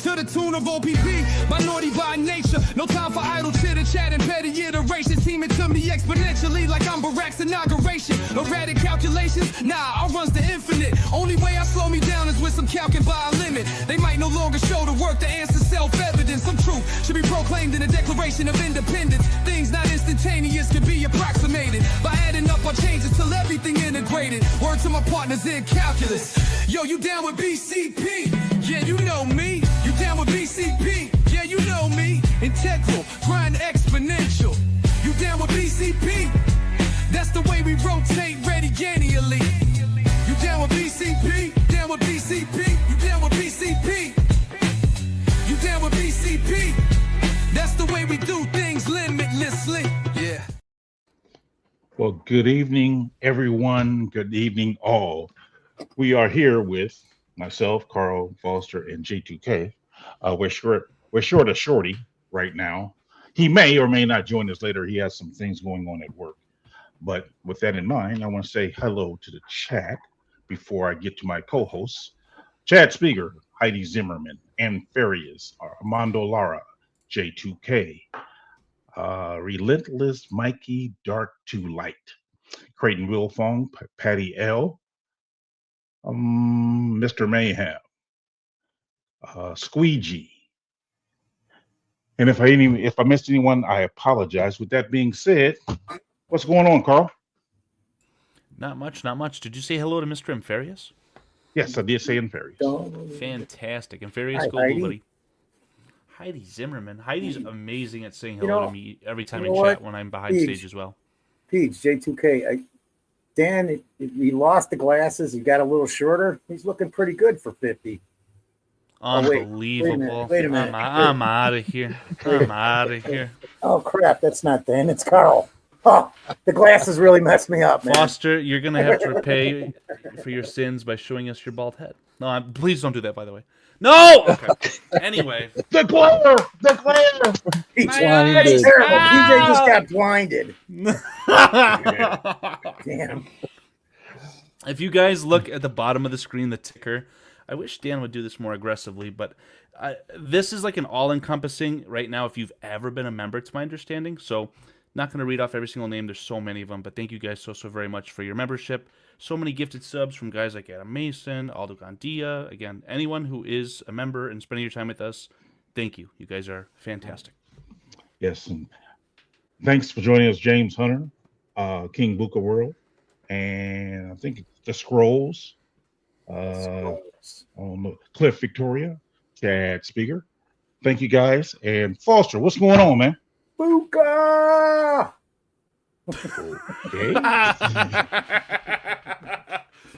to the tune of OPP. Minority by nature, no time for idle chitter chat and petty iterations. Teaming to me exponentially like I'm Barack's inauguration. Erratic calculations, nah, I runs the infinite. Only way I slow me down is with some calcing by a limit. They might no longer show the work to answer self-evident. Some truth should be proclaimed in the Declaration of Independence. Things not instantaneous can be approximated by adding up our changes till everything integrated. Word to my partners in calculus. Yo, you down with BCP? Yeah, you know me. You down with BCP? Yeah, you know me. Integral, grind exponential. You down with BCP? That's the way we rotate radiannually. You down with BCP? Down with BCP? You down with BCP? You down with BCP? That's the way we do things limitlessly. Yeah. Well, good evening, everyone. Good evening, all. We are here with myself, Carl Foster, and J2K. We're short of Shorty right now. He may or may not join us later. He has some things going on at work. But with that in mind, I want to say hello to the chat before I get to my co-hosts. Chad Speaker, Heidi Zimmerman, and Farias, Armando Lara, J2K, Relentless Mikey, Dark to Light, Creighton Wilfong, Patty L, Mr. Mayhem, Squeegee. And if I missed anyone, I apologize. With that being said, what's going on, Carl? Not much. Did you say hello to Mr. Inferius? Yes, I did say Inferius. Fantastic. Inferius, go blue, buddy. Heidi Zimmerman. Heidi's amazing at saying hello to me every time I chat when I'm behind stage as well. Peach, J2K. Dan, he lost the glasses. He got a little shorter. He's looking pretty good for 50. Unbelievable. Wait a minute. I'm out of here. I'm out of here. Oh, crap. That's not Dan. It's Carl. Oh, the glasses really messed me up, man. Foster, you're going to have to repay for your sins by showing us your bald head. No, please don't do that, by the way. No! Okay. Anyway. The glare! He's terrible. PJ just got blinded. Damn. If you guys look at the bottom of the screen, the ticker, I wish Dan would do this more aggressively, but this is like an all-encompassing right now if you've ever been a member, it's my understanding. So not going to read off every single name. There's so many of them, but thank you guys so very much for your membership. So many gifted subs from guys like Adam Mason, Aldo Gandia. Again, anyone who is a member and spending your time with us, thank you. You guys are fantastic. Yes, and thanks for joining us, James Hunter, King Buka World, and I think the Scrolls, Cliff Victoria, Chad Speaker. Thank you guys. And Foster, what's going on, man? Buka! Okay.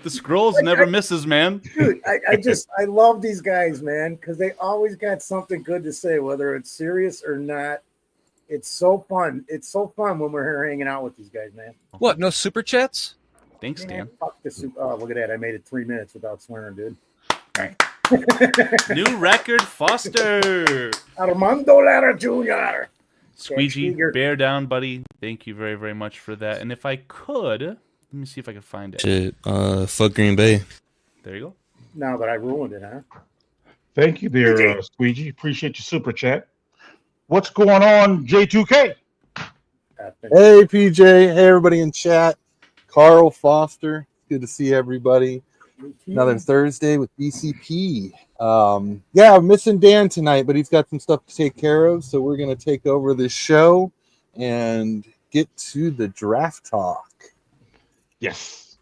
The Scrolls never misses, man. Dude, I love these guys, man, because they always got something good to say, whether it's serious or not. It's so fun. It's so fun when we're here hanging out with these guys, man. What? No super chats? Thanks, Dan. Fuck the super. Oh, look at that! I made it 3 minutes without swearing, dude. New record, Foster. Armando Lara Jr. Squeegee, bear down, buddy. Thank you very, very much for that. And if I could, let me see if I can find it. Shit, fuck Green Bay. There you go. No, but I ruined it, huh? Thank you there, Squeegee. Appreciate your super chat. What's going on, J2K? Hey, PJ. Hey, everybody in chat. Carl Foster. Good to see everybody. Another Thursday with BCP. Yeah, I'm missing Dan tonight, but he's got some stuff to take care of, so we're going to take over this show and get to the draft talk. Yes.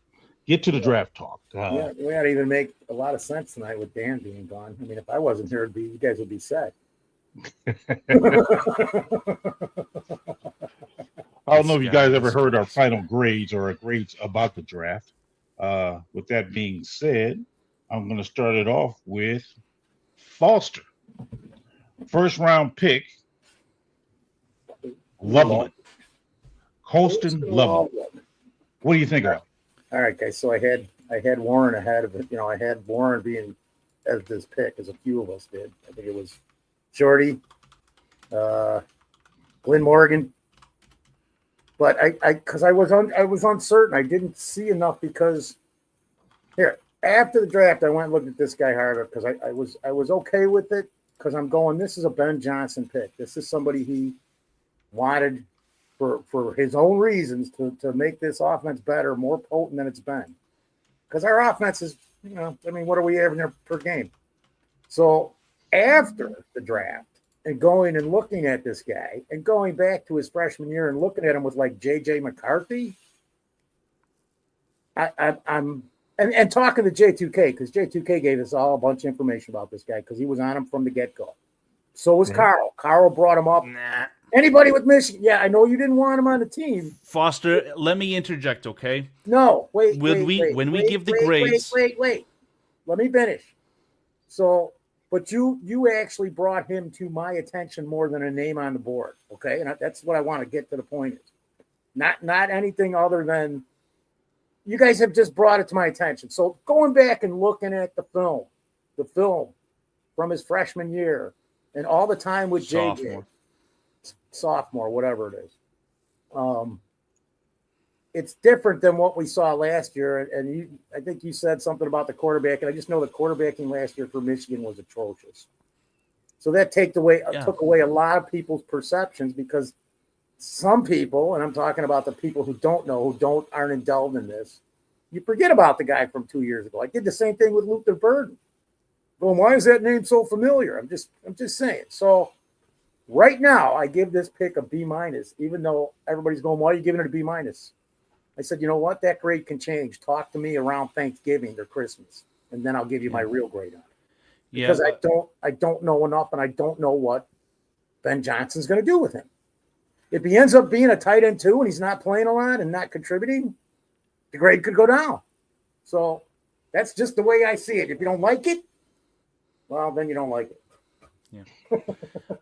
Get to the draft talk. Yeah, we ought to even make a lot of sense tonight with Dan being gone. I mean, if I wasn't here, you guys would be set. I don't know if you guys ever heard our final grades or our grades about the draft. With that being said, I'm going to start it off with Foster. First round pick, Loveland. Colston Loveland. What do you think of it? All right, guys. So I had Warren ahead of it. You know, I had Warren being as this pick, as a few of us did. I think it was Shorty, Glenn Morgan. But I was uncertain. I didn't see enough because here after the draft, I went and looked at this guy harder because I was okay with it. because I'm going, this is a Ben Johnson pick. This is somebody he wanted for his own reasons to make this offense better, more potent than it's been. Because our offense is, what are we averaging per game? So after the draft and going and looking at this guy and going back to his freshman year and looking at him with like J.J. McCarthy, I'm talking to J2K, because J2K gave us all a bunch of information about this guy because he was on him from the get-go. So was Carl. Carl brought him up. Nah. Anybody with Michigan? Yeah, I know you didn't want him on the team. Foster, let me interject, okay? No, wait. When we give the grades. Wait. Let me finish. So, but you actually brought him to my attention more than a name on the board, okay? And that's what I want to get to the point is. Not anything other than you guys have just brought it to my attention. So going back and looking at the film from his freshman year and all the time with sophomore, whatever it is. It's different than what we saw last year. And I think you said something about the quarterback, and I just know the quarterbacking last year for Michigan was atrocious. So that took away a lot of people's perceptions, because some people, and I'm talking about the people who don't know, aren't indulged in this, you forget about the guy from 2 years ago. I did the same thing with Luther Burden. Well, why is that name so familiar? I'm just saying. So right now, I give this pick a B-, even though everybody's going, why are you giving it a B-? I said, you know what? That grade can change. Talk to me around Thanksgiving or Christmas, and then I'll give you my real grade on it. Because I don't know enough, and I don't know what Ben Johnson's going to do with him. If he ends up being a tight end too, and he's not playing a lot and not contributing, the grade could go down. So that's just the way I see it. If you don't like it, well, then you don't like it. Yeah.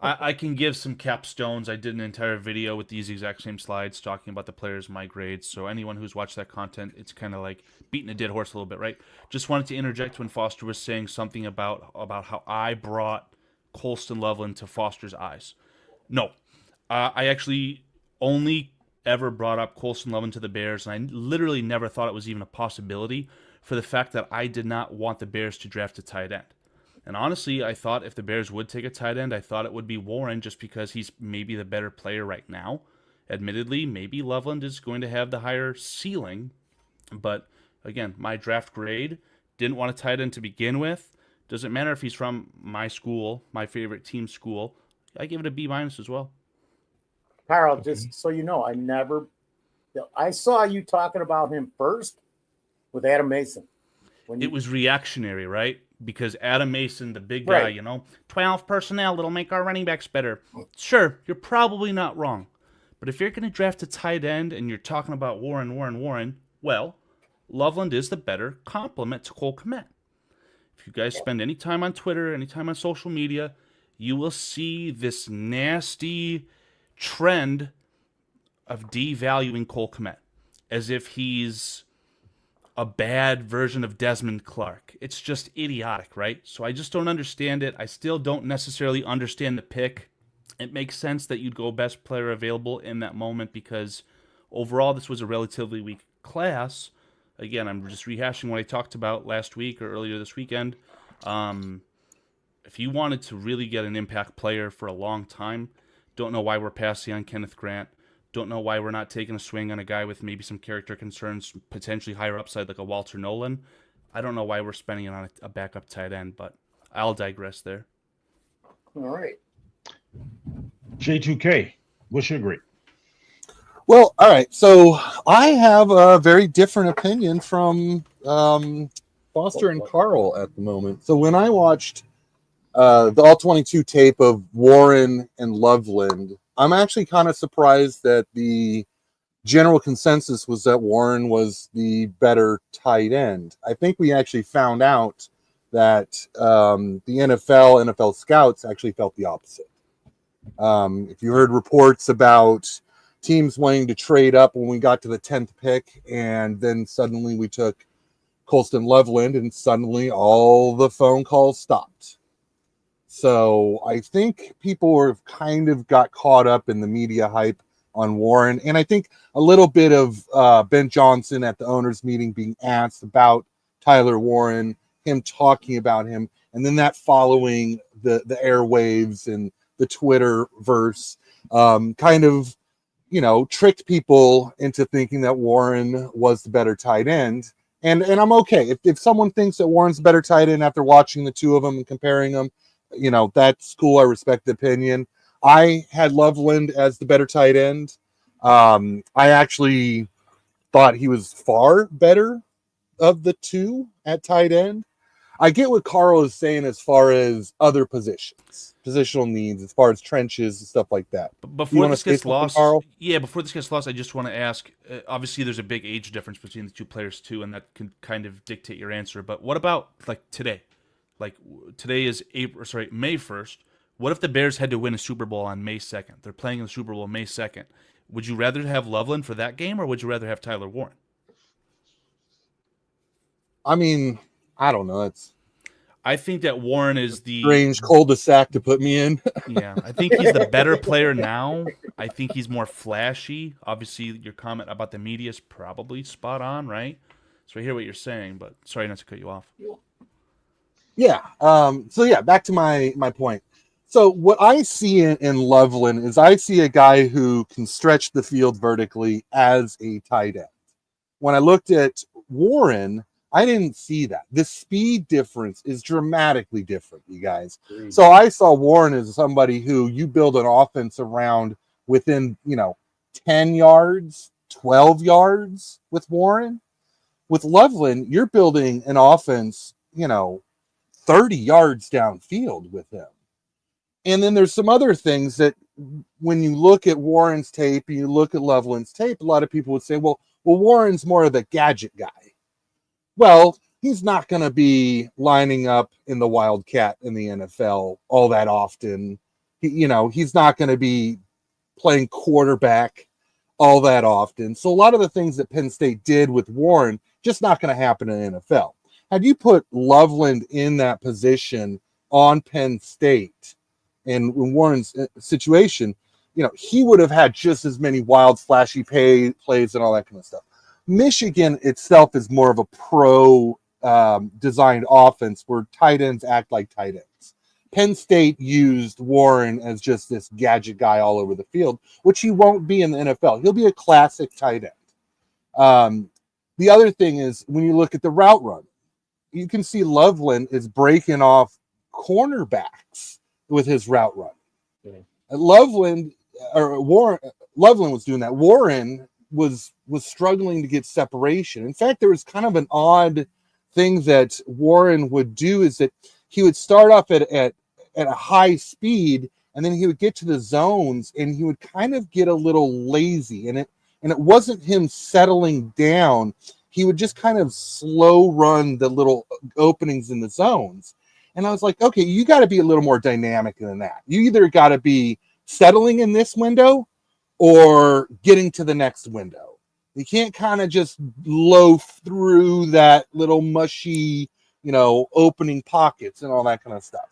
I can give some capstones. I did an entire video with these exact same slides talking about the players, my grades. So anyone who's watched that content, it's kind of like beating a dead horse a little bit, right? Just wanted to interject when Foster was saying something about how I brought Colston Loveland to Foster's eyes. No, I actually only ever brought up Colston Loveland to the Bears, and I literally never thought it was even a possibility, for the fact that I did not want the Bears to draft a tight end. And honestly, I thought if the Bears would take a tight end, I thought it would be Warren, just because he's maybe the better player right now. Admittedly, maybe Loveland is going to have the higher ceiling. But again, my draft grade, didn't want a tight end to begin with. Doesn't matter if he's from my school, my favorite team school. I give it a B- as well. Carl, just so you know, I saw you talking about him first with Adam Mason. It was reactionary, right? Because Adam Mason, the big guy, 12 personnel, it'll make our running backs better. Sure, you're probably not wrong. But if you're going to draft a tight end and you're talking about Warren, well, Loveland is the better complement to Cole Kmet. If you guys spend any time on Twitter, any time on social media, you will see this nasty trend of devaluing Cole Kmet as if he's a bad version of Desmond Clark. It's just idiotic, right? So I just don't understand it. I still don't necessarily understand the pick. It makes sense that you'd go best player available in that moment, because overall this was a relatively weak class. Again, I'm just rehashing what I talked about last week or earlier this weekend. If you wanted to really get an impact player for a long time, don't know why we're passing on Kenneth Grant. Don't know why we're not taking a swing on a guy with maybe some character concerns, potentially higher upside like a Walter Nolan. I don't know why we're spending it on a backup tight end, but I'll digress there. All right. J2K, what's your grade? Well, all right. So I have a very different opinion from Foster and Carl at the moment. So when I watched the All-22 tape of Warren and Loveland, I'm actually kind of surprised that the general consensus was that Warren was the better tight end. I think we actually found out that the NFL scouts actually felt the opposite. If you heard reports about teams wanting to trade up when we got to the 10th pick, and then suddenly we took Colston Loveland, and suddenly all the phone calls stopped. So I think people have kind of got caught up in the media hype on Warren. And I think a little bit of Ben Johnson at the owners meeting being asked about Tyler Warren, him talking about him, and then that following the airwaves and the Twitter verse kind of, tricked people into thinking that Warren was the better tight end. And I'm okay. If someone thinks that Warren's a better tight end after watching the two of them and comparing them, that's cool. I respect the opinion. I had Loveland as the better tight end. I actually thought he was far better of the two at tight end. I get what Carl is saying as far as other positional needs, as far as trenches and stuff like that. Before this gets lost, before this gets lost, I just want to ask. Obviously, there's a big age difference between the two players too, and that can kind of dictate your answer. But what about like today? Like today is May 1st. What if the Bears had to win a Super Bowl on May 2nd? They're playing in the Super Bowl May 2nd. Would you rather have Loveland for that game, or would you rather have Tyler Warren? I mean, I don't know. I think that Warren is the strange cul-de-sac to put me in. Yeah, I think he's the better player now. I think he's more flashy. Obviously, your comment about the media is probably spot on, right? So I hear what you're saying, but sorry not to cut you off. Yeah. Back to my point. So what I see in Loveland is I see a guy who can stretch the field vertically as a tight end. When I looked at Warren, I didn't see that. The speed difference is dramatically different, you guys. So I saw Warren as somebody who you build an offense around within, 10 yards, 12 yards with Warren. With Loveland, you're building an offense, 30 yards downfield with him. And then there's some other things that when you look at Warren's tape and you look at Loveland's tape, a lot of people would say, well, Warren's more of the gadget guy. Well, he's not going to be lining up in the Wildcat in the NFL all that often. He's not going to be playing quarterback all that often. So a lot of the things that Penn State did with Warren, just not going to happen in the NFL. Had you put Loveland in that position on Penn State and in Warren's situation, he would have had just as many wild, flashy plays and all that kind of stuff. Michigan itself is more of a pro designed offense where tight ends act like tight ends. Penn State used Warren as just this gadget guy all over the field, which he won't be in the NFL. He'll be a classic tight end. The other thing is when you look at the route run, you can see Loveland is breaking off cornerbacks with his route run. Okay. Loveland was doing that. Warren was struggling to get separation. In fact, there was kind of an odd thing that Warren would do is that he would start off at a high speed and then he would get to the zones and he would kind of get a little lazy and it wasn't him settling down. He would just kind of slow run the little openings in the zones. And I was like, okay, you got to be a little more dynamic than that. You either got to be settling in this window or getting to the next window. You can't kind of just loaf through that little mushy, opening pockets and all that kind of stuff.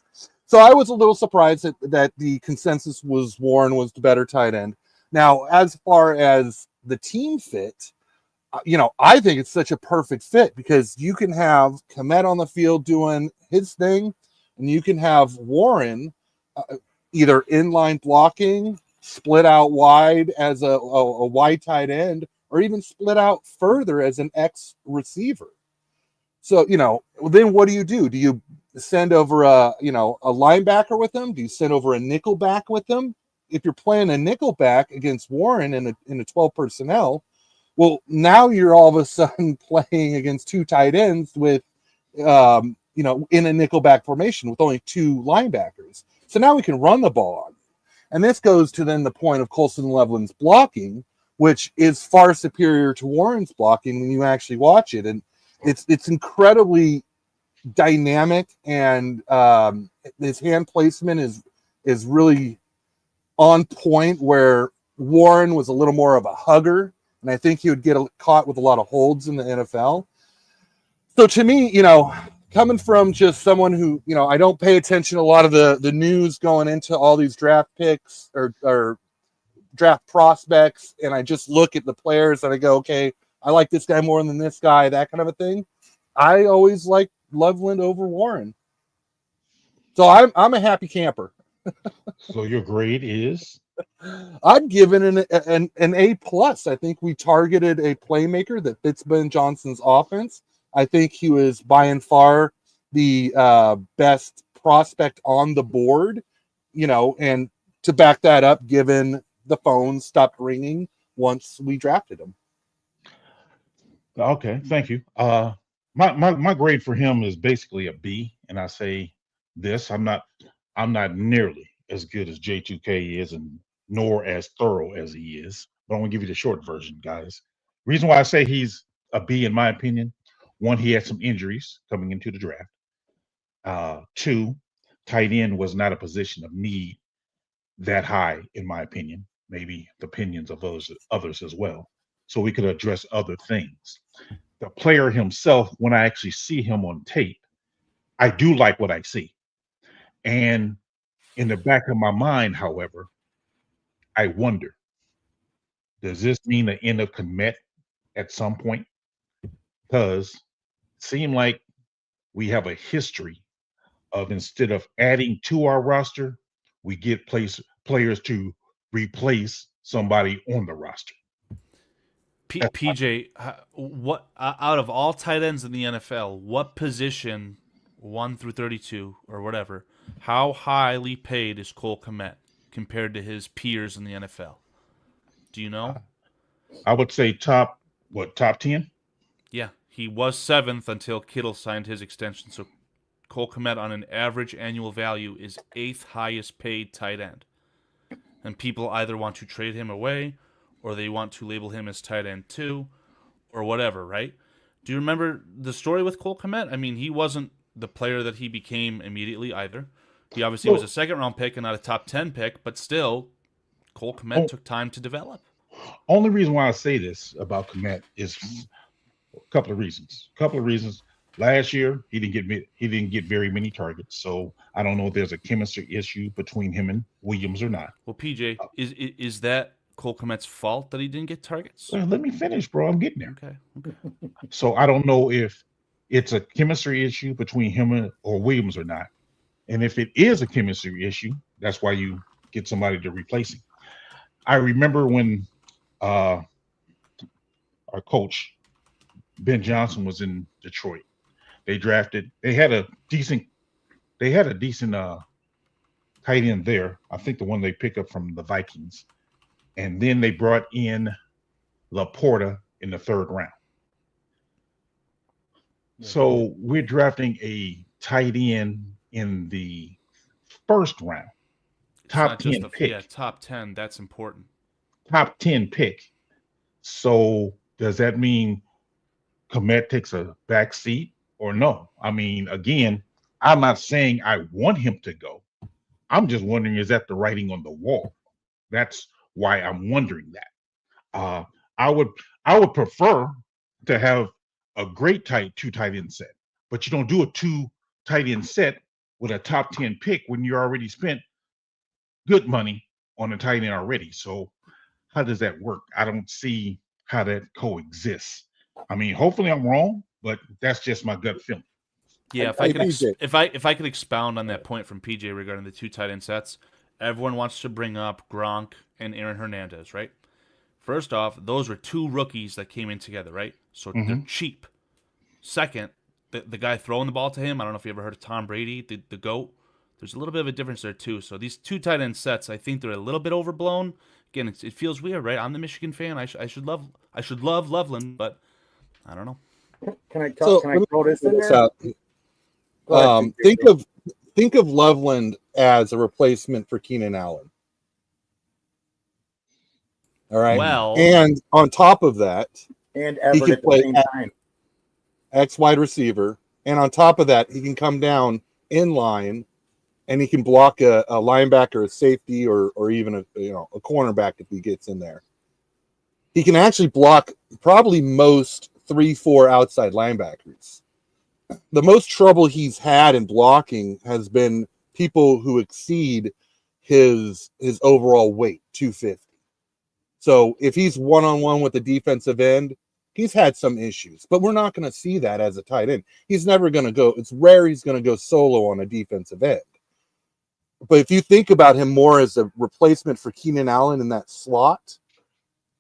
So I was a little surprised that the consensus was Warren was the better tight end. Now, as far as the team fit, I think it's such a perfect fit because you can have Kmet on the field doing his thing, and you can have Warren either inline blocking, split out wide as a wide tight end, or even split out further as an X receiver. So, then what do? Do you send over a linebacker with them? Do you send over a nickel back with them? If you're playing a nickel back against Warren in a 12 personnel, well, now you're all of a sudden playing against two tight ends with, in a nickelback formation with only two linebackers. So now we can run the ball on you. And this goes to then the point of Colson Loveland's blocking, which is far superior to Warren's blocking when you actually watch it. And it's incredibly dynamic, and his hand placement is really on point, where Warren was a little more of a hugger. And I think he would get caught with a lot of holds in the NFL. So to me, coming from just someone who, I don't pay attention to a lot of the news going into all these draft picks or draft prospects, and I just look at the players and I go, okay, I like this guy more than this guy, that kind of a thing. I always like Loveland over Warren. So I'm a happy camper. So your grade is? I'd given an A plus. I think we targeted a playmaker that fits Ben Johnson's offense. I think he was by and far the best prospect on the board, and to back that up, given the phone stopped ringing once we drafted him. Okay, thank you. My grade for him is basically a B, and I say this: I'm not nearly as good as J2K is, and nor as thorough as he is. But I'm gonna give you the short version, guys. Reason why I say he's a B, in my opinion: one, he had some injuries coming into the draft. Two, tight end was not a position of need that high, in my opinion. Maybe the opinions of others as well. So we could address other things. The player himself, when I actually see him on tape, I do like what I see. And in the back of my mind, however, I wonder, does this mean the end of Kmet at some point? Because it seems like we have a history of, instead of adding to our roster, we get players to replace somebody on the roster. PJ, what out of all tight ends in the NFL, what position 1 through 32 or whatever, how highly paid is Cole Kmet compared to his peers in the NFL? Do you know? I would say top 10? Yeah, he was 7th until Kittle signed his extension. So Cole Kmet on an average annual value is 8th highest paid tight end. And people either want to trade him away or they want to label him as tight end 2 or whatever, right? Do you remember the story with Cole Kmet? I mean, he wasn't the player that he became immediately either. He obviously was a second-round pick and not a top 10 pick, but still, Cole Kmet took time to develop. Only reason why I say this about Kmet is a couple of reasons. Last year, he didn't get very many targets, so I don't know if there's a chemistry issue between him and Williams or not. Well, PJ, is that Cole Kmet's fault that he didn't get targets? Well, let me finish, bro. I'm getting there. Okay. So I don't know if it's a chemistry issue between him or Williams or not. And if it is a chemistry issue, that's why you get somebody to replace him. I remember when our coach, Ben Johnson, was in Detroit. They had a decent tight end there. I think the one they picked up from the Vikings. And then they brought in Laporta in the 3rd round. So we're drafting a tight end in the 1st round. Top 10 pick. Yeah, top 10. That's important. Top 10 pick. So does that mean Kmet takes a back seat or no? I mean, again, I'm not saying I want him to go. I'm just wondering, is that the writing on the wall? That's why I'm wondering that. I would prefer to have a great two tight end set, but you don't do a 2 tight end set with a top 10 pick when you already spent good money on a tight end already. So how does that work? I don't see how that coexists. I mean, hopefully I'm wrong, but that's just my gut feeling. Yeah, if I could expound on that point from PJ regarding the 2 tight end sets, everyone wants to bring up Gronk and Aaron Hernandez, right? First off, those were 2 rookies that came in together, right? So they're cheap. Second, the guy throwing the ball to him, I don't know if you ever heard of Tom Brady, the GOAT. There's a little bit of a difference there too. So these 2 tight end sets, I think they're a little bit overblown. Again, it feels weird, right? I'm the Michigan fan. I should love Loveland, but I don't know. Can I throw this in there? Think of Loveland as a replacement for Keenan Allen. All right. Well, and on top of that, and Everett at the same time, X wide receiver, and on top of that, he can come down in line, and he can block a linebacker, a safety, or even a cornerback if he gets in there. He can actually block probably most 3-4 outside linebackers. The most trouble he's had in blocking has been people who exceed his overall weight, 250. So if he's one-on-one with the defensive end, he's had some issues, but we're not going to see that as a tight end. He's never going to go. It's rare he's going to go solo on a defensive end. But if you think about him more as a replacement for Keenan Allen in that slot,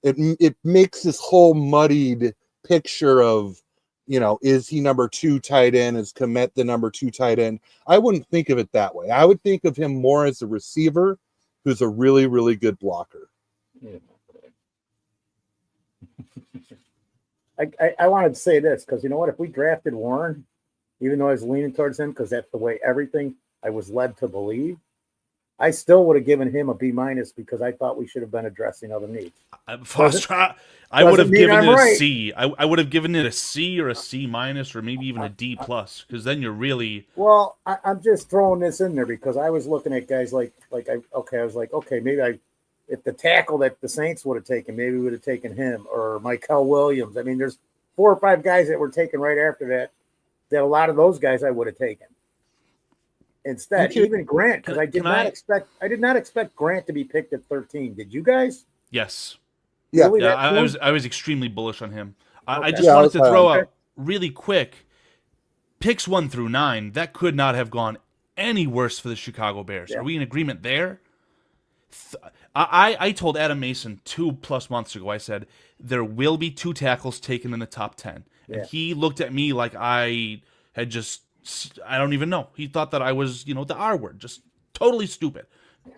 it makes this whole muddied picture of, is he number 2 tight end? Is Kmet the number 2 tight end? I wouldn't think of it that way. I would think of him more as a receiver who's a really, really good blocker. Yeah. I wanted to say this because you know what? If we drafted Warren, even though I was leaning towards him because that's the way everything I was led to believe, I still would have given him a B- because I thought we should have been addressing other needs. Foster, I would have given it right. a C. I would have given it a C or a C- or maybe even a D+, because then you're really... Well, I'm just throwing this in there because I was looking at guys I was like, okay, maybe if the tackle that the Saints would have taken, maybe we would have taken him or Michael Williams. I mean, there's 4 or 5 guys that were taken right after that a lot of those guys I would have taken. Instead, even Grant, because I did not expect Grant to be picked at 13. Did you guys? Yes. Yeah. Really, I was extremely bullish on him. I just Yeah, wanted to throw okay. out really quick, picks 1 through 9, that could not have gone any worse for the Chicago Bears. Yeah. Are we in agreement there? I told Adam Mason 2+ months ago, I said, there will be 2 tackles taken in the top 10. Yeah. And he looked at me like I had just, I don't even know. He thought that I was, the R word, just totally stupid.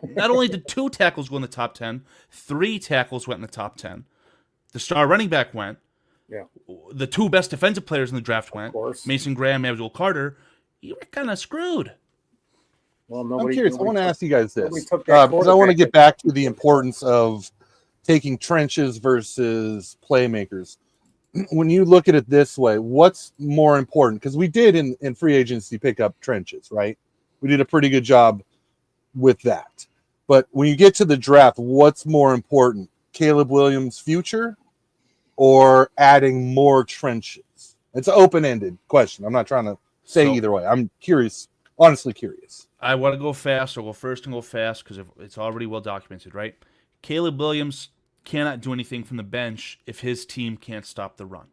Not only did 2 tackles go in the top 10, 3 tackles went in the top 10. The star running back went. Yeah. The 2 best defensive players in the draft went. Of course. Mason Graham, Abdul Carter. You were kind of screwed. Well, I'm curious. I want to ask you guys this took that because I want to get back to the importance of taking trenches versus playmakers. When you look at it this way, what's more important? Because we did in free agency pick up trenches, right? We did a pretty good job with that. But when you get to the draft, what's more important? Caleb Williams' future or adding more trenches? It's an open-ended question. I'm not trying to say either way. I'm curious, honestly curious. I want to go fast. I'll go first and go fast because it's already well documented, right? Caleb Williams cannot do anything from the bench if his team can't stop the run.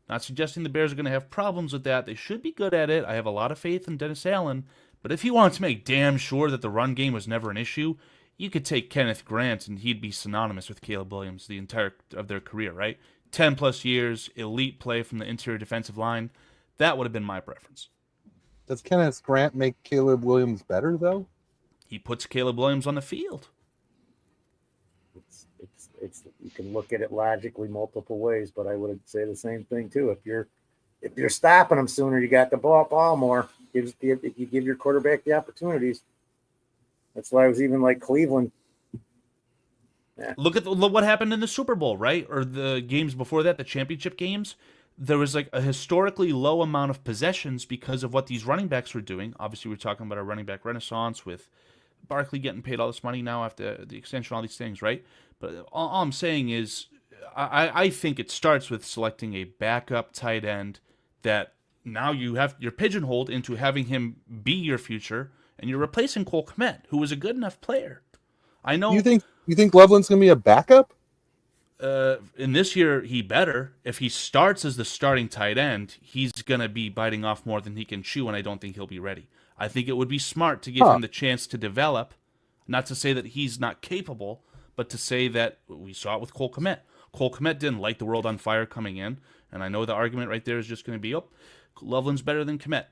Not suggesting the Bears are going to have problems with that. They should be good at it. I have a lot of faith in Dennis Allen. But if he wants to make damn sure that the run game was never an issue, you could take Kenneth Grant and he'd be synonymous with Caleb Williams the entire of their career, right? 10+ years, elite play from the interior defensive line. That would have been my preference. Does Kenneth Grant make Caleb Williams better, though? He puts Caleb Williams on the field. It's you can look at it logically multiple ways, but I would say the same thing too. If you're stopping them sooner, you got the ball more. If you give your quarterback the opportunities. That's why I was even like Cleveland. Yeah. Look at what happened in the Super Bowl, right? Or the games before that, the championship games. There was like a historically low amount of possessions because of what these running backs were doing. Obviously, we're talking about a running back renaissance with Barkley getting paid all this money now after the extension, all these things, right? But all I'm saying is I think it starts with selecting a backup tight end that now you're pigeonholed into having him be your future, and you're replacing Cole Kmet, who was a good enough player. I know. You think Loveland's going to be a backup? In this year, he better. If he starts as the starting tight end, he's going to be biting off more than he can chew, and I don't think he'll be ready. I think it would be smart to give him the chance to develop, not to say that he's not capable, but to say that we saw it with Cole Kmet. Cole Kmet didn't light the world on fire coming in, and I know the argument right there is just going to be, Loveland's better than Kmet.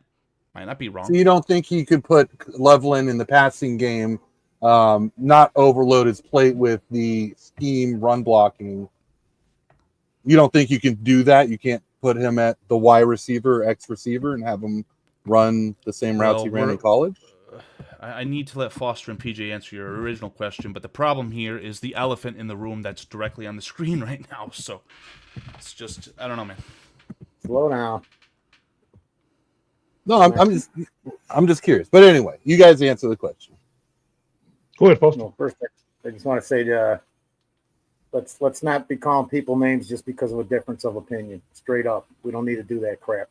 Might not be wrong. So you don't think he could put Loveland in the passing game, not overload his plate with the scheme run blocking? You don't think you can do that? You can't put him at the Y receiver, X receiver, and have him run the same routes he ran in college? I need to let Foster and PJ answer your original question, but the problem here is the elephant in the room that's directly on the screen right now. So it's just, I don't know, man. Slow down. No, I'm just curious. But anyway, you guys answer the question. Go ahead, Foster. No, first, I just want to say, let's not be calling people names just because of a difference of opinion. Straight up, we don't need to do that crap.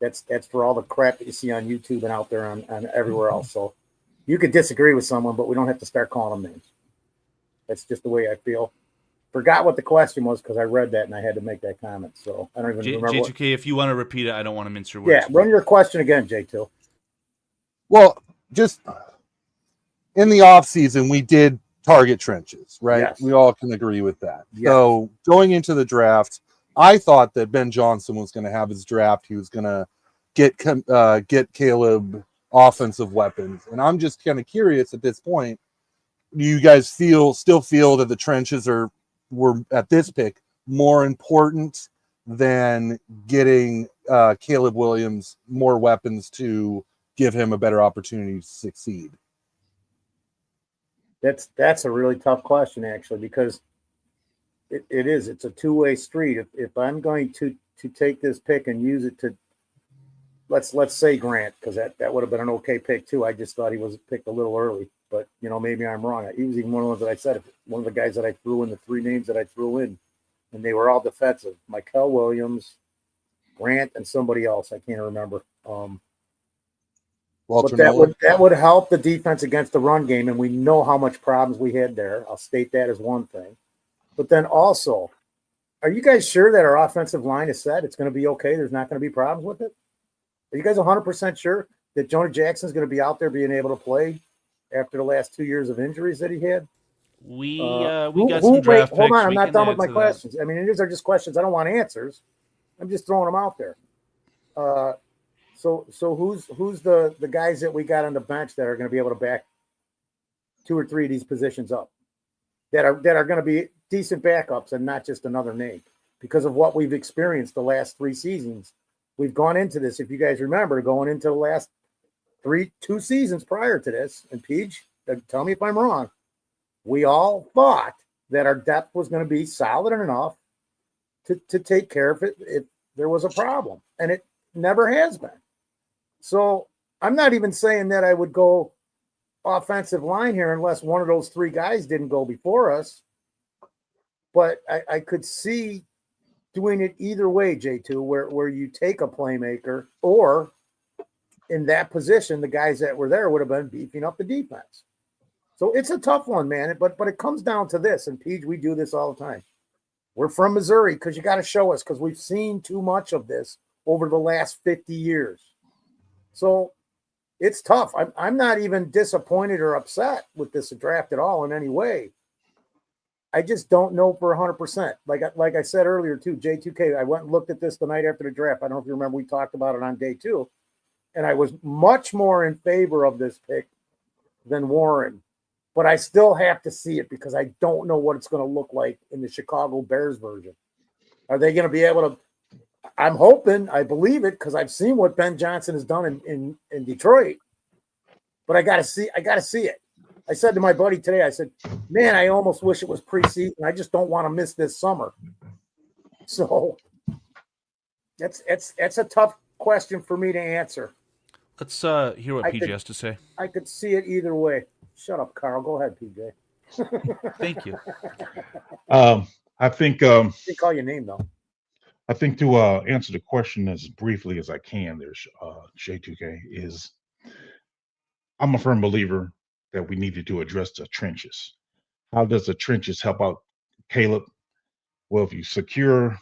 That's for all the crap that you see on YouTube and out there on everywhere else. So you could disagree with someone, but we don't have to start calling them names. That's just the way I feel. Forgot what the question was because I read that and I had to make that comment. So I don't even remember. J2K, if you want to repeat it, I don't want to mince your words. Yeah, run your question again, J2. Well, just in the offseason, we did target trenches, right? Yes. We all can agree with that. Yes. So going into the draft, I thought that Ben Johnson was going to have his draft. He was going to get Caleb offensive weapons. And I'm just kind of curious at this point, do you guys still feel that the trenches were at this pick more important than getting Caleb Williams more weapons to give him a better opportunity to succeed? That's a really tough question, actually, because it's a two-way street. If I'm going to take this pick and use it to, let's say Grant, because that would have been an okay pick too. I just thought he was picked a little early, but maybe I'm wrong. He was even one of the ones that I said, one of the guys that I threw in, the three names that I threw in, and they were all defensive: Mikel Williams, Grant, and somebody else. I can't remember. Walter But that would help the defense against the run game, and we know how much problems we had there. I'll state that as one thing. But then also, are you guys sure that our offensive line is set? It's going to be okay. There's not going to be problems with it. Are you guys 100% sure that Jonah Jackson's going to be out there being able to play after the last 2 years of injuries that he had? We got some draft wait, picks. hold on, I'm We not can done with add my to that. questions. I mean, these are just questions. I don't want answers. I'm just throwing them out there. So who's the guys that we got on the bench that are going to be able to back 2 or 3 of these positions up that are going to be decent backups and not just another name because of what we've experienced the last 3 seasons. We've gone into this, if you guys remember, going into the last 2 seasons prior to this, and Peach, tell me if I'm wrong, we all thought that our depth was going to be solid enough to take care of it if there was a problem, and it never has been. So I'm not even saying that I would go offensive line here unless one of those 3 guys didn't go before us. But I could see doing it either way, J2, where you take a playmaker, or in that position, the guys that were there would have been beefing up the defense. So it's a tough one, man. But it comes down to this, and Pete, we do this all the time. We're from Missouri because you got to show us, because we've seen too much of this over the last 50 years. So it's tough. I'm not even disappointed or upset with this draft at all in any way. I just don't know for 100%. Like I said earlier too, J2K, I went and looked at this the night after the draft. I don't know if you remember, we talked about it on day 2. And I was much more in favor of this pick than Warren. But I still have to see it because I don't know what it's going to look like in the Chicago Bears version. Are they going to be able to? I'm hoping, I believe it, because I've seen what Ben Johnson has done in Detroit. But I got to see it. I said to my buddy today, I said, man, I almost wish it was preseason. I just don't want to miss this summer. So that's a tough question for me to answer. Let's hear what PJ has to say. I could see it either way. Shut up, Carl. Go ahead, PJ. Thank you. I think Didn't call your name though. I think to answer the question as briefly as I can, there's J2K, is I'm a firm believer that we needed to address the trenches. How does the trenches help out Caleb? Well, if you secure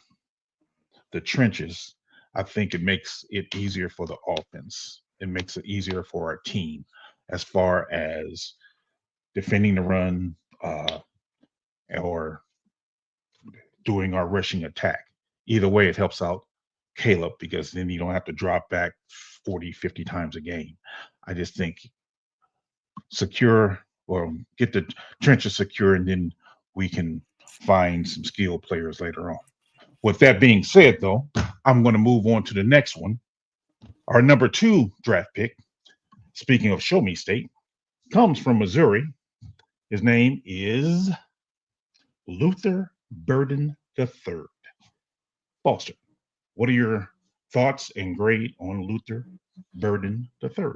the trenches, I think it makes it easier for the offense. It makes it easier for our team as far as defending the run or doing our rushing attack. Either way, it helps out Caleb because then you don't have to drop back 40, 50 times a game. I just think secure or get the trenches secure, and then we can find some skilled players later on. With that being said, though, I'm going to move on to the next one. Our number 2 draft pick, speaking of Show Me State, comes from Missouri. His name is Luther Burden III. Foster, what are your thoughts and grade on Luther Burden III?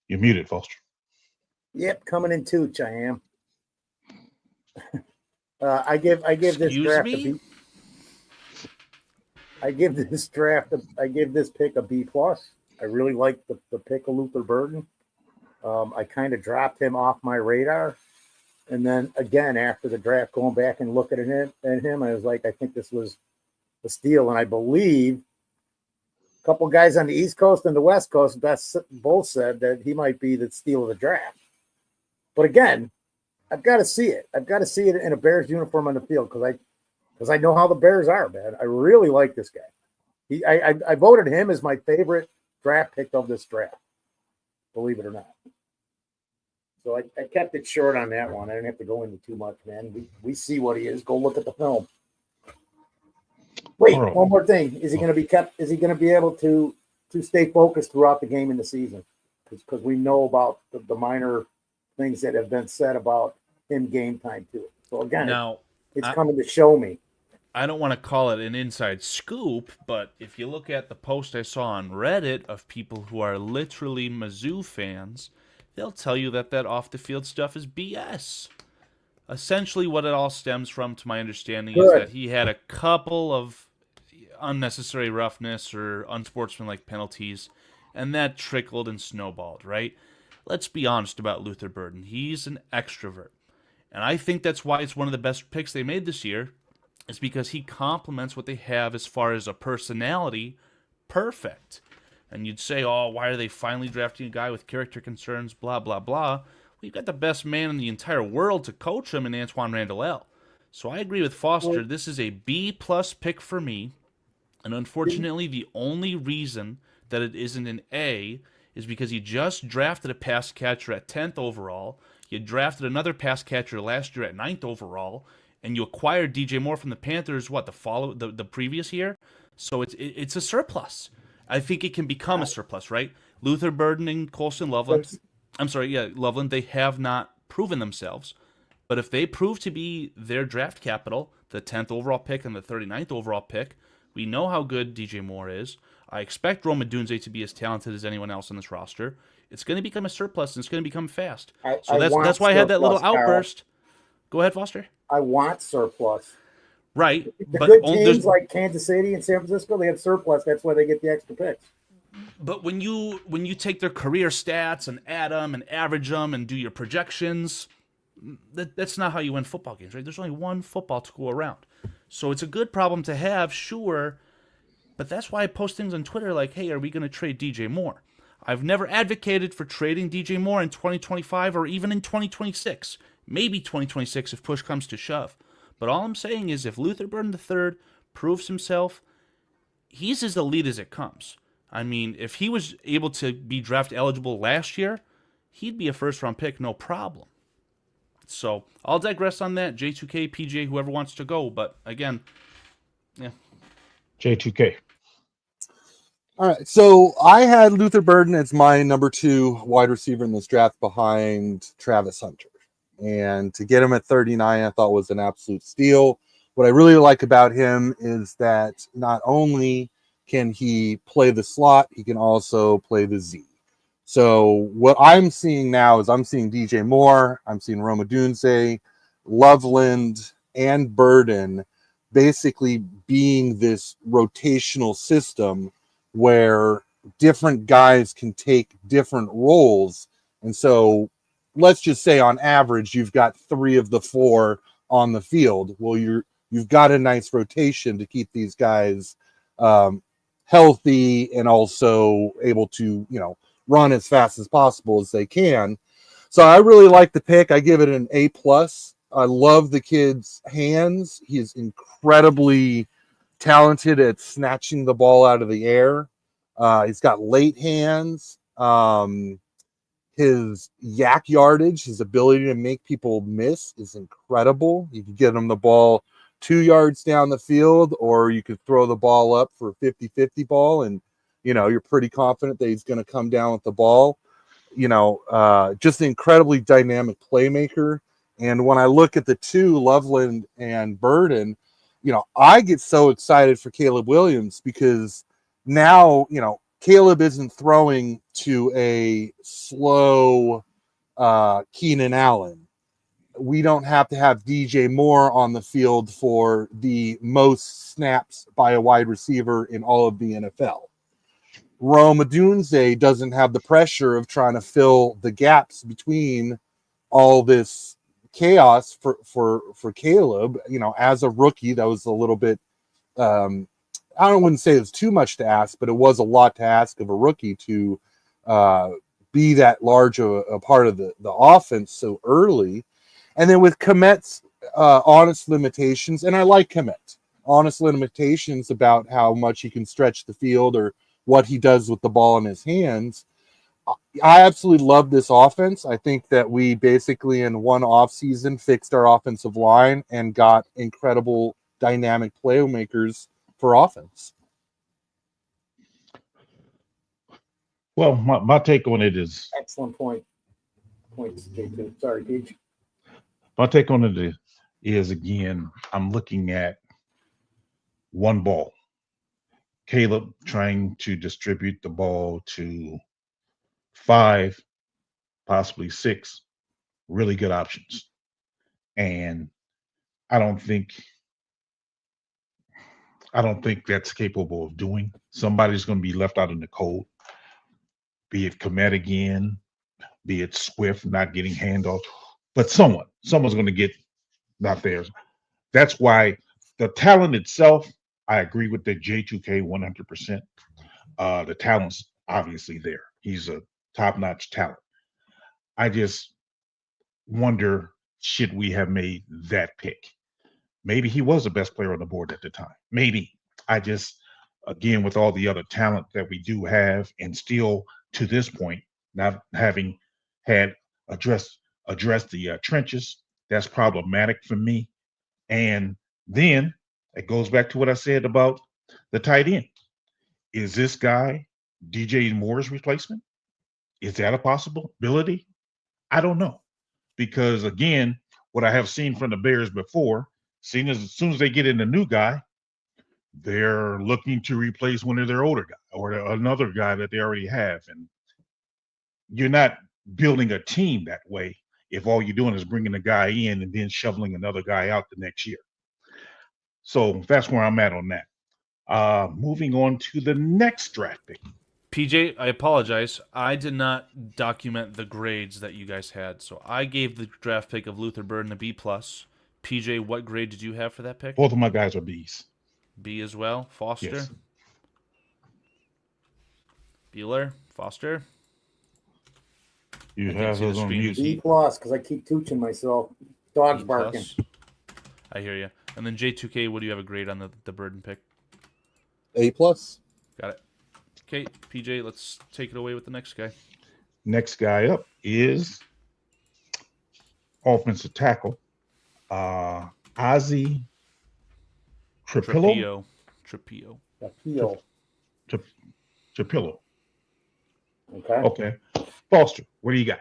You're muted, Foster. Yep, coming in too, I am. I give this draft a B. I give this pick a B+. I really like the pick of Luther Burden. I kind of dropped him off my radar. And then again, after the draft, going back and looking at him, I was like, I think this was a steal. And I believe A couple guys on the East Coast and the West Coast both said that he might be the steal of the draft. But again, I've got to see it. I've got to see it in a Bears uniform on the field because I know how the Bears are, man. I really like this guy. I voted him as my favorite draft pick of this draft, believe it or not. So I kept it short on that one. I didn't have to go into too much, man. We see what he is. Go look at the film. Wait, one more thing. Is he going to be kept? Is he going to be able to stay focused throughout the game in the season? Because we know about the minor things that have been said about him game time too. So again, now, it's coming to show me. I don't want to call it an inside scoop, but if you look at the post I saw on Reddit of people who are literally Mizzou fans, they'll tell you that off-the-field stuff is BS. Essentially, what it all stems from, to my understanding, is that he had a couple of unnecessary roughness or unsportsmanlike penalties, and that trickled and snowballed, right? Let's be honest about Luther Burden. He's an extrovert. And I think that's why it's one of the best picks they made this year, is because he complements what they have as far as a personality perfect. And you'd say, oh, why are they finally drafting a guy with character concerns, blah, blah, blah. We've got the best man in the entire world to coach him in Antoine Randall L. So I agree with Foster. This is a B-plus pick for me. And unfortunately, the only reason that it isn't an A is because you just drafted a pass catcher at 10th overall. You drafted another pass catcher last year at 9th overall. And you acquired DJ Moore from the Panthers, the previous year? So it's a surplus. I think it can become a surplus, right? Luther Burden and Colson Loveland. Loveland, they have not proven themselves. But if they prove to be their draft capital, the 10th overall pick and the 39th overall pick, we know how good DJ Moore is. I expect Rome Odunze to be as talented as anyone else on this roster. It's going to become a surplus, and it's going to become fast. That's why I had that little outburst. Carl. Go ahead, Foster. I want surplus. Right. The good teams like Kansas City and San Francisco, they have surplus. That's why they get the extra picks. But when you take their career stats and add them and average them and do your projections, that's not how you win football games, right? There's only one football to go around. So it's a good problem to have, sure, but that's why I post things on Twitter like, hey, are we going to trade DJ Moore? I've never advocated for trading DJ Moore in 2025 or even in 2026. Maybe 2026 if push comes to shove. But all I'm saying is if Luther Burden III proves himself, he's as elite as it comes. I mean, if he was able to be draft eligible last year, he'd be a first-round pick, no problem. So I'll digress on that. J2K, PJ, whoever wants to go. But again, yeah. J2K. All right. So I had Luther Burden as my number 2 wide receiver in this draft behind Travis Hunter. And to get him at 39, I thought was an absolute steal. What I really like about him is that not only can he play the slot, he can also play the Z. So what I'm seeing now is I'm seeing DJ Moore, I'm seeing Rome Odunze, Loveland, and Burden basically being this rotational system where different guys can take different roles. And so let's just say on average, you've got 3 of the 4 on the field. Well, you've got a nice rotation to keep these guys healthy and also able to, run as fast as possible as they can. So I really like the pick. I give it an A+. I love the kid's hands. He is incredibly talented at snatching the ball out of the air. He's got late hands. His yak yardage, his ability to make people miss is incredible. You can get him the ball 2 yards down the field, or you could throw the ball up for a 50-50 ball, and you're pretty confident that he's going to come down with the ball. Just an incredibly dynamic playmaker. And when I look at the 2, Loveland and Burden, I get so excited for Caleb Williams because now, Caleb isn't throwing to a slow Keenan Allen. We don't have to have DJ Moore on the field for the most snaps by a wide receiver in all of the NFL. Rome Odunze doesn't have the pressure of trying to fill the gaps between all this chaos for Caleb. As a rookie, that was a little bit wouldn't say it's too much to ask, but it was a lot to ask of a rookie to be that large a part of the offense so early. And then with Kmet's honest limitations, and I like Kmet, honest limitations about how much he can stretch the field or what he does with the ball in his hands. I absolutely love this offense. I think that we basically in one offseason fixed our offensive line and got incredible dynamic playmakers for offense. Well, my take on it is Excellent point. Points, J2. Sorry, Peach. my take on it is again, I'm looking at one ball. Caleb trying to distribute the ball to 5, possibly 6 really good options. And I don't think that's capable of doing. Somebody's going to be left out in the cold, be it Kmet again, be it Swift not getting handoff, but someone's going to get not theirs. That's why the talent itself, I agree with the J2K 100%. The talent's obviously there. He's a top-notch talent. I just wonder, should we have made that pick? Maybe he was the best player on the board at the time. Maybe. I just, again, with all the other talent that we do have, and still to this point, not having had addressed the trenches, that's problematic for me. And then it goes back to what I said about the tight end. Is this guy DJ Moore's replacement? Is that a possibility? I don't know. Because again, what I have seen from the Bears before, as soon as they get in a new guy, they're looking to replace one of their older guys or another guy that they already have. And you're not building a team that way if all you're doing is bringing a guy in and then shoveling another guy out the next year. So that's where I'm at on that. Moving on to the next draft pick. PJ, I apologize. I did not document the grades that you guys had, so I gave the draft pick of Luther Burden a B+. PJ, what grade did you have for that pick? Both of my guys are Bs. B as well. Foster? Yes. Bueller? Foster? You I have see the those on screen. mute. B+, because I keep tooching myself. Dogs B+. barking. I hear you. And then J2K, what do you have a grade on the Burden pick? A+. Got it. Okay, PJ, let's take it away with the next guy. Next guy up is offensive tackle, Ozzie Trapillo. Trapillo. Appeal. Trapillo. Okay. Okay. Foster, what do you got?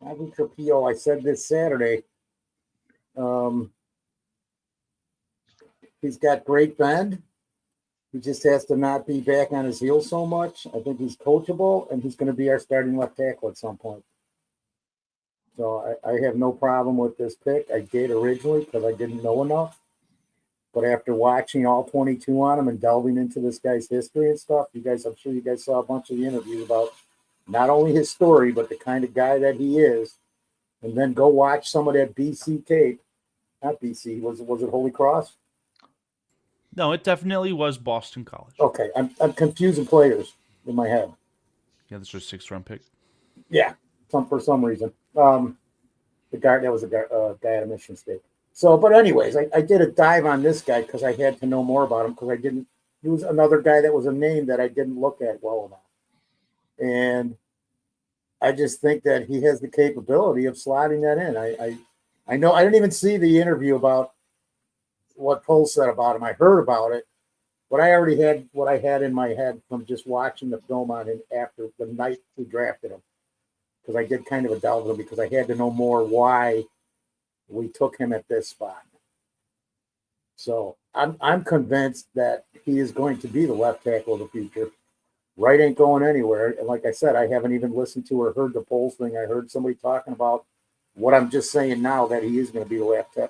Ozzie Trapillo, I said this Saturday. He's got great bend. He just has to not be back on his heels so much. I think he's coachable, and he's going to be our starting left tackle at some point. So I have no problem with this pick. I did originally because I didn't know enough. But after watching all 22 on him and delving into this guy's history and stuff, I'm sure you guys saw a bunch of the interviews about not only his story, but the kind of guy that he is. And then go watch some of that BC tape. Not BC, was it Holy Cross? No, it definitely was Boston College. Okay, I'm confusing players in my head. Yeah, this was a 6th-round pick. Yeah, for some reason. The guy that was a guy at Michigan State. So, but anyways, I did a dive on this guy because I had to know more about him because he was another guy that was a name that I didn't look at well enough. And I just think that he has the capability of slotting that in. I know I didn't even see the interview about what Cole said about him. I heard about it, but I already had what I had in my head from just watching the film on him after the night we drafted him. Because I did kind of a delve with him because I had to know more why we took him at this spot. So I'm convinced that he is going to be the left tackle of the future. Right ain't going anywhere. And like I said, I haven't even listened to or heard the polls thing. I heard somebody talking about what I'm just saying now, that he is going to be the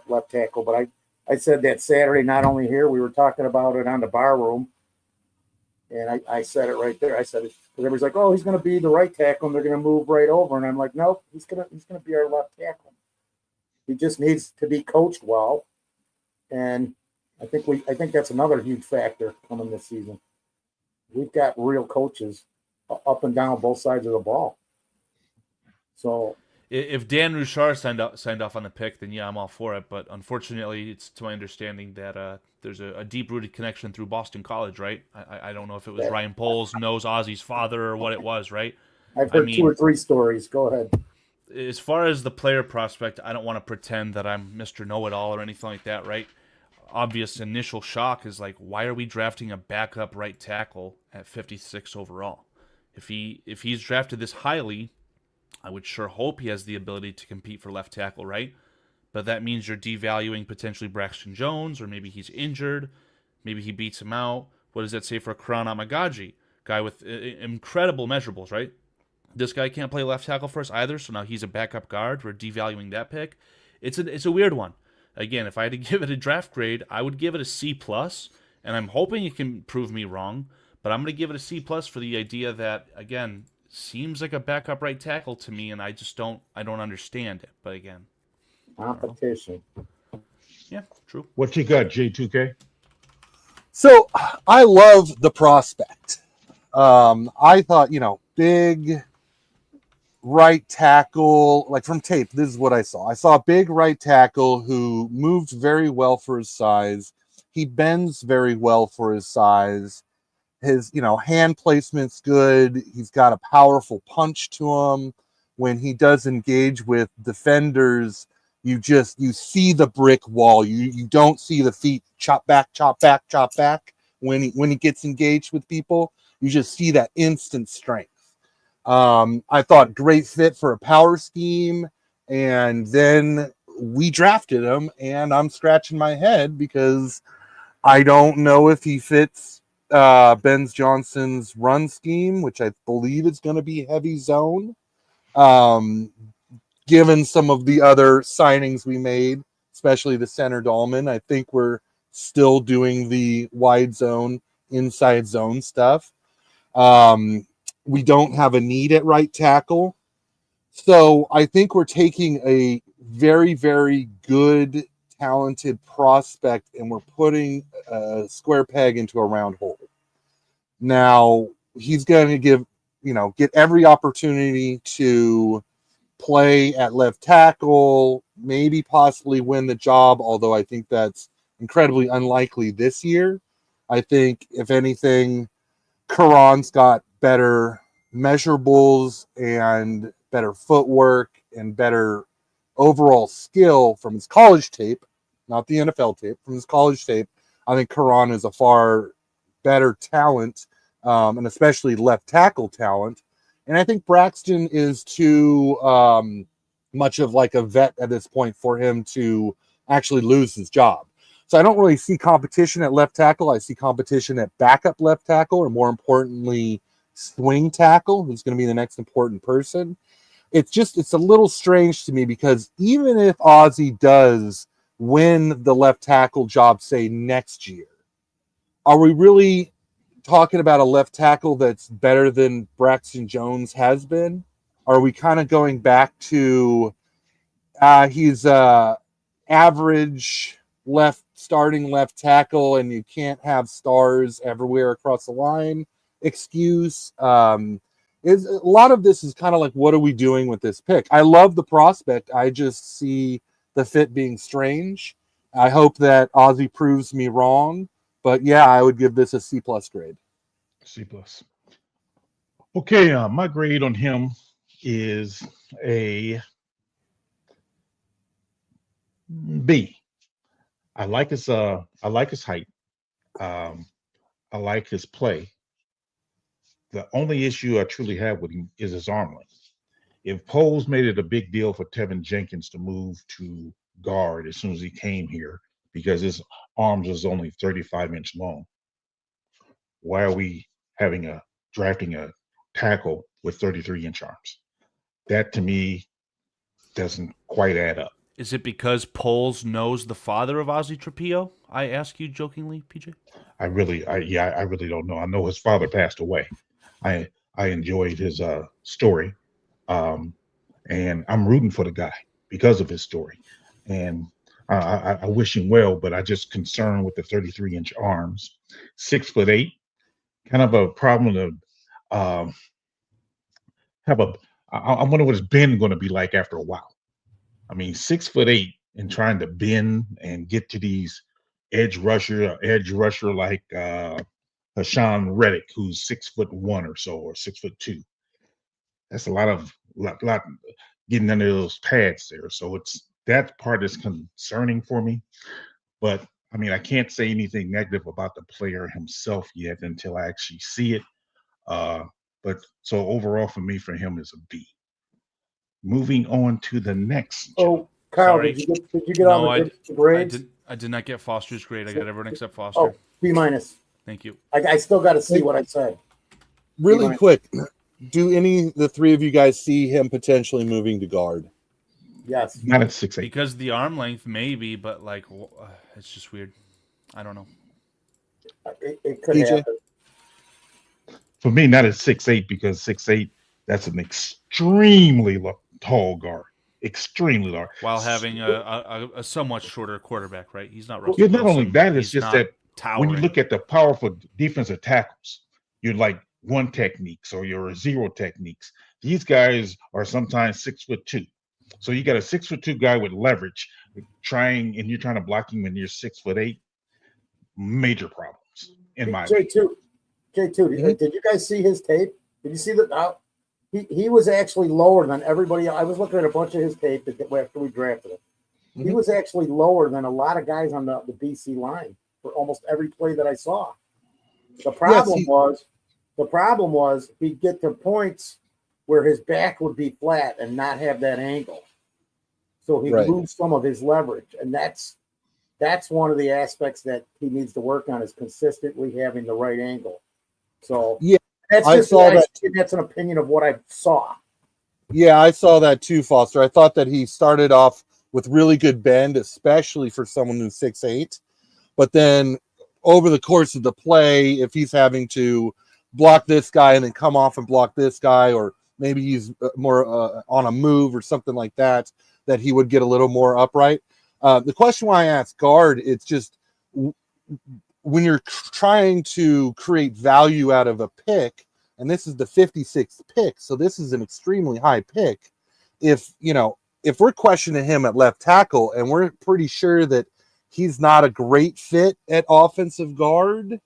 left tackle. But I said that Saturday, not only here, we were talking about it on the bar room. And I said it right there. I said it because everybody's like, "Oh, he's going to be the right tackle, and they're going to move right over." And I'm like, "Nope, he's going to be our left tackle. He just needs to be coached well, and I think that's another huge factor coming this season. We've got real coaches up and down both sides of the ball. So if Dan Rouchar signed off on the pick, then yeah, I'm all for it. But unfortunately, it's to my understanding that there's a deep-rooted connection through Boston College, right? I don't know if it was Ryan Poles knows Ozzy's father or what it was, right? I've heard 2 or 3 stories. Go ahead. As far as the player prospect, I don't want to pretend that I'm Mr. Know-It-All or anything like that, right? Obvious initial shock is like, why are we drafting a backup right tackle at 56 overall? If he's drafted this highly, I would sure hope he has the ability to compete for left tackle, right? But that means you're devaluing potentially Braxton Jones, or maybe he's injured. Maybe he beats him out. What does that say for Karan Amagaji? Guy with incredible measurables, right? This guy can't play left tackle for us either, so now he's a backup guard. We're devaluing that pick. It's a weird one. Again, if I had to give it a draft grade, I would give it a C+, and I'm hoping it can prove me wrong, but I'm going to give it a C+ for the idea that, again, seems like a backup right tackle to me, and I don't understand it. But again, competition. Yeah, true. What you got, J2K? So I love the prospect. I thought, big right tackle, like from tape, this is what I saw. I saw a big right tackle who moved very well for his size. He bends very well for his size. His, hand placement's good. He's got a powerful punch to him. When he does engage with defenders, you see the brick wall. You don't see the feet chop back. When he gets engaged with people, you just see that instant strength. I thought great fit for a power scheme, and then we drafted him, and I'm scratching my head because I don't know if he fits Ben Johnson's run scheme, which I believe is going to be heavy zone. Given some of the other signings we made, especially the center Dahlman, I think we're still doing the wide zone, inside zone stuff. We don't have a need at right tackle. So I think we're taking a very, very good, talented prospect and we're putting a square peg into a round hole. Now, he's going to get every opportunity to play at left tackle, maybe possibly win the job, although I think that's incredibly unlikely this year. I think, if anything, Karan's got better measurables and better footwork and better overall skill from his college tape, not the NFL tape, from his college tape. I think Karan is a far better talent, and especially left tackle talent. And I think Braxton is too much of like a vet at this point for him to actually lose his job. So I don't really see competition at left tackle. I see competition at backup left tackle, or more importantly, swing tackle, who's going to be the next important person. It's a little strange to me because even if Ozzy does win the left tackle job, say next year, are we really talking about a left tackle that's better than Braxton Jones has been? Are we kind of going back to he's average starting left tackle and you can't have stars everywhere across the line excuse? Is a lot of this is kind of like, what are we doing with this pick? I love the prospect. I just see the fit being strange. I hope that Ozzy proves me wrong, but yeah, I would give this a C+ grade. C+. Okay, my grade on him is a B. I like his height. I like his play. The only issue I truly have with him is his arm length. If Poles made it a big deal for Tevin Jenkins to move to guard as soon as he came here because his arms was only 35-inch long, why are we drafting a tackle with 33-inch arms? That to me doesn't quite add up. Is it because Poles knows the father of Ozzy Trapillo? I ask you jokingly, PJ. I really don't know. I know his father passed away. I enjoyed his story, and I'm rooting for the guy because of his story. And I wish him well, but I just concerned with the 33-inch arms. 6'8", kind of a problem to have a. I wonder what his bend going to be like after a while. I mean, 6'8" and trying to bend and get to these edge rusher like Hassan Reddick, who's 6'1" or so, or 6'2". That's a lot getting under those pads there. So that part is concerning for me. But I mean, I can't say anything negative about the player himself yet until I actually see it. But so overall for him is a B. Moving on to the next. Oh, Kyle, Sorry. did you get all the grades? I did not get Foster's grade. I got everyone except Foster. Oh, B minus. Thank you. I still got to see what I said. Really quick, do any the three of you guys see him potentially moving to guard? Yes. Not at 6'8". Because the arm length, maybe, but like it's just weird. I don't know. It could PJ? happen. For me, not at 6'8", because 6'8", that's an extremely tall guard. Extremely large. While having a somewhat shorter quarterback, right? He's not Yeah, not only that, it's just that towering. when you look at the powerful defensive tackles, you're like one techniques or your zero techniques. These guys are sometimes 6'2". So you got a 6'2" guy with leverage and you're trying to block him when you're 6'8". Major problems in my J2, did you guys see his tape? Did you see that? He was actually lower than everybody else. I was looking at a bunch of his tape after we drafted him. Mm-hmm. He was actually lower than a lot of guys on the BC line for almost every play that I saw. The problem was he'd get to points where his back would be flat and not have that angle. So he'd lose some of his leverage. And that's one of the aspects that he needs to work on, is consistently having the right angle. So that's an opinion of what I saw. Yeah, I saw that too, Foster. I thought that he started off with really good bend, especially for someone who's 6'8". But then over the course of the play, if he's having to block this guy and then come off and block this guy, or maybe he's more on a move or something like that, that he would get a little more upright. The question why I ask guard, it's just when you're trying to create value out of a pick, and this is the 56th pick, so this is an extremely high pick. If we're questioning him at left tackle and we're pretty sure that he's not a great fit at offensive guard,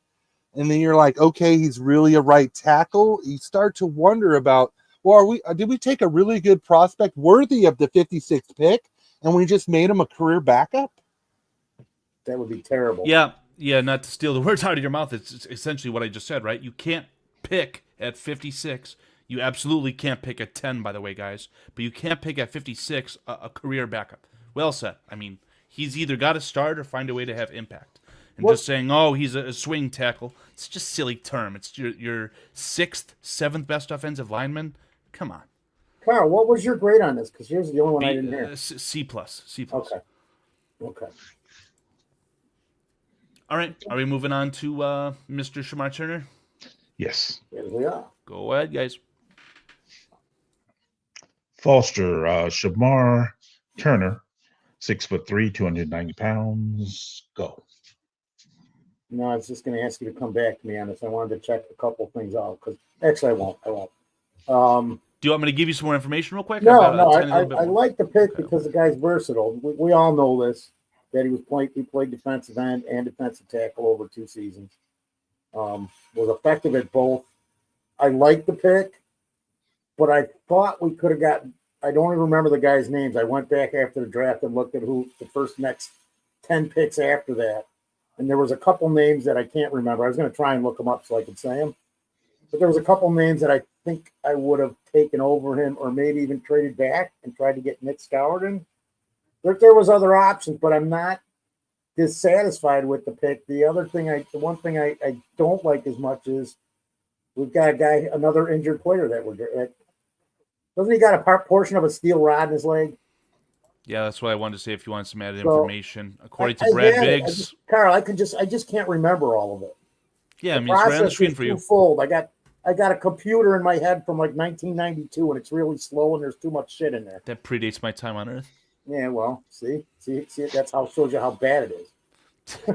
and then you're like, okay, he's really a right tackle, you start to wonder about, well, did we take a really good prospect worthy of the 56th pick and we just made him a career backup? That would be terrible. Yeah, not to steal the words out of your mouth. It's essentially what I just said, right? You can't pick at 56. You absolutely can't pick at 10, by the way, guys. But you can't pick at 56 a career backup. Well said. I mean, he's either got to start or find a way to have impact. And just saying, oh, he's a swing tackle, it's just a silly term. It's your 6th, 7th best offensive lineman. Come on. Carl, what was your grade on this? Because here's the only one I didn't hear. C+. Okay. All right. Are we moving on to Mr. Shamar Turner? Yes. Yes, we are. Go ahead, guys. Foster, Shamar Turner, 6'3", 290 pounds. Go. No, I was just going to ask you to come back to me on this. I wanted to check a couple things out, because actually I won't. Do you want me to give you some more information real quick? No. I like the pick because the guy's versatile. We all know this, that he played defensive end and defensive tackle over 2 seasons. Was effective at both. I like the pick, but I thought we could have gotten. I don't even remember the guys' names. I went back after the draft and looked at who the next 10 picks after that, and there was a couple names that I can't remember. I was going to try and look them up so I could say them, but there was a couple names that I think I would have taken over him, or maybe even traded back and tried to get Nick Scourin. There was other options, but I'm not dissatisfied with the pick. The one thing I don't like as much is we've got another injured player doesn't he got a portion of a steel rod in his leg? Yeah, that's what I wanted to say. If you want some added information, according to Brad Biggs, Carl, I just can't remember all of it. Yeah, I mean, it's right on the screen for you. Fold. I got a computer in my head from like 1992, and it's really slow, and there's too much shit in there. That predates my time on Earth. Yeah, well, see, that's how shows you how bad it is.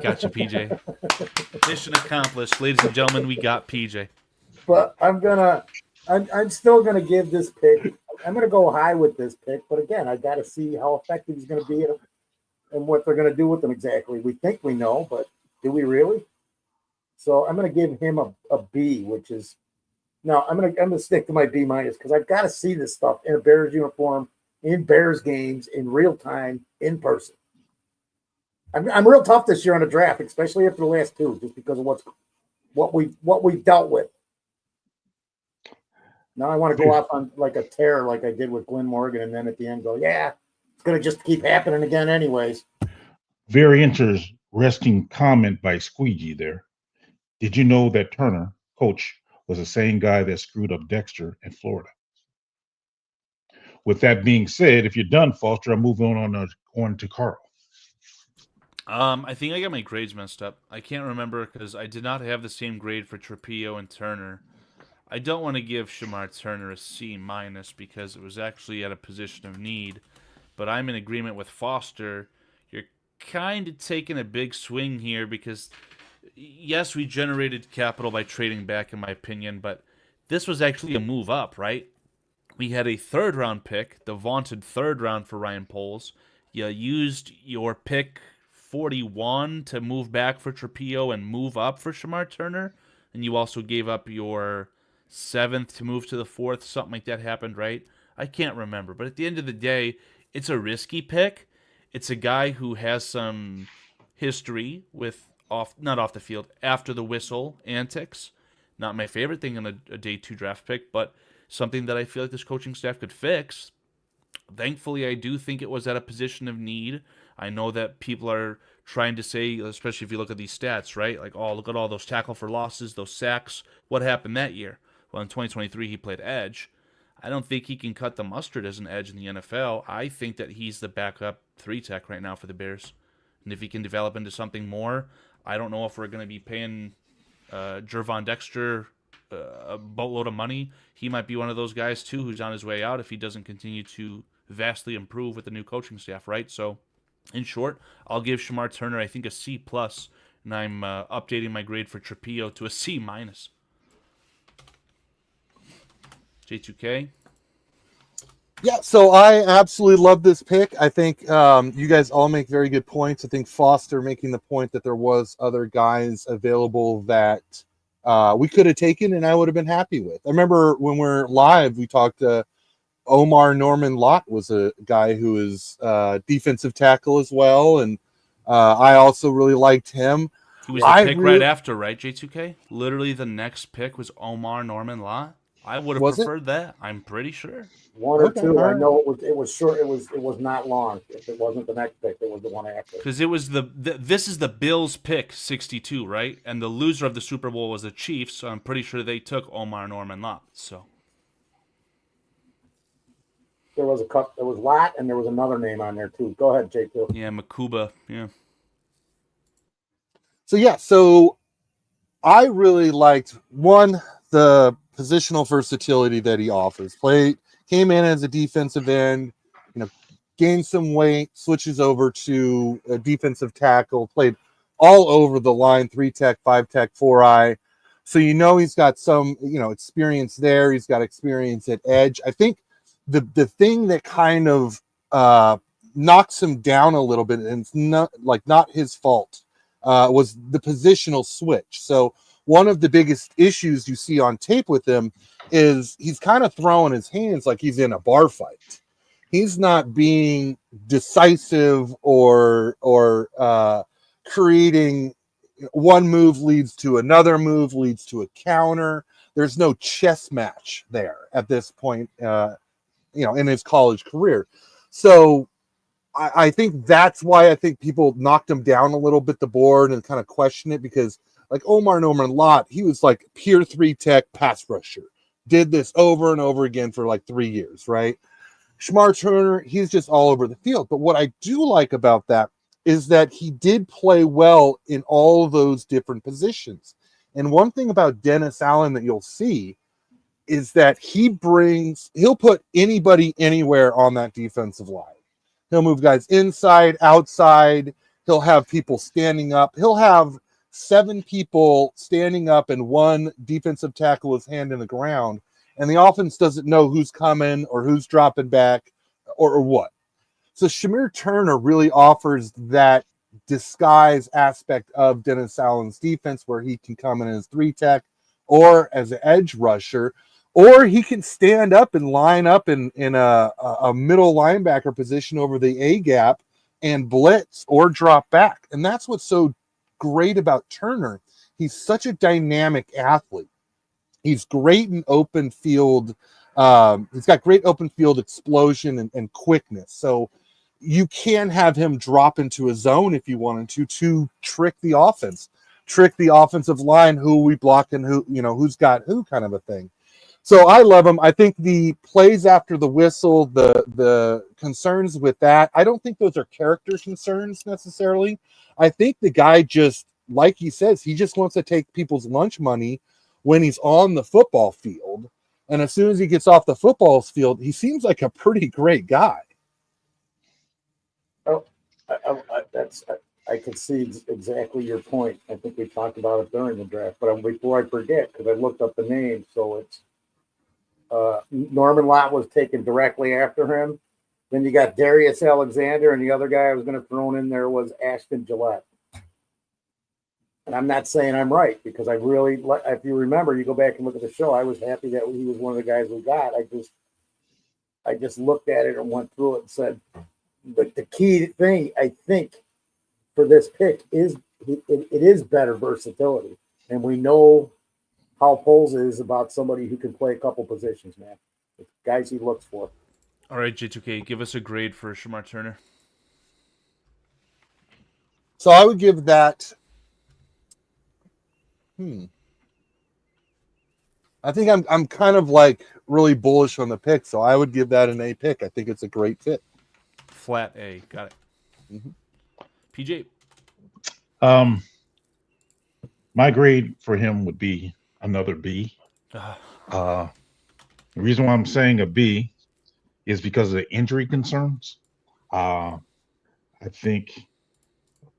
Gotcha, PJ. Mission accomplished, ladies and gentlemen. We got PJ. But I'm still gonna give this pick. I'm gonna go high with this pick, but again, I got to see how effective he's gonna be and what they're gonna do with him exactly. We think we know, but do we really? So I'm gonna give him a B, which is no. I'm gonna stick to my B minus because I've got to see this stuff in a Bears uniform, in Bears games, in real time, in person. I'm real tough this year on the draft, especially after the last two, just because of what we've dealt with. Now I want to go off on like a tear, like I did with Glenn Morgan, and then at the end go, yeah, it's gonna just keep happening again, anyways. Very interesting comment by Squeegee there. Did you know that Turner, coach, was the same guy that screwed up Dexter in Florida? With that being said, if you're done, Foster, I'm moving on to Carl. I think I got my grades messed up. I can't remember because I did not have the same grade for Trapillo and Turner. I don't want to give Shamar Turner a C minus because it was actually at a position of need, but I'm in agreement with Foster. You're kind of taking a big swing here because, yes, we generated capital by trading back, in my opinion, but this was actually a move up, right? We had a third-round pick, the vaunted third round for Ryan Poles. You used your pick 41 to move back for Trapillo and move up for Shamar Turner, and you also gave up your 7th to move to the 4th. Something like that happened, right? I can't remember, but at the end of the day, it's a risky pick. It's a guy who has some history with not off the field, after the whistle antics. Not my favorite thing in a day 2 draft pick, but something that I feel like this coaching staff could fix. Thankfully, I do think it was at a position of need. I know that people are trying to say, especially if you look at these stats, right? Like, oh, look at all those tackle for losses, those sacks. What happened that year? Well, in 2023, he played edge. I don't think he can cut the mustard as an edge in the NFL. I think that he's the backup 3-tech right now for the Bears. And if he can develop into something more, I don't know if we're going to be paying Gervon Dexter a boatload of money. He might be one of those guys, too, who's on his way out if he doesn't continue to vastly improve with the new coaching staff, right? So, in short, I'll give Shamar Turner, I think, a C+, and I'm updating my grade for Trapillo to a C-. J2K? Yeah, so I absolutely love this pick. I think you guys all make very good points. I think Foster making the point that there was other guys available that we could have taken and I would have been happy with. I remember when we're live, we talked Omar Norman Lott was a guy who is defensive tackle as well, and I also really liked him. He was the pick right after, right, J2K? Literally the next pick was Omar Norman Lott. I would have preferred that. I'm pretty sure. One or two. I know it was short. It was not long. If it wasn't the next pick, it was the one after. Because it was this is the Bills pick 62, right? And the loser of the Super Bowl was the Chiefs, so I'm pretty sure they took Omar Norman Lott. So there was there was Lott, and there was another name on there too. Go ahead, Jake. Yeah, Makuba. Yeah. So I really liked the positional versatility that he offers. Came in as a defensive end, gained some weight, switches over to a defensive tackle, played all over the line, 3-tech, 5-tech, 4-eye. So he's got some, experience there. He's got experience at edge. I think the thing that kind of knocks him down a little bit, and it's not his fault, was the positional switch. So one of the biggest issues you see on tape with him is he's kind of throwing his hands like he's in a bar fight. He's not being decisive or creating one move leads to another move, leads to a counter. There's no chess match there at this point, in his college career. So I think that's why I think people knocked him down a little bit the board and kind of question it, because like Omar Norman Lott, he was like pure 3-tech pass rusher. Did this over and over again for like 3 years, right? Shamar Turner, he's just all over the field. But what I do like about that is that he did play well in all of those different positions. And one thing about Dennis Allen that you'll see is that he'll put anybody anywhere on that defensive line. He'll move guys inside, outside. He'll have people standing up. He'll have 7 people standing up and 1 defensive tackle with his hand in the ground. And the offense doesn't know who's coming or who's dropping back or what. So Shamir Turner really offers that disguise aspect of Dennis Allen's defense, where he can come in as 3-tech or as an edge rusher, or he can stand up and line up in a middle linebacker position over the A gap and blitz or drop back. And that's what's so great about Turner. He's such a dynamic athlete. He's great in open field. He's got great open field explosion and quickness. So you can have him drop into a zone if you wanted to trick the offense, trick the offensive line, who we block and who's got who, kind of a thing. So I love him. I think the plays after the whistle, the concerns with that, I don't think those are character concerns necessarily. I think the guy just, like he says, he just wants to take people's lunch money when he's on the football field. And as soon as he gets off the football field, he seems like a pretty great guy. Oh, I can see exactly your point. I think we talked about it during the draft, but before I forget, because I looked up the name, so it's Norman Lott was taken directly after him. Then you got Darius Alexander, and the other guy I was going to throw in there was Ashton Gillette. And I'm not saying I'm right, because I really, if you remember, you go back and look at the show, I was happy that he was one of the guys we got. I just looked at it and went through it and said, the key thing, I think, for this pick is it is better versatility. And we know how Poles is about somebody who can play a couple positions, man. The guys he looks for. All right, J2K, give us a grade for Shamar Turner. So I would give that. I think I'm kind of like really bullish on the pick, so I would give that an A pick. I think it's a great fit. Flat A, got it. PJ. My grade for him would be another B. The reason why I'm saying a B is because of the injury concerns. I think,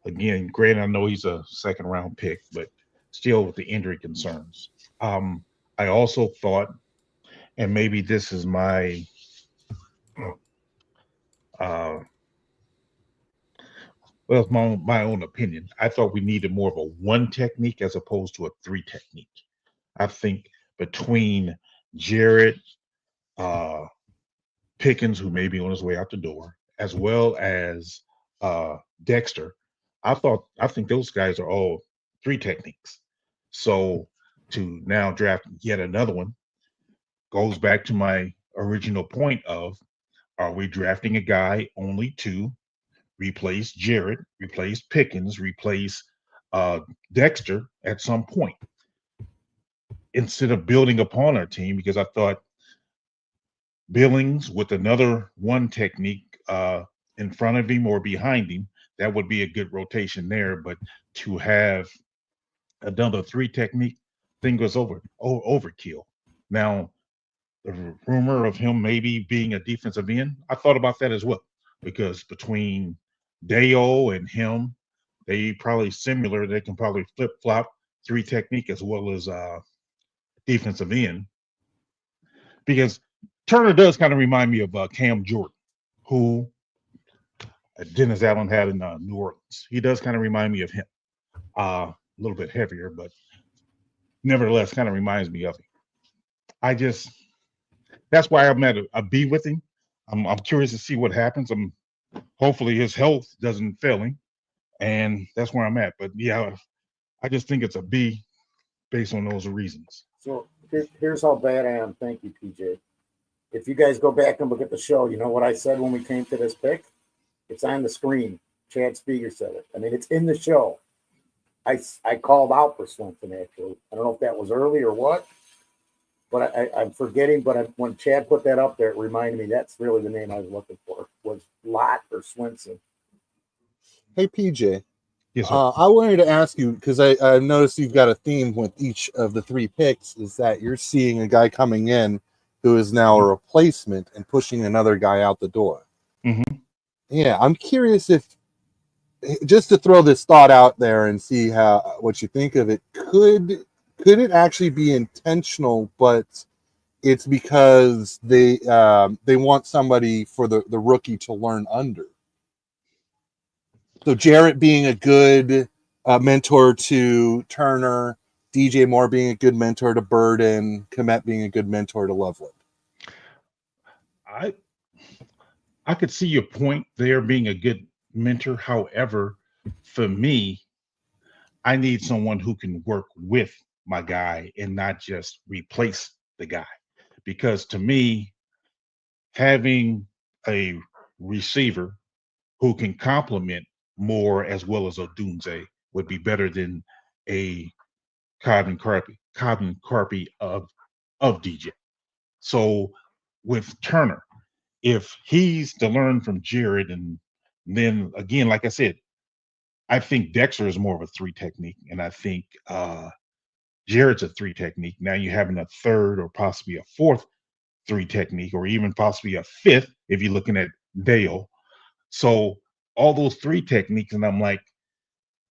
again, granted, I know he's a second round pick, but still with the injury concerns. I also thought, and maybe this is my my own opinion. I thought we needed more of a 1 technique as opposed to a 3 technique. I think between Jarrett, Pickens, who may be on his way out the door, as well as Dexter, I think those guys are all 3 techniques. So to now draft yet another one goes back to my original point of, are we drafting a guy only to replace Jarrett, replace Pickens, replace Dexter at some point, instead of building upon our team? Because I thought Billings with another 1 technique in front of him or behind him, that would be a good rotation there. But to have another 3 technique, thing was overkill. Now, the rumor of him maybe being a defensive end, I thought about that as well, because between Deo and him, they probably similar. They can probably flip flop 3 technique as well as defensive end. Because Turner does kind of remind me of Cam Jordan, who Dennis Allen had in New Orleans. He does kind of remind me of him. A little bit heavier, but nevertheless kind of reminds me of him. That's why I'm at a B with him. I'm curious to see what happens. Hopefully his health doesn't fail him, and that's where I'm at. But yeah, I just think it's a B based on those reasons. So here's how bad I am. Thank you, PJ. If you guys go back and look at the show, you know what I said when we came to this pick? It's on the screen. Chad Speaker said it. I mean, it's in the show. I called out for Swinton, actually. I don't know if that was early or what, but I'm forgetting. But when Chad put that up there, it reminded me that's really the name I was looking for, was Lott or Swinson. Hey, PJ. Yes, sir. I wanted to ask you, because I noticed you've got a theme with each of the 3 picks, is that you're seeing a guy coming in who is now a replacement and pushing another guy out the door. Mm-hmm. Yeah, I'm curious if, just to throw this thought out there and see what you think of it, could it actually be intentional, but it's because they want somebody for the rookie to learn under. So Jarrett being a good mentor to Turner, DJ Moore being a good mentor to Burden, Komet being a good mentor to Loveland. I could see your point there, being a good mentor. However, for me, I need someone who can work with my guy and not just replace the guy. Because to me, having a receiver who can complement Moore as well as Odunze would be better than a carbon copy of DJ. So with Turner, if he's to learn from Jared, and then again, like I said, I think Dexter is more of a 3 technique, and I think Jared's a 3 technique. Now you're having a third or possibly a fourth 3 technique, or even possibly a fifth if you're looking at Dale. So all those 3 techniques, and I'm like,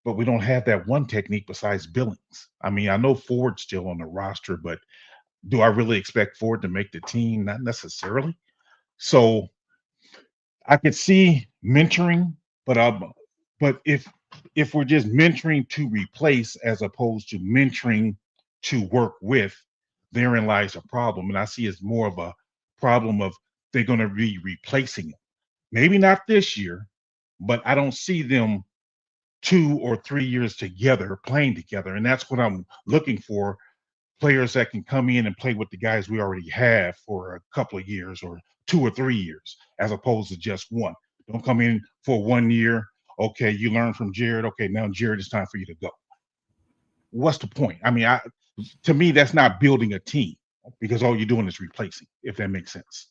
but we don't have that one technique besides Billings. I mean, I know Ford's still on the roster, but do I really expect Ford to make the team? Not necessarily. So I could see mentoring, but if we're just mentoring to replace as opposed to mentoring to work with, therein lies a problem. And I see it's more of a problem of they're going to be replacing it. Maybe not this year, but I don't see them 2 or 3 years together playing together. And that's what I'm looking for, players that can come in and play with the guys we already have for a couple of years or 2 or 3 years, as opposed to just one. Don't come in for 1 year. Okay, you learn from Jared. Okay, now Jared, it's time for you to go. What's the point? I mean, to me, that's not building a team, because all you're doing is replacing, if that makes sense.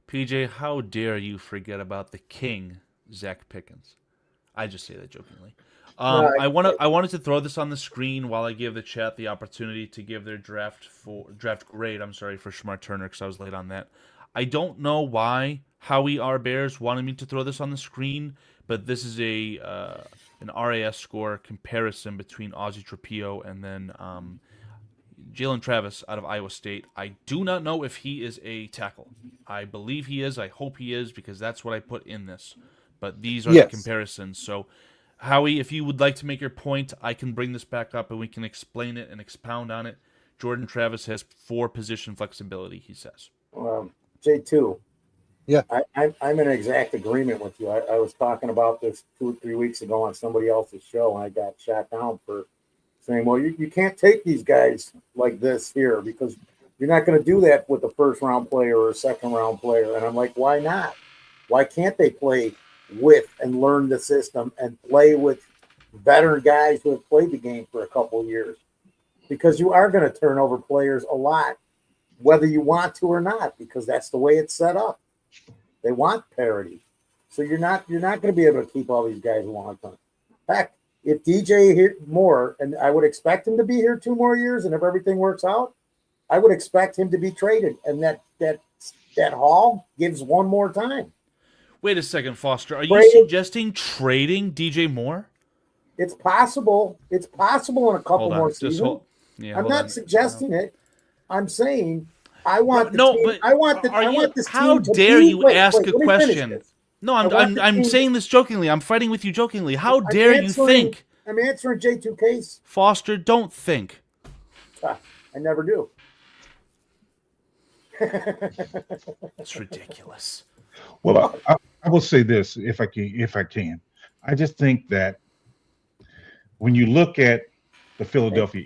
PJ, how dare you forget about the king, Zach Pickens? I just say that jokingly. I wanted to throw this on the screen while I give the chat the opportunity to give their draft grade. I'm sorry for Shmar Turner, because I was late on that. I don't know why Howie R. Bears wanted me to throw this on the screen, but this is an RAS score comparison between Ozzie Trapio and then Jalen Travis out of Iowa State. I do not know if he is a tackle. I believe he is. I hope he is, because that's what I put in this. But these are the comparisons. So, Howie, if you would like to make your point, I can bring this back up and we can explain it and expound on it. Jordan Travis has 4 position flexibility, he says. J2. Yeah. I'm in exact agreement with you. I was talking about this 2 or 3 weeks ago on somebody else's show, and I got shot down for saying, well, you can't take these guys like this here, because you're not going to do that with a first-round player or a second-round player. And I'm like, why not? Why can't they play with and learn the system and play with veteran guys who have played the game for a couple of years? Because you are going to turn over players a lot, whether you want to or not, because that's the way it's set up. They want parity. So you're not going to be able to keep all these guys a long time. In fact, if DJ here more, and I would expect him to be here 2 more years, and if everything works out, I would expect him to be traded, and that Hall gives 1 more time. Wait a second, Foster. Are you suggesting trading DJ Moore? It's possible. It's possible in a couple more seasons. I'm not suggesting it. I'm saying I want the team. I want this team. How dare you ask a question? No, I'm saying this jokingly. I'm fighting with you jokingly. How dare you think? I'm answering J2K's. Foster, don't think. I never do. It's ridiculous. Well, I will say this, if I can. I just think that when you look at the Philadelphia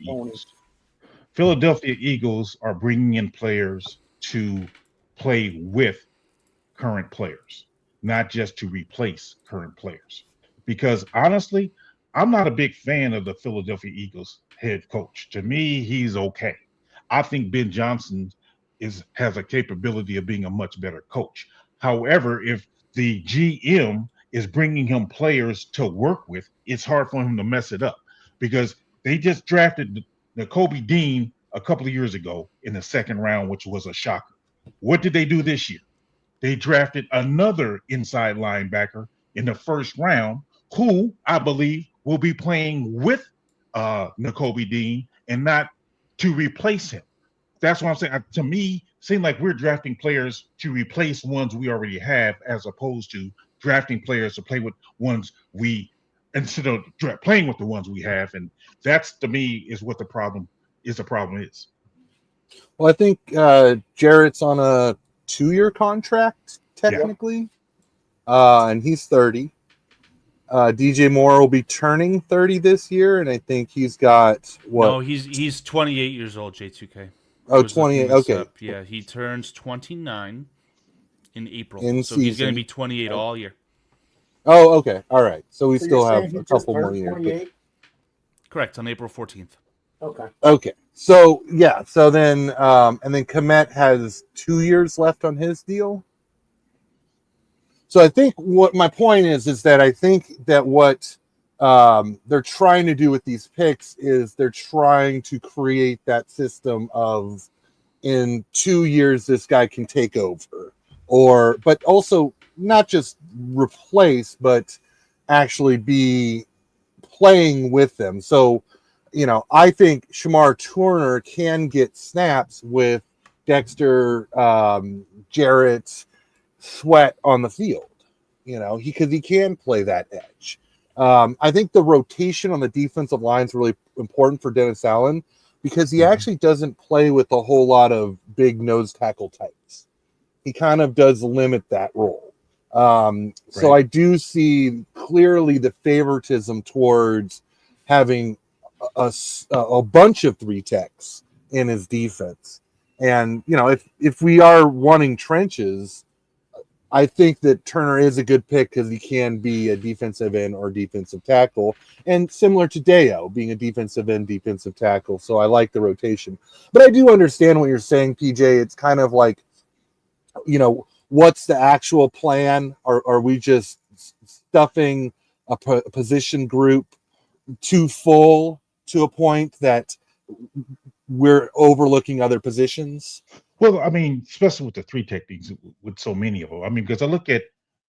Eagles are bringing in players to play with current players, not just to replace current players. Because honestly, I'm not a big fan of the Philadelphia Eagles head coach. To me, he's okay. I think Ben Johnson has a capability of being a much better coach. However, if the GM is bringing him players to work with, it's hard for him to mess it up, because they just drafted Kobe Dean a couple of years ago in the 2nd round, which was a shocker. What did they do this year? they drafted another inside linebacker in the first round, who I believe will be playing with Nakobe Dean and not to replace him. That's what I'm saying. To me, seems like we're drafting players to replace ones we already have, as opposed to drafting players to play with ones we instead of playing with the ones we have. And that's, to me, is what the problem is. Well, I think Jarrett's on a 2-year contract technically, and he's 30. DJ Moore will be turning 30 this year, and I think he's got what? No, he's 28 years old. J2K. Oh, 28. Okay. Yeah, he turns 29 in April, In so he's going season. to be 28 all year. Oh, okay. All right. So we So still you're have saying he a just couple more turned years. 28? Correct, on April 14th. Okay. Okay. So yeah. So then, and then Komet has 2 years left on his deal. So I think what my point is that I think that what they're trying to do with these picks is they're trying to create that system of, in 2 years this guy can take over, but also not just replace, but actually be playing with them. So, I think Shamar Turner can get snaps with Dexter, Jarrett, Sweat on the field, because he can play that edge. I think the rotation on the defensive line is really important for Dennis Allen, because he actually doesn't play with a whole lot of big nose tackle types. He kind of does limit that role. So I do see clearly the favoritism towards having a bunch of 3 techs in his defense. And, if we are wanting trenches, I think that Turner is a good pick because he can be a defensive end or defensive tackle, and similar to Deo being a defensive end, defensive tackle. So I like the rotation, but I do understand what you're saying, PJ. It's kind of like, what's the actual plan? Are we just stuffing a position group too full to a point that we're overlooking other positions? Well, I mean, especially with the 3 techniques, with so many of them. I mean, because I look at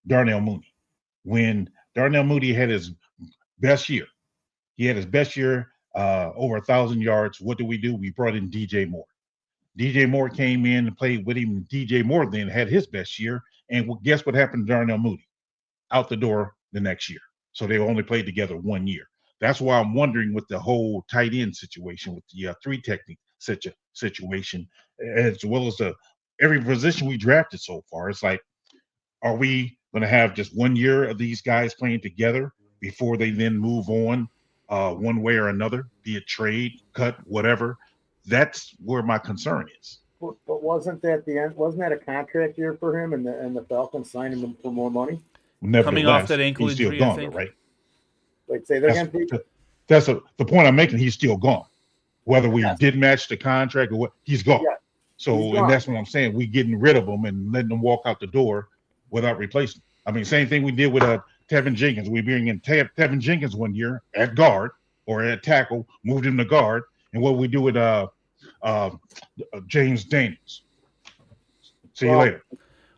Darnell Mooney. When Darnell Mooney had his best year, over 1,000 yards. What did? We brought in DJ Moore. DJ Moore came in and played with him. DJ Moore then had his best year. And guess what happened to Darnell Mooney? Out the door the next year. So they only played together 1 year. That's why I'm wondering with the whole tight end situation, with the 3 technique situation, as well as every position we drafted so far. It's like, are we going to have just 1 year of these guys playing together before they then move on one way or another, be it trade, cut, whatever? That's where my concern is. But wasn't that the end? Wasn't that a contract year for him, and the Falcons signed him for more money? Coming off that ankle he's still injury, gone, I think. right? Like, say that again. That's the point I'm making. He's still gone. Whether we did match the contract or what, he's gone. Yeah. So, and that's what I'm saying. We getting rid of him and letting him walk out the door without replacing him. I mean, same thing we did with Tevin Jenkins. We bring in Tevin Jenkins 1 year at guard or at tackle, moved him to guard. And what we do with James Daniels. See you later.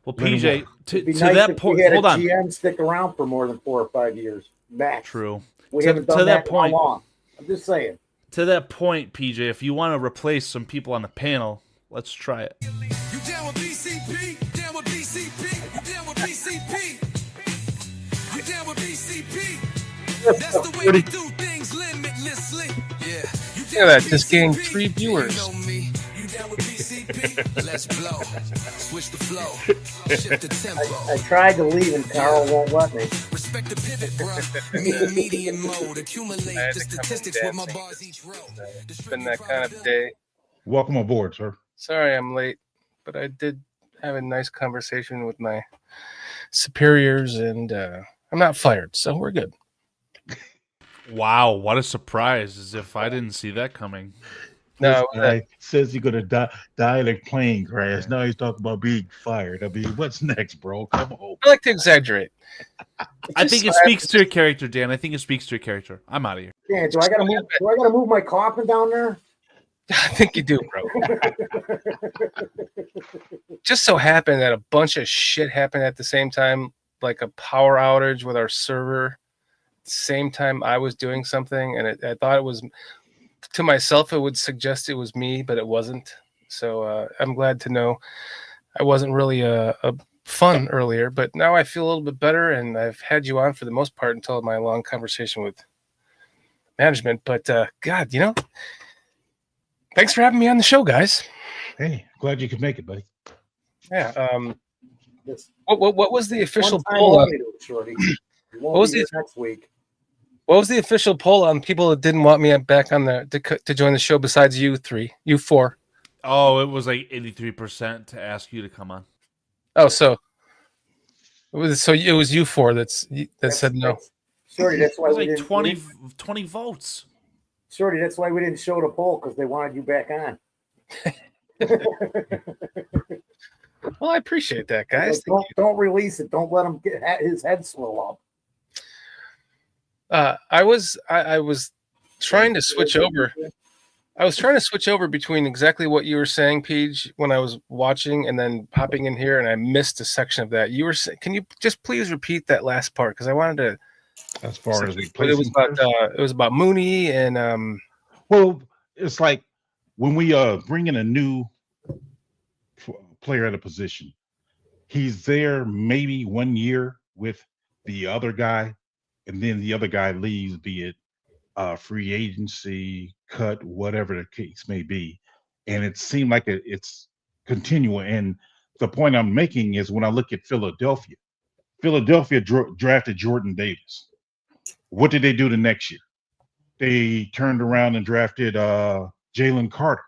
Well, PJ, to nice that point, hold on. GM stick around for more than 4 or 5 years max. True. We haven't done that point. Long. I'm just saying. To that point, PJ, if you want to replace some people on the panel, let's try it. You down with BCP? Down with BCP? You down with BCP? You down with BCP? That's the way we do things limitlessly. Yeah. Look at that, just gained 3 viewers. You down with BCP? Let's blow. Switch the flow. Shift the tempo. I tried to leave and Carl won't let me. Respect the pivot, bro. Median mode. Accumulate the statistics with my bars each row. It's been that kind of day. Welcome aboard, sir. Sorry I'm late, but I did have a nice conversation with my superiors, and I'm not fired, so we're good. Wow, what a surprise, as if I didn't see that coming. No, guy says you're gonna die like plane crash. Now he's talking about being fired. I mean, what's next, bro? Come on. I like to exaggerate. I think it speaks to your character, Dan. I think it speaks to your character. I'm out of here. Dan, do I gotta move my coffin down there? I think you do, bro. Just so happened that a bunch of shit happened at the same time, like a power outage with our server. Same time I was doing something, and I thought it was, to myself, it would suggest it was me, but it wasn't. So I'm glad to know I wasn't really a fun earlier, but now I feel a little bit better, and I've had you on for the most part until my long conversation with management. But God, thanks for having me on the show, guys. Hey, glad you could make it, buddy. Yeah. This What was the official one time poll? only, though, Shorty. You won't What was be here the- next week? What was the official poll on people that didn't want me back on to join the show besides you four? Oh, it was like 83% to ask you to come on. Oh, so it was you four that said no. Shorty, that's It why was we like didn't. 20 votes. Shorty, that's why we didn't show the poll, because they wanted you back on. Well, I appreciate that, guys. Like, don't release it. Don't let him get his head swell up. I was trying to switch over. I was trying to switch over between exactly what you were saying, Peach, when I was watching, and then popping in here, and I missed a section of that. You were saying, can you just please repeat that last part, because I wanted to. As far as But it was about Mooney and well, it's like when we bring in a new player at a position, he's there maybe 1 year with the other guy, and then the other guy leaves, be it free agency, cut, whatever the case may be, and it seemed like it's continual. And the point I'm making is when I look at Philadelphia drafted Jordan Davis. What did they do the next year? They turned around and drafted Jalen Carter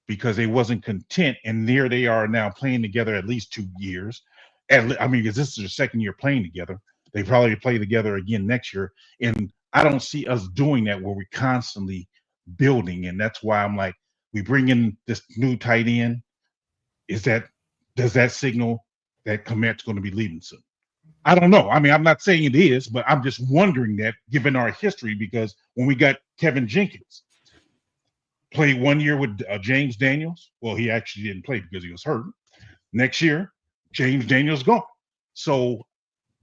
because they wasn't content, and there they are now playing together at least 2 years. Because this is their second year playing together. They probably play together again next year, and I don't see us doing that where we're constantly building, and that's why I'm like, we bring in this new tight end. Does that signal that Komet's going to be leaving soon? I don't know. I mean, I'm not saying it is, but I'm just wondering that given our history, because when we got Kevin Jenkins, played 1 year with James Daniels. Well, he actually didn't play because he was hurt. Next year, James Daniels gone. So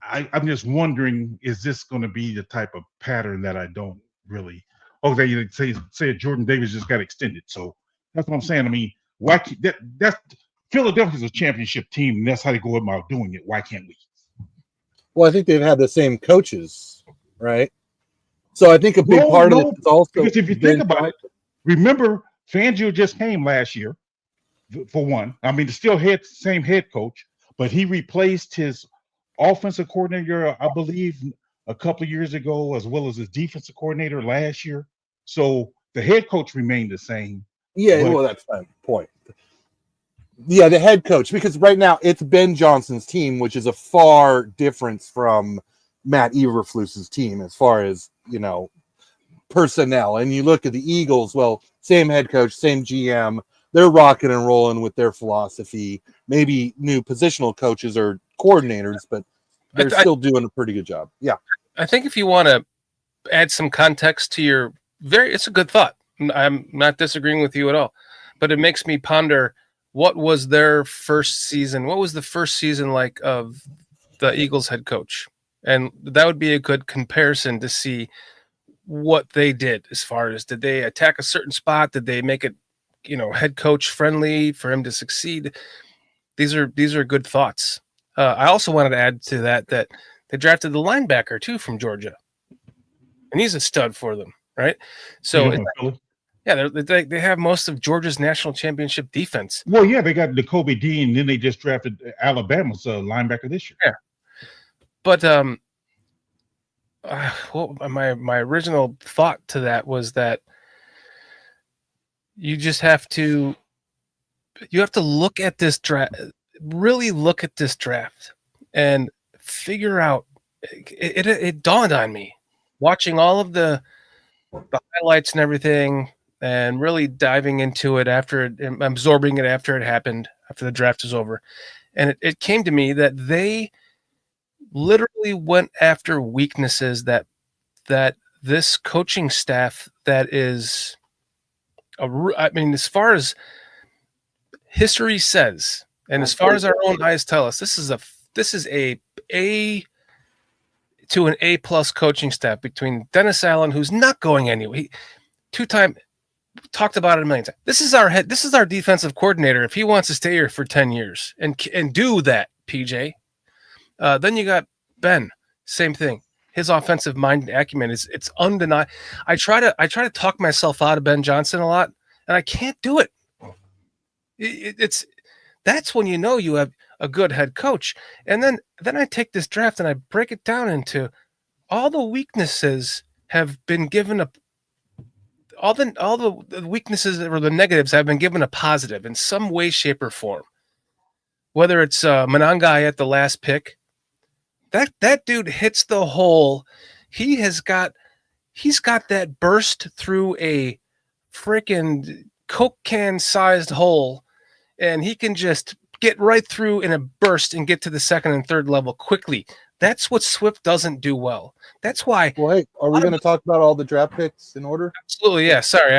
I'm just wondering, is this going to be the type of pattern that I don't really? Oh, they say Jordan Davis just got extended. So that's what I'm saying. I mean, why that's Philadelphia's a championship team, and that's how they go about doing it. Why can't we? Well, I think they've had the same coaches, right? So I think a big part of it is also because if you think about it, remember Fangio just came last year, for one. I mean, still had same head coach, but he replaced his offensive coordinator, I believe, a couple of years ago, as well as his defensive coordinator last year. So the head coach remained the same. Yeah, well, that's my point. Yeah, the head coach, because right now it's Ben Johnson's team, which is a far difference from Matt Eberflus's team as far as, personnel. And you look at the Eagles, well, same head coach, same GM. They're rocking and rolling with their philosophy. Maybe new positional coaches or coordinators, but they're still doing a pretty good job. Yeah. I think if you want to add some context to it's a good thought. I'm not disagreeing with you at all, but it makes me ponder, what was their first season? What was the first season like of the Eagles head coach? And that would be a good comparison to see what they did as far as, did they attack a certain spot? Did they make it, head coach friendly for him to succeed? These are good thoughts. I also wanted to add to that they drafted the linebacker too from Georgia, and he's a stud for them, right? So yeah, they have most of Georgia's national championship defense. Well, yeah, they got N'Kobe Dean, and then they just drafted Alabama's linebacker this year. Yeah, but my original thought to that was that you have to look at this draft, really look at this draft, and figure out. It dawned on me watching all of the highlights and everything, and really diving into it absorbing it after it happened, after the draft was over. And it came to me that they literally went after weaknesses that this coaching staff that is I mean, as far as history says, and as far as our own eyes tell us, this is a to an A+ coaching staff between Dennis Allen, who's not going anywhere. He, two-time talked about it a million times. This is our defensive coordinator. If he wants to stay here for 10 years and do that, PJ. Then you got Ben, same thing. His offensive mind acumen it's undeniable. I try to talk myself out of Ben Johnson a lot, and I can't do it. That's when you know you have a good head coach. And then I take this draft and I break it down into all the weaknesses have been given all the weaknesses or the negatives have been given a positive in some way, shape, or form. Whether it's Monangai at the last pick, that dude hits the hole. He's got that burst through a freaking Coke can sized hole, and he can just get right through in a burst and get to the second and third level quickly. That's what Swift doesn't do well. That's why. Well, hey, are we going to talk about all the draft picks in order? Absolutely, yeah. Sorry,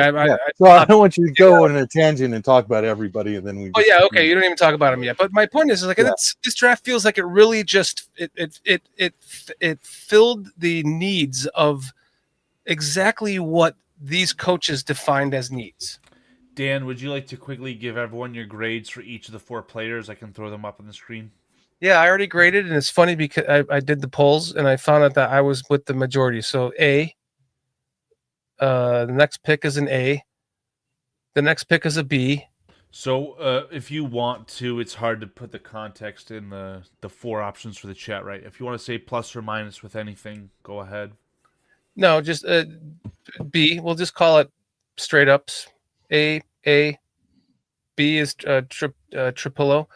So I don't want you to go on a tangent and talk about everybody, and then we. Oh yeah, okay. You don't even talk about him yet. But my point is like this draft feels like it really just it filled the needs of exactly what these coaches defined as needs. Dan, would you like to quickly give everyone your grades for each of the 4 players? I can throw them up on the screen. Yeah, I already graded, and it's funny because I did the polls, and I found out that I was with the majority. So A, the next pick is an A. The next pick is a B. So if you want to, it's hard to put the context in the 4 options for the chat, right? If you want to say plus or minus with anything, go ahead. No, just B. We'll just call it straight ups. A. B is Tripolo.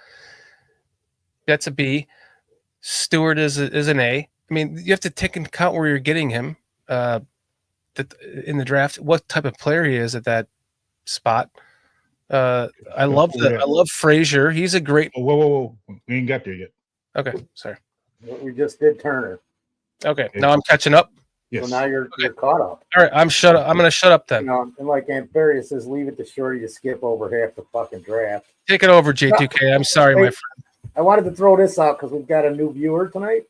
That's a B. Stewart is an A. I mean, you have to take into account where you're getting him in the draft, what type of player he is at that spot. I love Frazier. He's a great. Whoa! We ain't got there yet. Okay, sorry. We just did Turner. Okay, now I'm catching up. Yes. So now you're caught up. All right, I'm shut up. I'm going to shut up then. You know, and like Ampharia says, leave it to Shorty to skip over half the fucking draft. Take it over, J2K. I'm sorry, my friend. I wanted to throw this out because we've got a new viewer tonight.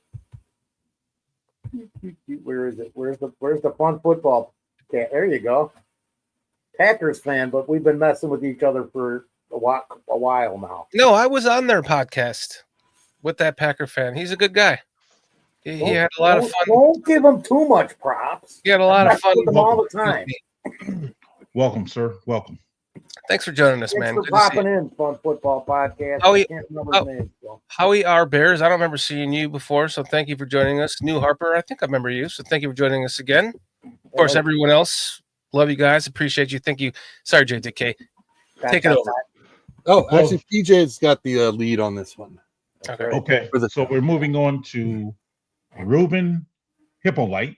Where is it? Where's the fun football cat? There you go. Packers fan, but we've been messing with each other for a while now. No, I was on their podcast with that Packer fan. He's a good guy. He had a lot of fun. Don't give him too much props. He had a lot of fun with them all the time. Welcome, sir. Welcome. Thanks for joining us, Thanks man. for popping in, Fun Football Podcast. I can't remember his name. So. Howie R. Bears. I don't remember seeing you before, so thank you for joining us. New Harper, I think I remember you, so thank you for joining us again. Of course, everyone else, love you guys. Appreciate you. Thank you. Sorry, JTK. Take it over. Oh, actually, PJ's got the lead on this one. Okay. So we're moving on to Ruben Hippolyte,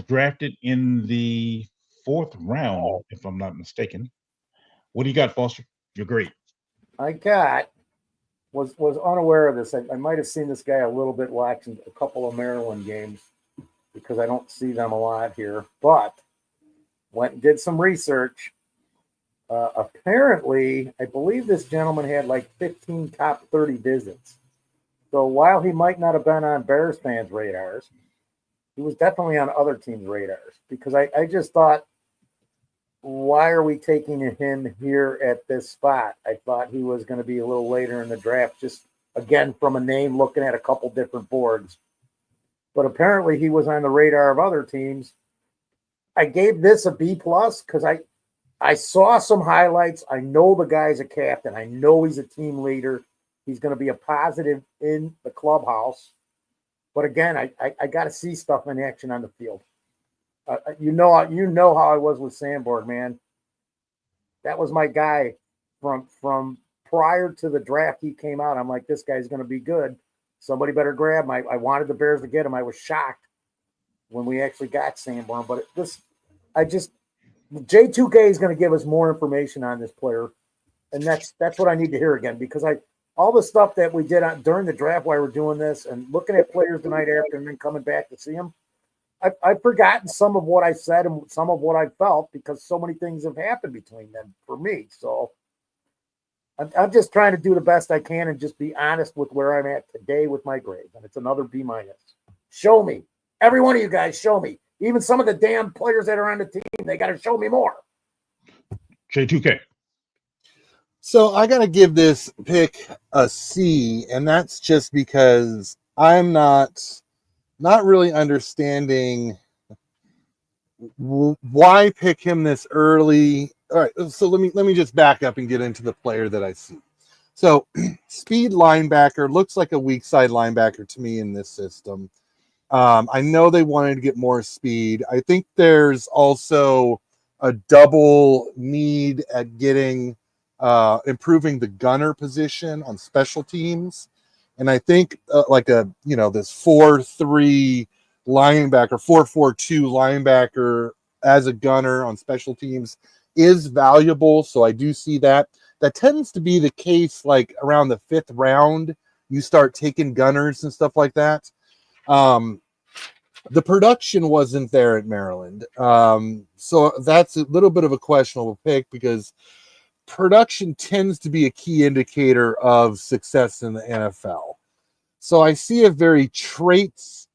drafted in the 4th round, if I'm not mistaken. What do you got, Foster? You're great. Was unaware of this. I might have seen this guy a little bit watching a couple of Maryland games because I don't see them a lot here. But went and did some research. Apparently, I believe this gentleman had like 15 top 30 visits. So while he might not have been on Bears fans' radars, he was definitely on other teams' radars because I just thought, why are we taking him here at this spot? I thought he was going to be a little later in the draft, just again from a name looking at a couple different boards. But apparently he was on the radar of other teams. I gave this a B+ because I saw some highlights. I know the guy's a captain. I know he's a team leader. He's going to be a positive in the clubhouse. But again, I got to see stuff in action on the field. You know how I was with Sanborn, man. That was my guy from prior to the draft. He came out. I'm like, this guy's going to be good. Somebody better grab him. I wanted the Bears to get him. I was shocked when we actually got Sanborn. But J2K is going to give us more information on this player, and that's what I need to hear again because all the stuff that we did during the draft while we're doing this and looking at players the night after and then coming back to see them. I've forgotten some of what I said and some of what I felt because so many things have happened between them for me. So I'm just trying to do the best I can and just be honest with where I'm at today with my grade. And it's another B-. Show me. Every one of you guys, show me. Even some of the damn players that are on the team, they got to show me more. J2K. So I got to give this pick a C, and that's just because I'm not really understanding why pick him this early. All right, so let me just back up and get into the player that I see. So speed linebacker looks like a weak side linebacker to me in this system. I know they wanted to get more speed. I think there's also a double need at getting improving the gunner position on special teams. And I think like this 4-3 linebacker, 4-4-2 linebacker as a gunner on special teams is valuable. So I do see that. That tends to be the case like around the 5th round. You start taking gunners and stuff like that. The production wasn't there at Maryland. So that's a little bit of a questionable pick because production tends to be a key indicator of success in the NFL. So I see a very traits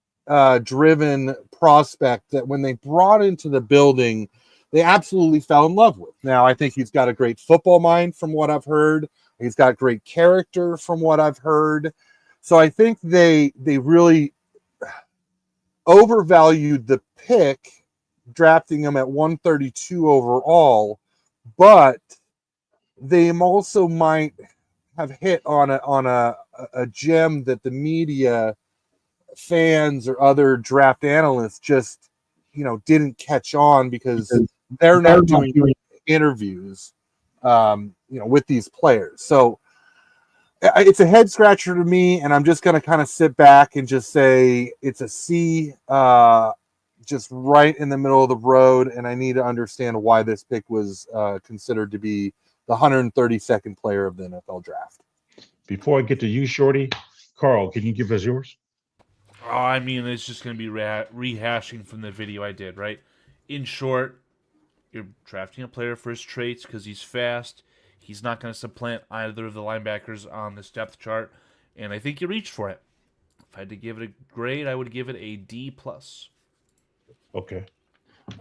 driven prospect that when they brought into the building, they absolutely fell in love with. Now, I think he's got a great football mind from what I've heard. He's got great character from what I've heard. So I think they really overvalued the pick, drafting him at 132 overall, but they also might have hit on a gem that the media, fans, or other draft analysts just didn't catch on because they're not doing interviews with these players. So it's a head scratcher to me, and I'm just going to kind of sit back and just say it's a C, just right in the middle of the road, and I need to understand why this pick was considered to be the 132nd player of the NFL draft. Before I get to you, Shorty, Carl, can you give us yours? Oh, I mean, it's just going to be rehashing from the video I did, right? In short, you're drafting a player for his traits because he's fast. He's not going to supplant either of the linebackers on this depth chart, and I think you reached for it. If I had to give it a grade, I would give it a D+. Okay.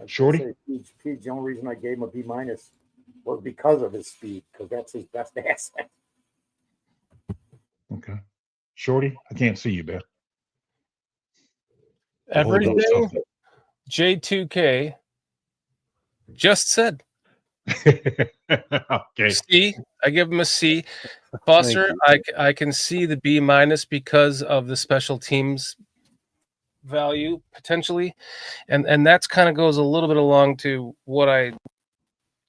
Shorty? Pete, the only reason I gave him a B- was because of his speed, because that's his best asset. Okay. Shorty, I can't see you, man. Everything J2K just said. Okay. C. I give him a C. Foster, I can see the B- because of the special teams value potentially, and that's kind of goes a little bit along to what I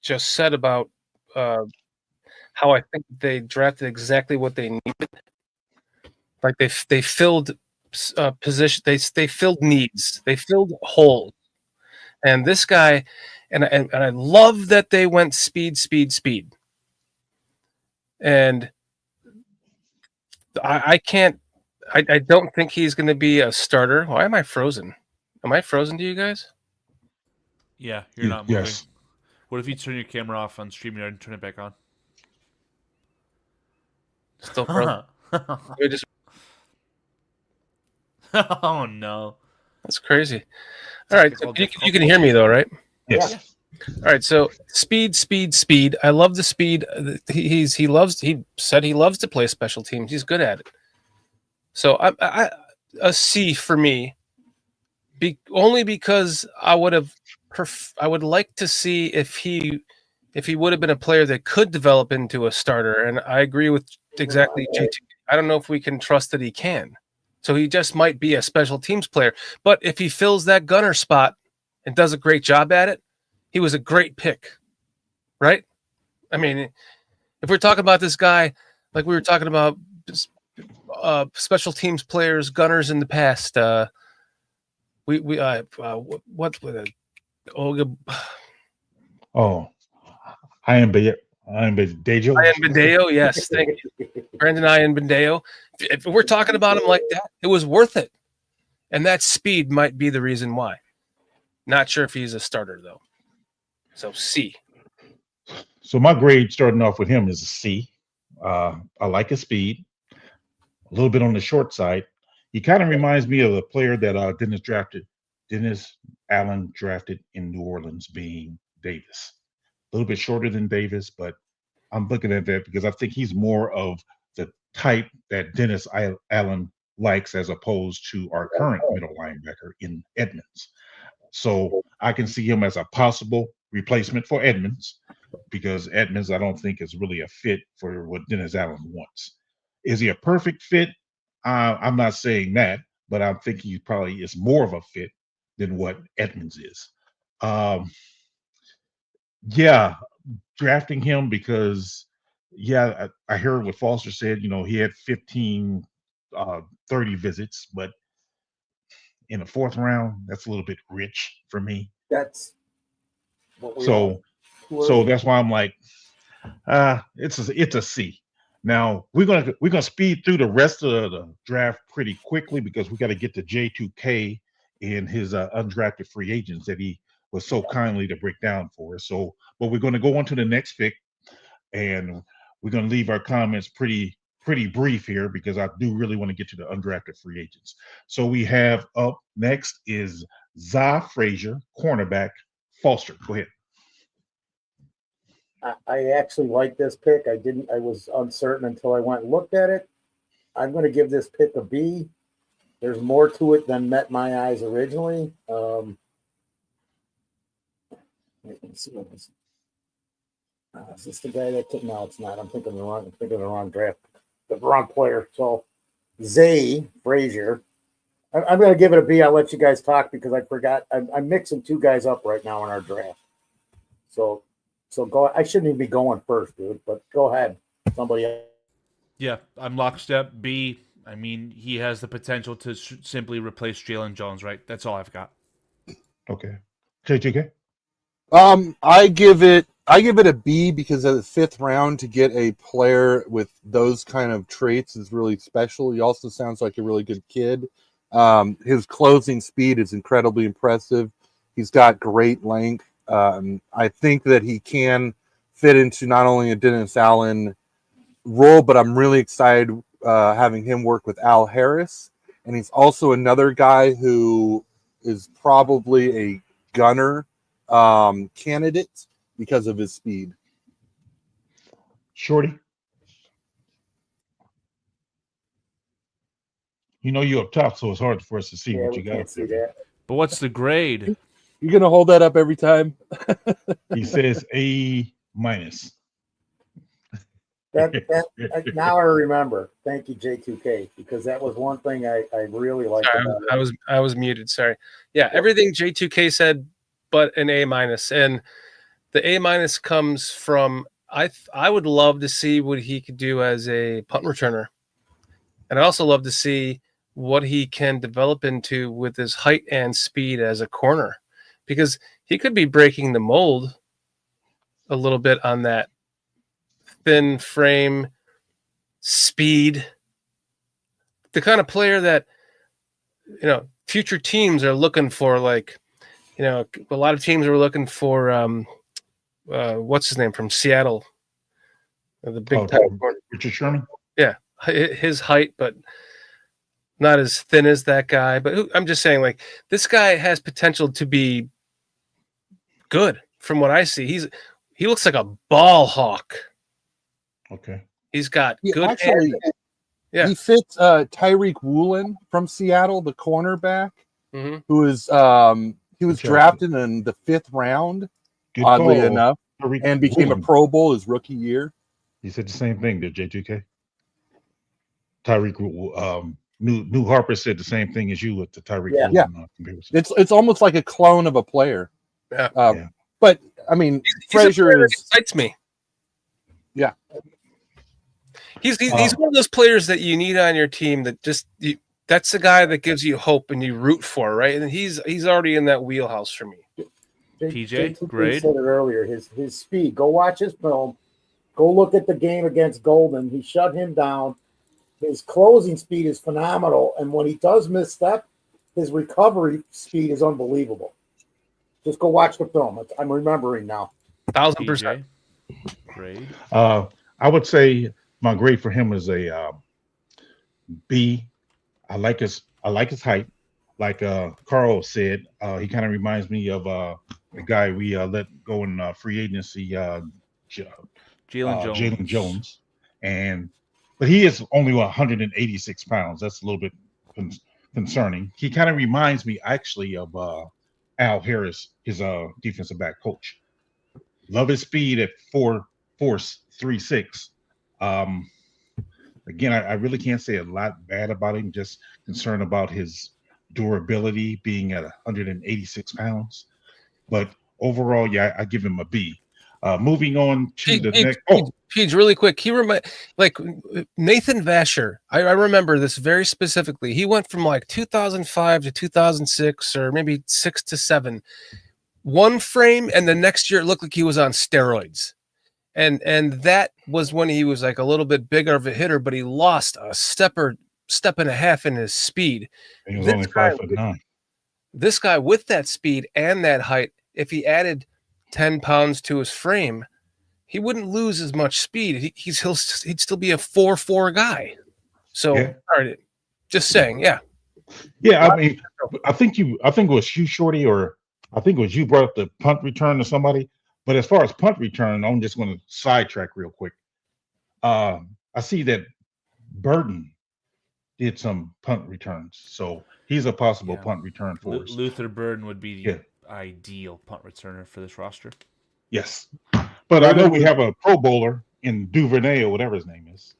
just said about how I think they drafted exactly what they needed. Like they filled position, they filled needs, they filled holes, and this guy, and I love that they went speed, and I can't. I don't think he's going to be a starter. Why am I frozen? Am I frozen to you guys? Yeah, you're not moving. Yes. What if you turn your camera off on StreamYard and turn it back on? Still frozen. Oh, no. That's crazy. All right, so you can hear me though, right? Yes. Yeah. All right, so speed. I love the speed. He said he loves to play special teams. He's good at it. So I a C for me, only because I would like to see if he would have been a player that could develop into a starter. And I agree with exactly JT. I don't know if we can trust that he can. So he just might be a special teams player. But if he fills that gunner spot and does a great job at it, he was a great pick, right? I mean, if we're talking about this guy, like we were talking about special teams players, gunners in the past, Ian Bendejo. Ian Bendejo, yes, thank you. Brandon Ian Bendejo. If we're talking about him like that, it was worth it. And that speed might be the reason why. Not sure if he's a starter though. So C. So my grade starting off with him is a C. I like his speed, a little bit on the short side. He kind of reminds me of a player that Dennis Allen drafted in New Orleans, being Davis. A little bit shorter than Davis, but I'm looking at that because I think he's more of the type that Dennis Allen likes as opposed to our current middle linebacker in Edmonds. So I can see him as a possible replacement for Edmonds, because Edmonds I don't think is really a fit for what Dennis Allen wants. Is he a perfect fit? I'm not saying that, but I think he probably is more of a fit than what Edmonds is. Yeah, drafting him because, yeah, I heard what Foster said. He had 15, 30 visits, but in the fourth round, that's a little bit rich for me. That's what we So that's why I'm like, it's a C. Now we're gonna speed through the rest of the draft pretty quickly because we got to get to J2K and his undrafted free agents that he was so kindly to break down for us. So, but we're going to go on to the next pick, and we're going to leave our comments pretty brief here because I do really want to get to the undrafted free agents. So we have up next is Za Frazier, cornerback. Foster, go ahead. I actually like this pick. I was uncertain until I went and looked at it. I'm going to give this pick a B. There's more to it than met my eyes originally. Let's see what this is this the guy that took? No, it's not. I'm thinking the wrong draft, the wrong player. So Zay Frazier. I'm going to give it a B. I'll let you guys talk because I forgot. I'm mixing two guys up right now in our draft. So go. I shouldn't even be going first, dude. But go ahead, somebody else. Yeah, I'm lockstep. B. I mean, he has the potential to simply replace Jalen Jones, right? That's all I've got. Okay, JTK. I give it a B because of the fifth round to get a player with those kind of traits is really special. He also sounds like a really good kid. His closing speed is incredibly impressive. He's got great length. I think that he can fit into not only a Dennis Allen role, but I'm really excited having him work with Al Harris. And he's also another guy who is probably a gunner candidate because of his speed. Shorty. You're up top, so it's hard for us to see what you got. See that. But what's the grade? You're gonna hold that up every time. He says A-. That now I remember. Thank you, J2K, because that was one thing I really liked. Sorry, I was muted. Sorry. Yeah, everything J2K said, but an A-. And the A- comes from I would love to see what he could do as a punt returner, and I also love to see what he can develop into with his height and speed as a corner, because he could be breaking the mold a little bit on that thin frame, speed, the kind of player that future teams are looking for. Like, a lot of teams are looking for what's his name from Seattle, the big type corner. Richard Sherman. Yeah, his height, but not as thin as that guy. But I'm just saying, like, this guy has potential to be good. From what I see, he looks like a ball hawk. Okay. He's got good. Actually, he fits Tyreek Woolen from Seattle, the cornerback, who is he was drafted in the 5th round, Good oddly call. enough, Tyreek and became Woolen. a Pro Bowl his rookie year. He said the same thing, did J2K? Tyreek, New Harper said the same thing as you with the Tyreek Woolen comparison. It's almost like a clone of a player. Yeah. But I mean, Frazier excites me. Yeah, he's one of those players that you need on your team that just that's the guy that gives you hope and you root for, right? And he's already in that wheelhouse for me. PJ, grade. Said it earlier. His speed. Go watch his film. Go look at the game against Golden. He shut him down. His closing speed is phenomenal, and when he does misstep, his recovery speed is unbelievable. Just go watch the film. I'm remembering now. 1000%. Grade. I would say my grade for him is a B. I like his height. Like Carl said, he kind of reminds me of the guy we let go in free agency, Jalen Jones, but he is only 186 pounds. That's a little bit concerning. He kind of reminds me actually of Al Harris, his defensive back coach. Love his speed at 4.36. Again, I really can't say a lot bad about him. Just concerned about his durability being at 186 pounds. But overall, yeah, I give him a B. Moving on to the next. Pete, really quick. He like Nathan Vasher. I remember this very specifically. He went from like 2005 to 2006, or maybe 6 to 7. One frame, and the next year it looked like he was on steroids. And that was when he was like a little bit bigger of a hitter, but he lost a step and a half in his speed. He was only 5'9". This guy with that speed and that height, if he added 10 pounds to his frame, he wouldn't lose as much speed. He'd still be a 4.4 guy. So, yeah. All right, just saying, yeah. Yeah, I mean, I think it was you, Shorty, or I think it was you brought up the punt return to somebody. But as far as punt return, I'm just going to sidetrack real quick. I see that Burton did some punt returns, so he's a possible punt return for us. Luther Burden would be the ideal punt returner for this roster. Yes, but I know we have a Pro Bowler in Duvernay or whatever his name is.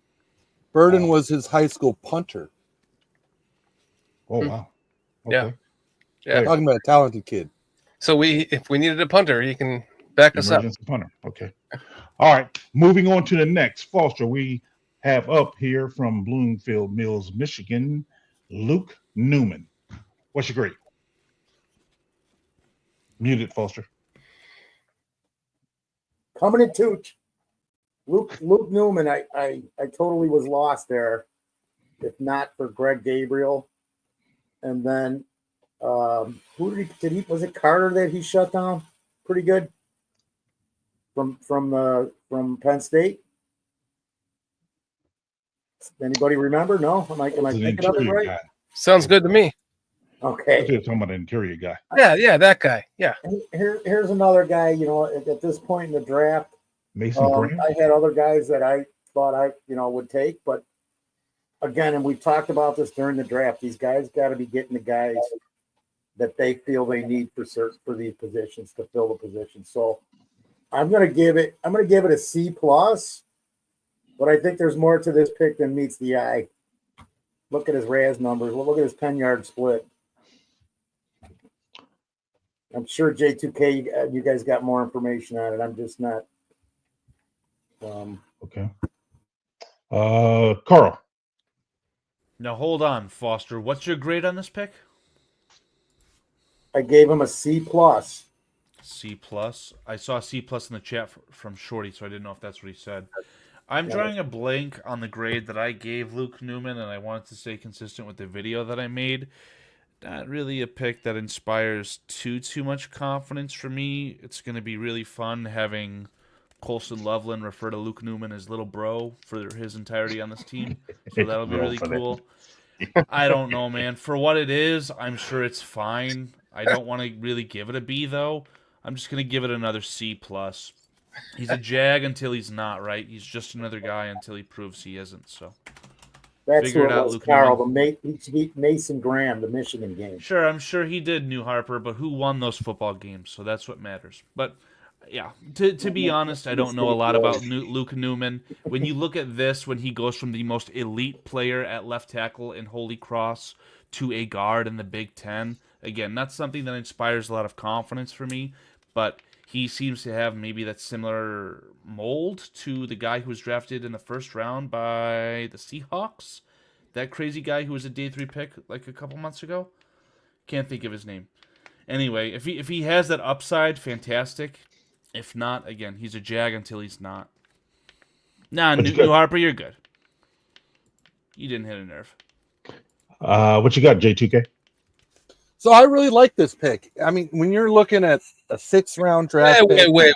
Burden was his high school punter. Oh wow! Okay. Yeah. Talking about a talented kid. So if we needed a punter, he can back us up. Punter. Okay. All right. Moving on to the next. Foster, we have up here from Bloomfield Mills, Michigan, Luke Newman. What's your grade? Muted, Foster. Coming in Tooch. Luke Newman, I totally was lost there, if not for Greg Gabriel. And then who did he was it Carter that he shut down? Pretty good. From Penn State. Anybody remember? No? Am I thinking of it right? Guy. Sounds good to me. Okay. You're talking about the interior guy. Yeah, that guy. Yeah. Here's another guy, at this point in the draft. Mason Graham. I had other guys that I thought I would take, but again, and we talked about this during the draft, these guys got to be getting the guys that they feel they need for these positions to fill the position. So I'm gonna give it a C+, but I think there's more to this pick than meets the eye. Look at his RAS numbers. Look at his 10-yard split. I'm sure J2K, you guys got more information on it. I'm just not. Okay. Carl. Now hold on, Foster. What's your grade on this pick? I gave him a C+. C+. I saw C+ in the chat from Shorty, so I didn't know if that's what he said. I'm drawing a blank on the grade that I gave Luke Newman, and I wanted to stay consistent with the video that I made. Not really a pick that inspires too much confidence for me. It's going to be really fun having Colson Loveland refer to Luke Newman as little bro for his entirety on this team. So that'll be really cool. I don't know, man. For what it is, I'm sure it's fine. I don't want to really give it a B, though. I'm just going to give it another C+. He's a Jag until he's not, right? He's just another guy until he proves he isn't. So that's what it was, Carl. He Mason Graham, the Michigan game. Sure, I'm sure he did, New Harper, but who won those football games? So that's what matters. But yeah, to be honest, I don't know a lot about Luke Newman. When you look at this, when he goes from the most elite player at left tackle in Holy Cross to a guard in the Big Ten, again, not something that inspires a lot of confidence for me, but he seems to have maybe that similar mold to the guy who was drafted in the first round by the Seahawks. That crazy guy who was a day 3 pick like a couple months ago. Can't think of his name. Anyway, if he has that upside, fantastic. If not, again, he's a Jag until he's not. Nah, New Harper, you're good. You didn't hit a nerve. What you got, J2K? So I really like this pick. I mean, when you're looking at a 6th-round draft pick, wait.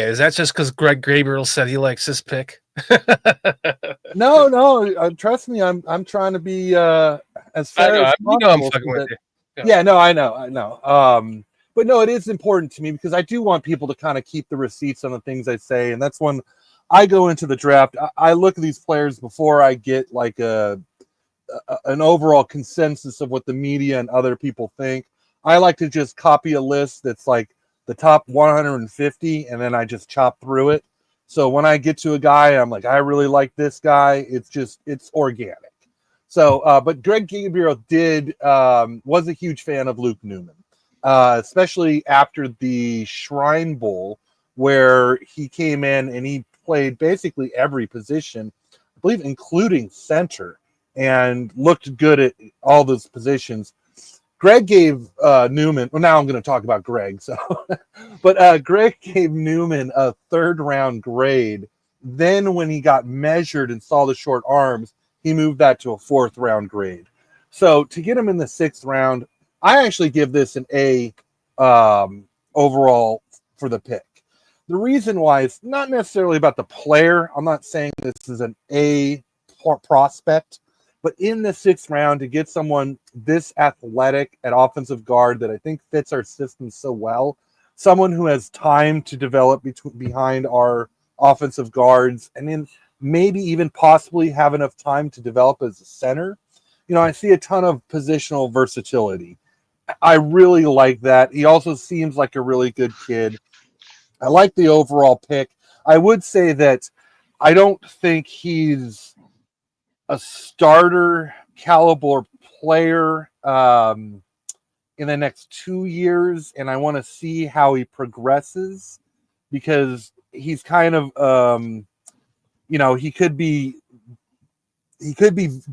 Is that just because Greg Gabriel said he likes this pick? no. Trust me, I'm trying to be as fair as possible. You know I'm fucking with you. Yeah, no, I know. But no, it is important to me because I do want people to kind of keep the receipts on the things I say, and that's when I go into the draft. I look at these players before I get like an overall consensus of what the media and other people think. I like to just copy a list that's like the top 150, and then I just chop through it. So when I get to a guy, I'm like, I really like this guy. It's organic. So, but Greg Gabriel was a huge fan of Luke Newman, especially after the Shrine Bowl, where he came in and he played basically every position, I believe, including center, and looked good at all those positions. Greg gave Newman, well, now I'm going to talk about Greg. So, but Greg gave Newman a 3rd-round grade. Then when he got measured and saw the short arms, he moved that to a 4th-round grade. So to get him in the 6th round, I actually give this an A overall for the pick. The reason why is not necessarily about the player. I'm not saying this is an A prospect, but in the 6th round, to get someone this athletic at offensive guard that I think fits our system so well, someone who has time to develop behind our offensive guards, and then maybe even possibly have enough time to develop as a center. You know, I see a ton of positional versatility. I really like that. He also seems like a really good kid. I like the overall pick. I would say that I don't think he's a starter caliber player in the next 2 years, and I want to see how he progresses, because he's kind of he could be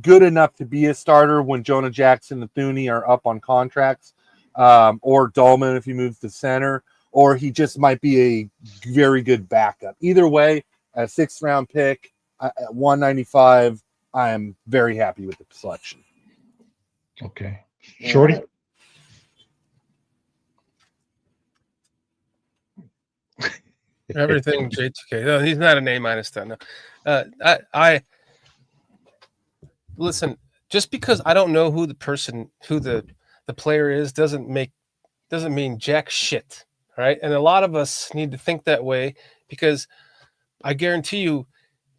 good enough to be a starter when Jonah Jackson and Thuney are up on contracts, or Dolman if he moves to center, or he just might be a very good backup. Either way, a 6th-round pick at 195, I am very happy with the selection. Okay. Shorty? Right. Everything J2K. No, he's not an A-10. No. I listen, just because I don't know who the player is doesn't mean jack shit. Right? And a lot of us need to think that way, because I guarantee you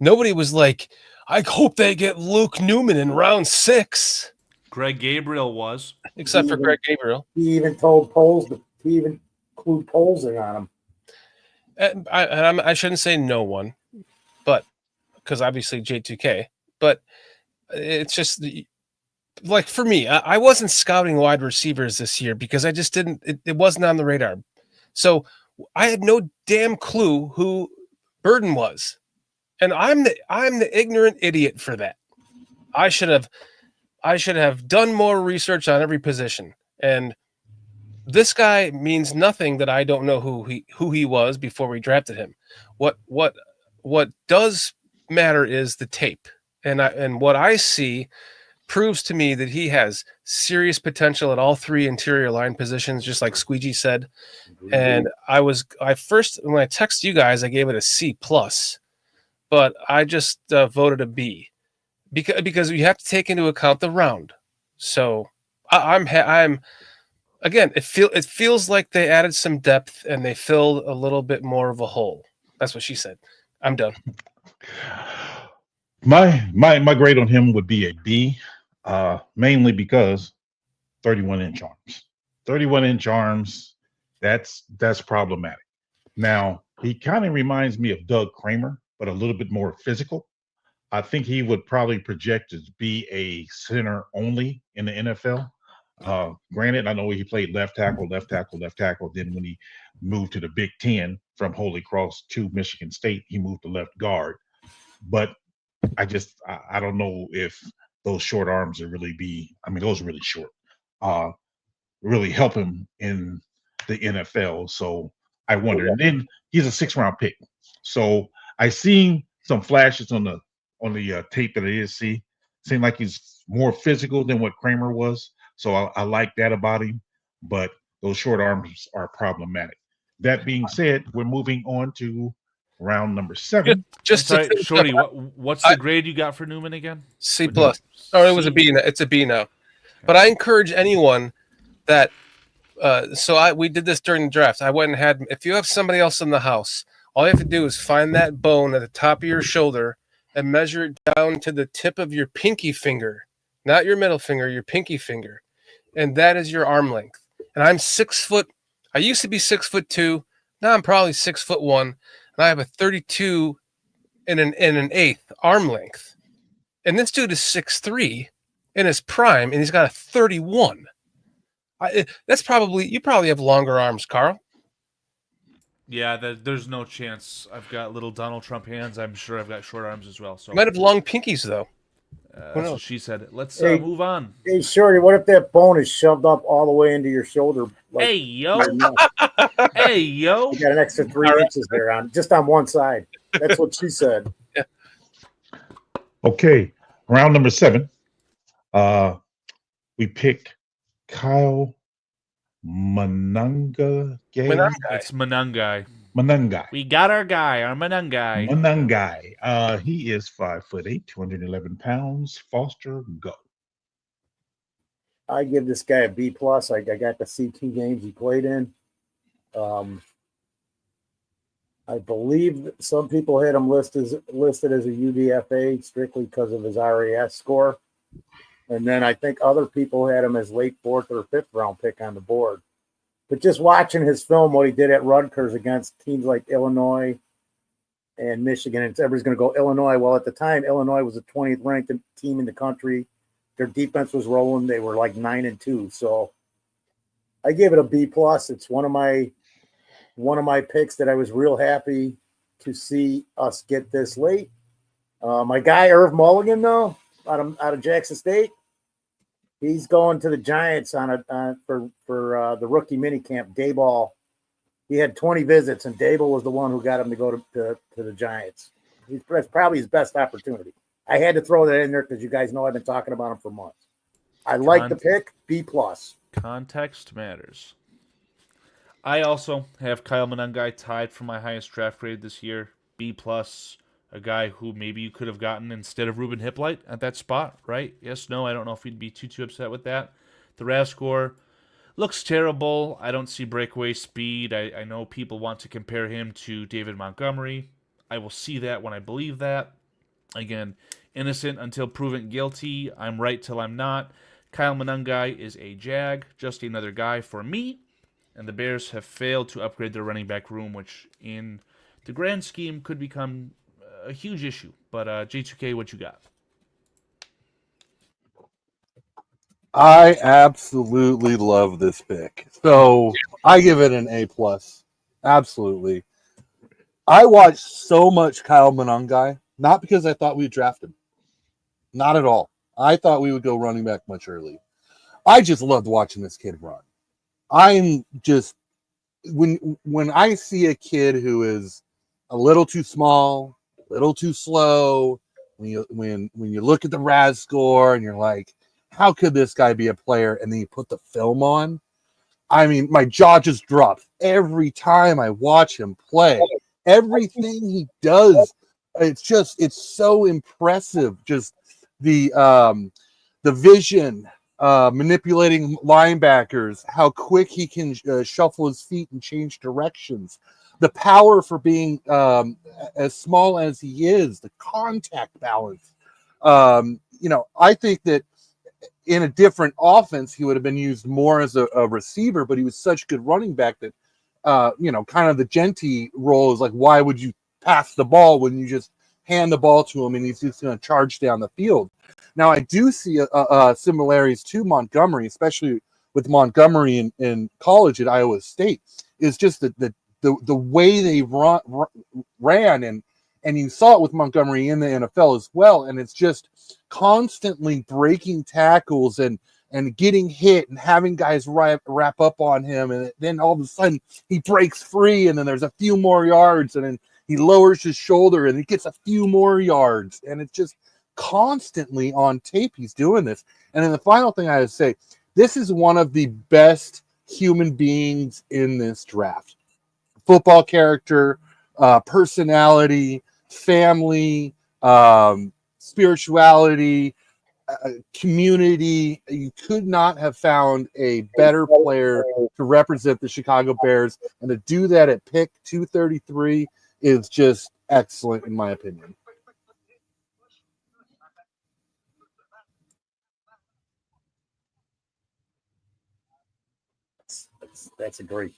nobody was like, I hope they get Luke Newman in round 6. Greg Gabriel was. Except for Greg Gabriel. He even told polls, he even include polling on him. And I shouldn't say no one, but because obviously J2K, but it's just like, for me, I wasn't scouting wide receivers this year because I just didn't, it wasn't on the radar. So I had no damn clue who Burden was. And I'm the ignorant idiot for that. I should have done more research on every position. And this guy means nothing that I don't know who he was before we drafted him. What does matter is the tape. And what I see proves to me that he has serious potential at all 3 interior line positions, just like Squeegee said. And when I texted you guys, I gave it a C+, but I just voted a B because you have to take into account the round. So I'm again, it feels like they added some depth and they filled a little bit more of a hole. That's what she said. I'm done. My grade on him would be a B, mainly because 31-inch arms. 31-inch arms, that's problematic. Now, he kind of reminds me of Doug Kramer, but a little bit more physical. I think he would probably project to be a center only in the NFL. Granted, I know he played left tackle. Then when he moved to the Big Ten from Holy Cross to Michigan State, he moved to left guard. But I don't know if those short arms are those are really short. Really help him in the NFL. So I wonder. And then he's a 6th-round pick. So I seen some flashes on the tape that I did see. Seemed like he's more physical than what Kramer was. So I like that about him. but those short arms are problematic. That being said, we're moving on to round number 7. Just I'm sorry, to Shorty. What's the grade you got for Newman again? C plus. Oh, it was a B. It's a B now. But I encourage anyone that. We did this during the draft. I went and had. If you have somebody else in the house, all you have to do is find that bone at the top of your shoulder and measure it down to the tip of your pinky finger, not your middle finger, your pinky finger, and that is your arm length. And I'm 6 foot. I used to be 6'2". Now I'm probably 6'1", and I have a 32 and an eighth arm length. And this dude is 6'3" in his prime, and he's got a 31. That's probably you. Probably have longer arms, Carl. Yeah, there's no chance. I've got little Donald Trump hands. I'm sure I've got short arms as well. So You might have long pinkies though. that's what she said. Let's Hey. move on. Hey, Shorty, what if that bone is shoved up all the way into your shoulder? Hey yo, hey yo. You got an extra 3 inches there just on one side. That's what she said. Okay, round number 7. We pick Kyle Manunga. It's Manungai. Manungai. We got our guy, our Manungai. Manungai. He is 5'8", 211 pounds. Foster, go. I give this guy a B plus. I got to see 2 games he played in. I believe that some people had him listed as a UDFA strictly because of his RAS score. And then I think other people had him as late 4th or 5th round pick on the board. But just watching his film, what he did at Rutgers against teams like Illinois and Michigan, and everybody's going to go Illinois. Well, at the time, Illinois was the 20th ranked team in the country. Their defense was rolling. They were like 9-2. So I gave it a B plus. It's one of my picks that I was real happy to see us get this late. My guy Irv Mulligan, though, out of Jackson State, he's going to the Giants for the rookie minicamp. Dayball, he had 20 visits, and Dayball was the one who got him to go to the Giants. That's probably his best opportunity. I had to throw that in there because you guys know I've been talking about him for months. I like the pick, B plus. Context matters. I also have Kyle Manungai tied for my highest draft grade this year, B plus. A guy who maybe you could have gotten instead of Ruben Hiplight at that spot, right? Yes, no, I don't know if we'd be too upset with that. The RAS score looks terrible. I don't see breakaway speed. I know people want to compare him to David Montgomery. I will see that when I believe that. Again, innocent until proven guilty. I'm right till I'm not. Kyle Manungai is a jag, just another guy for me. And the Bears have failed to upgrade their running back room, which in the grand scheme could become a huge issue. But J2K, what you got? I absolutely love this pick. So I give it an A plus. Absolutely. I watched so much Kyle Manungai, not because I thought we'd draft him. Not at all. I thought we would go running back much early. I just loved watching this kid run. I'm just when I see a kid who is a little too small, a little too slow, when you look at the RAS score and you're like, how could this guy be a player? And then you put the film on. I mean, my jaw just drops every time I watch him play. Everything he does, it's so impressive. Just the vision, manipulating linebackers, how quick he can shuffle his feet and change directions, the power for being as small as he is, the contact balance. I think that in a different offense, he would have been used more as a receiver, but he was such a good running back that, kind of the Genty role is like, why would you pass the ball when you just hand the ball to him and he's just going to charge down the field? Now, I do see similarities to Montgomery, especially with Montgomery in college at Iowa State, is just the way they ran, and you saw it with Montgomery in the NFL as well, and it's just constantly breaking tackles and getting hit and having guys wrap up on him, and then all of a sudden he breaks free, and then there's a few more yards, and then he lowers his shoulder and he gets a few more yards, and it's just constantly on tape he's doing this. And then the final thing I would say, this is one of the best human beings in this draft. Football character, personality, family, spirituality, community. You could not have found a better player to represent the Chicago Bears, and to do that at pick 233 is just excellent in my opinion. That's a great.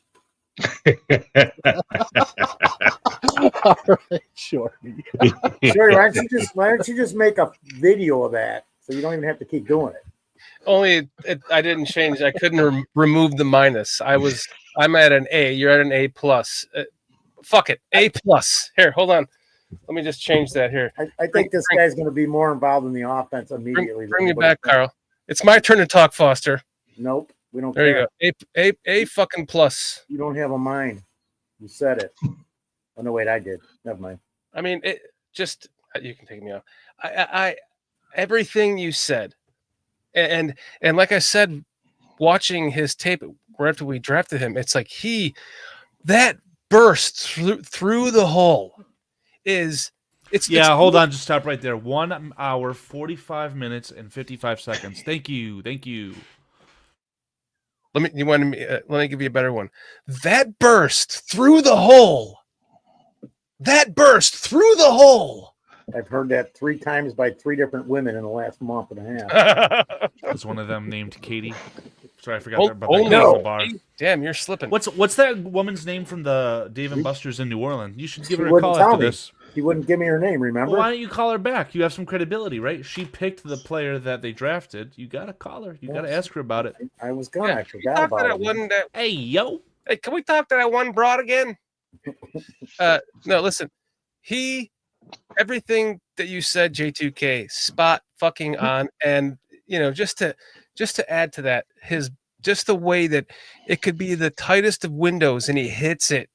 All right, Shorty. Sure, why don't you just make a video of that so you don't even have to keep doing it? Only I didn't change. I couldn't remove the minus. I'm at an A. You're at an A plus. Fuck it, A plus. Here, hold on. Let me just change that here. I think this guy's going to be more involved in the offense immediately. Bring me back, Carl. It's my turn to talk, Foster. Nope, we don't. There care. you go. A fucking plus. You don't have a mind. You said it. Oh no, wait, I did. Never mind. I mean, it just you can take me off. I everything you said, and like I said, watching his tape right after we drafted him, it's like that burst through the hole is it's hold on, just stop right there. 1 hour 45 minutes and 55 seconds. Thank you. Let me give you a better one. That burst through the hole. I've heard that 3 times by 3 different women in the last month and a half. Was one of them named Katie? Sorry, I forgot about Oh that no! bar. Damn, you're slipping. What's that woman's name from the Dave and Buster's in New Orleans? You should give her a wouldn't call tell after me. this. He wouldn't give me her name, remember? Well, why don't you call her back? You have some credibility, right? She picked the player that they drafted. You gotta call her. You gotta ask her about it. I was gonna. I forgot about it. Hey, yo. Hey, can we talk to that one broad again? No, listen. Everything that you said, J2K, spot fucking on, and just to add to that, just the way that it could be the tightest of windows and he hits it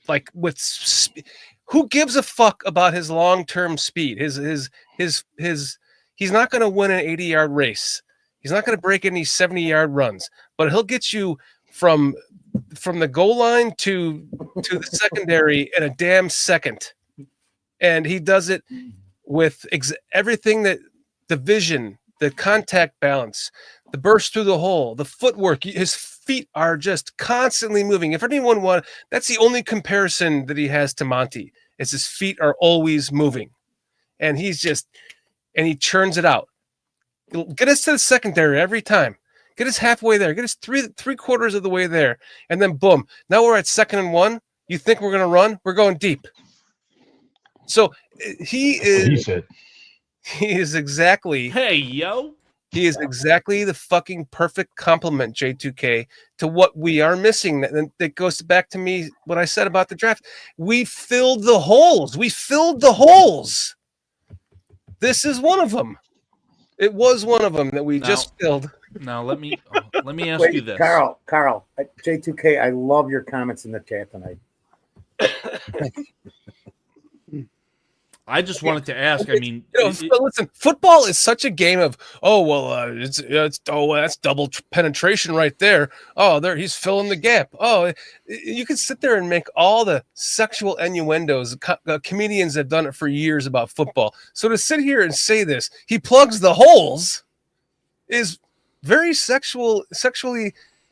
like with who gives a fuck about his long-term speed? He's not going to win an 80-yard race. He's not going to break any 70-yard runs, but he'll get you from the goal line to the secondary in a damn second. And he does it with everything that the vision, the contact balance, the burst through the hole, the footwork. His feet are just constantly moving. If anyone that's the only comparison that he has to Monty, is his feet are always moving. And he churns it out. Get us to the secondary every time. Get us halfway there. Get us three quarters of the way there. And then boom. Now we're at 2nd and 1. You think we're going to run? We're going deep. So he is exactly. Hey, yo. He is exactly the fucking perfect complement, J2K, to what we are missing. That goes back to me, what I said about the draft. We filled the holes. This is one of them. It was one of them that we just filled. Now let me ask you this. Carl, J2K, I love your comments in the chat tonight. I just wanted to ask. I mean, listen, football is such a game of that's double penetration right there. Oh, there he's filling the gap. Oh, you can sit there and make all the sexual innuendos. Comedians have done it for years about football. So to sit here and say this, he plugs the holes, is very sexually.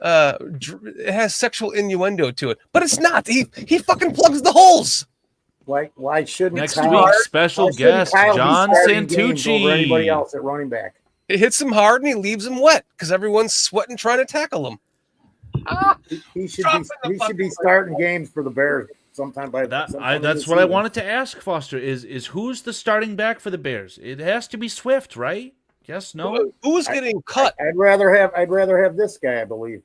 It has sexual innuendo to it, but it's not. He fucking plugs the holes. Why shouldn't next Kyle, week special guest John Santucci over anybody else at running back? He hits him hard and he leaves him wet because everyone's sweating trying to tackle him. He should be starting games for the Bears sometime by that. That's what I wanted to ask, Foster. Is who's the starting back for the Bears? It has to be Swift, right? Yes, no. Who's getting cut? I'd rather have this guy, I believe.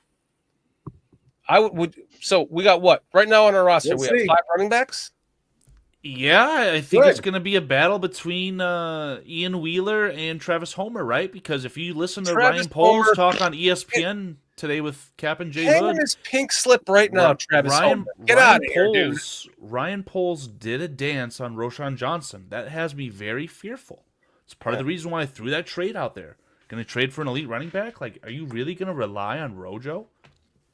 I would. So we got what right now on our roster? We have 5 running backs. Yeah, I think it's going to be a battle between Ian Wheeler and Travis Homer, right? Because if you listen to Ryan Poles talk on ESPN today with Cap and Jay Hood, his pink slip right now, Travis Homer. Get out of here, dude. Ryan Poles did a dance on Roschon Johnson. That has me very fearful. It's part of the reason why I threw that trade out there. Going to trade for an elite running back? Like, are you really going to rely on Rojo?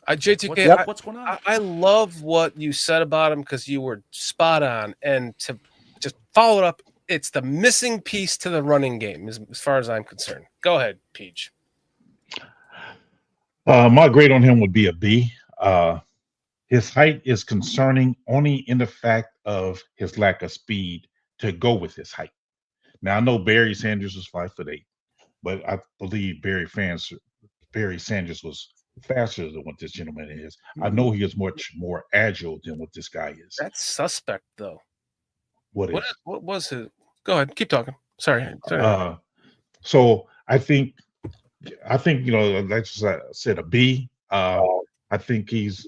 JTK, What's going on? I love what you said about him because you were spot on. And to just follow it up, it's the missing piece to the running game, as far as I'm concerned. Go ahead, Peach. My grade on him would be a B. His height is concerning only in the fact of his lack of speed to go with his height. Now I know Barry Sanders was 5'8", but I believe Barry Sanders was faster than what this gentleman is. I know he is much more agile than what this guy is. That's suspect, though. What was his? Go ahead, keep talking. Sorry. So I think like I said, a B. I think he's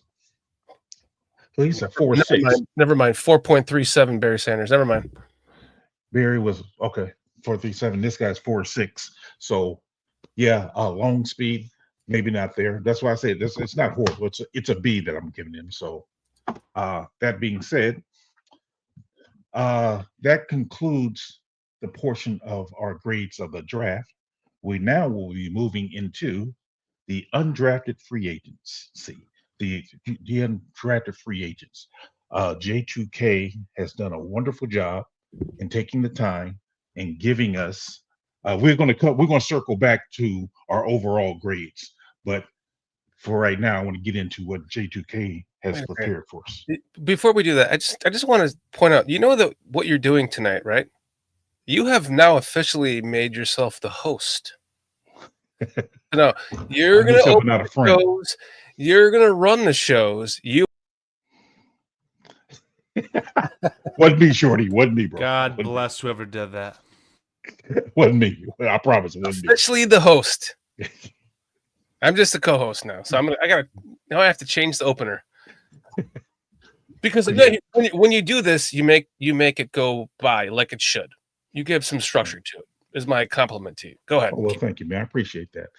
a 4.6. Never mind. 4.37 Barry Sanders. Never mind. Barry was okay. 4.37. This guy's 4.6. So yeah, long speed, maybe not there. That's why I say this. It's not horrible. It's a B that I'm giving him. So that being said, that concludes the portion of our grades of the draft. We now will be moving into the undrafted free agents. The undrafted free agents. J2K has done a wonderful job in taking the time and giving us. We're going to circle back to our overall grades, but for right now, I want to get into what J2K has prepared for us. Before we do that, I just want to point out, what you're doing tonight, right? You have now officially made yourself the host. No, you're going to open the shows. You're going to run the shows. Wasn't me, Shorty. Wasn't me, bro. God bless whoever did that. Wasn't me. I promise it wasn't me. Officially the host. I'm just a co-host now, so I have to change the opener. Because when you do this, you make it go by like it should. You give some structure to it. Is my compliment to you. Go ahead. Well, thank you, man. I appreciate that.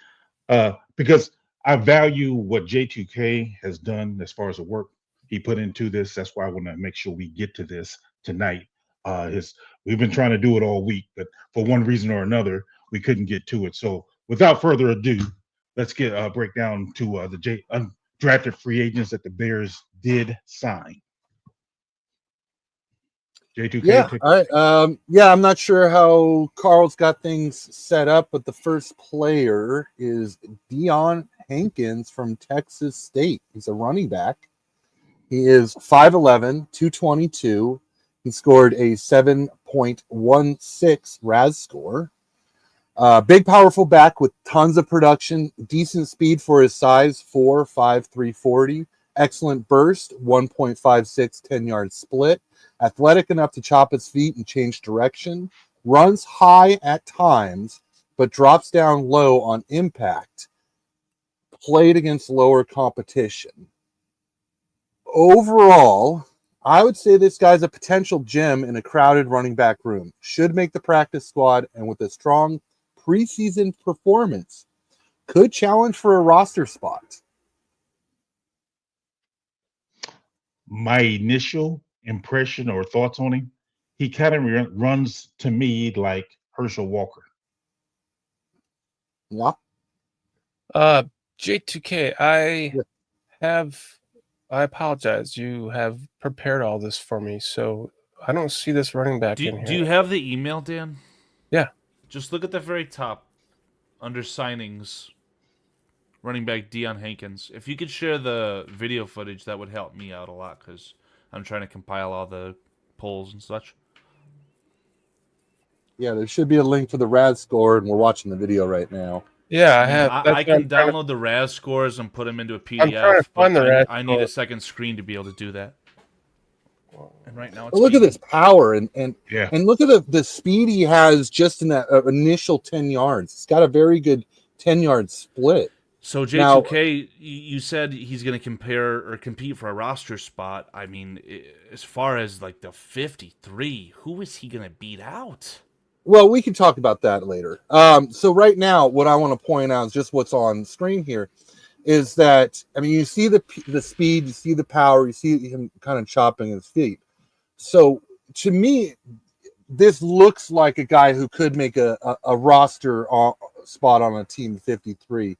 Because I value what J2K has done as far as the work he put into this. That's why I want to make sure we get to this tonight. We've been trying to do it all week, but for one reason or another, we couldn't get to it. So without further ado, let's get break down to the undrafted free agents that the Bears did sign. J2K. Yeah, all right. I'm not sure how Carl's got things set up, but the first player is Deion Hankins from Texas State. He's a running back. He is 5'11", 222. He scored a 7.16 RAS score. Big, powerful back with tons of production, decent speed for his size, 4.5, 340. Excellent burst, 1.56 10-yard split. Athletic enough to chop his feet and change direction. Runs high at times, but drops down low on impact. Played against lower competition. Overall, I would say this guy's a potential gem in a crowded running back room. Should make the practice squad, and with a strong preseason performance, could challenge for a roster spot. My initial impression or thoughts on him, he kind of runs to me like Herschel Walker. Yeah. J2K, I apologize. You have prepared all this for me, so I don't see this running back in here. Do you have the email, Dan? Yeah. Just look at the very top under signings. Running back Deion Hankins. If you could share the video footage, that would help me out a lot because I'm trying to compile all the polls and such. Yeah, there should be a link for the RAS score, and we're watching the video right now. Yeah, I have. I can download the RAS scores and put them into a PDF. I need a second screen to be able to do that. And right now, look at this power and look at the speed he has just in that initial 10 yards. It's got a very good 10-yard split. So J2K, you said he's going to compete for a roster spot. I mean, as far as like the 53, who is he going to beat out? Well, we can talk about that later. So right now, what I want to point out is just what's on screen here is that, I mean, you see the speed, you see the power, you see him kind of chopping his feet. So to me, this looks like a guy who could make a spot on a team 53.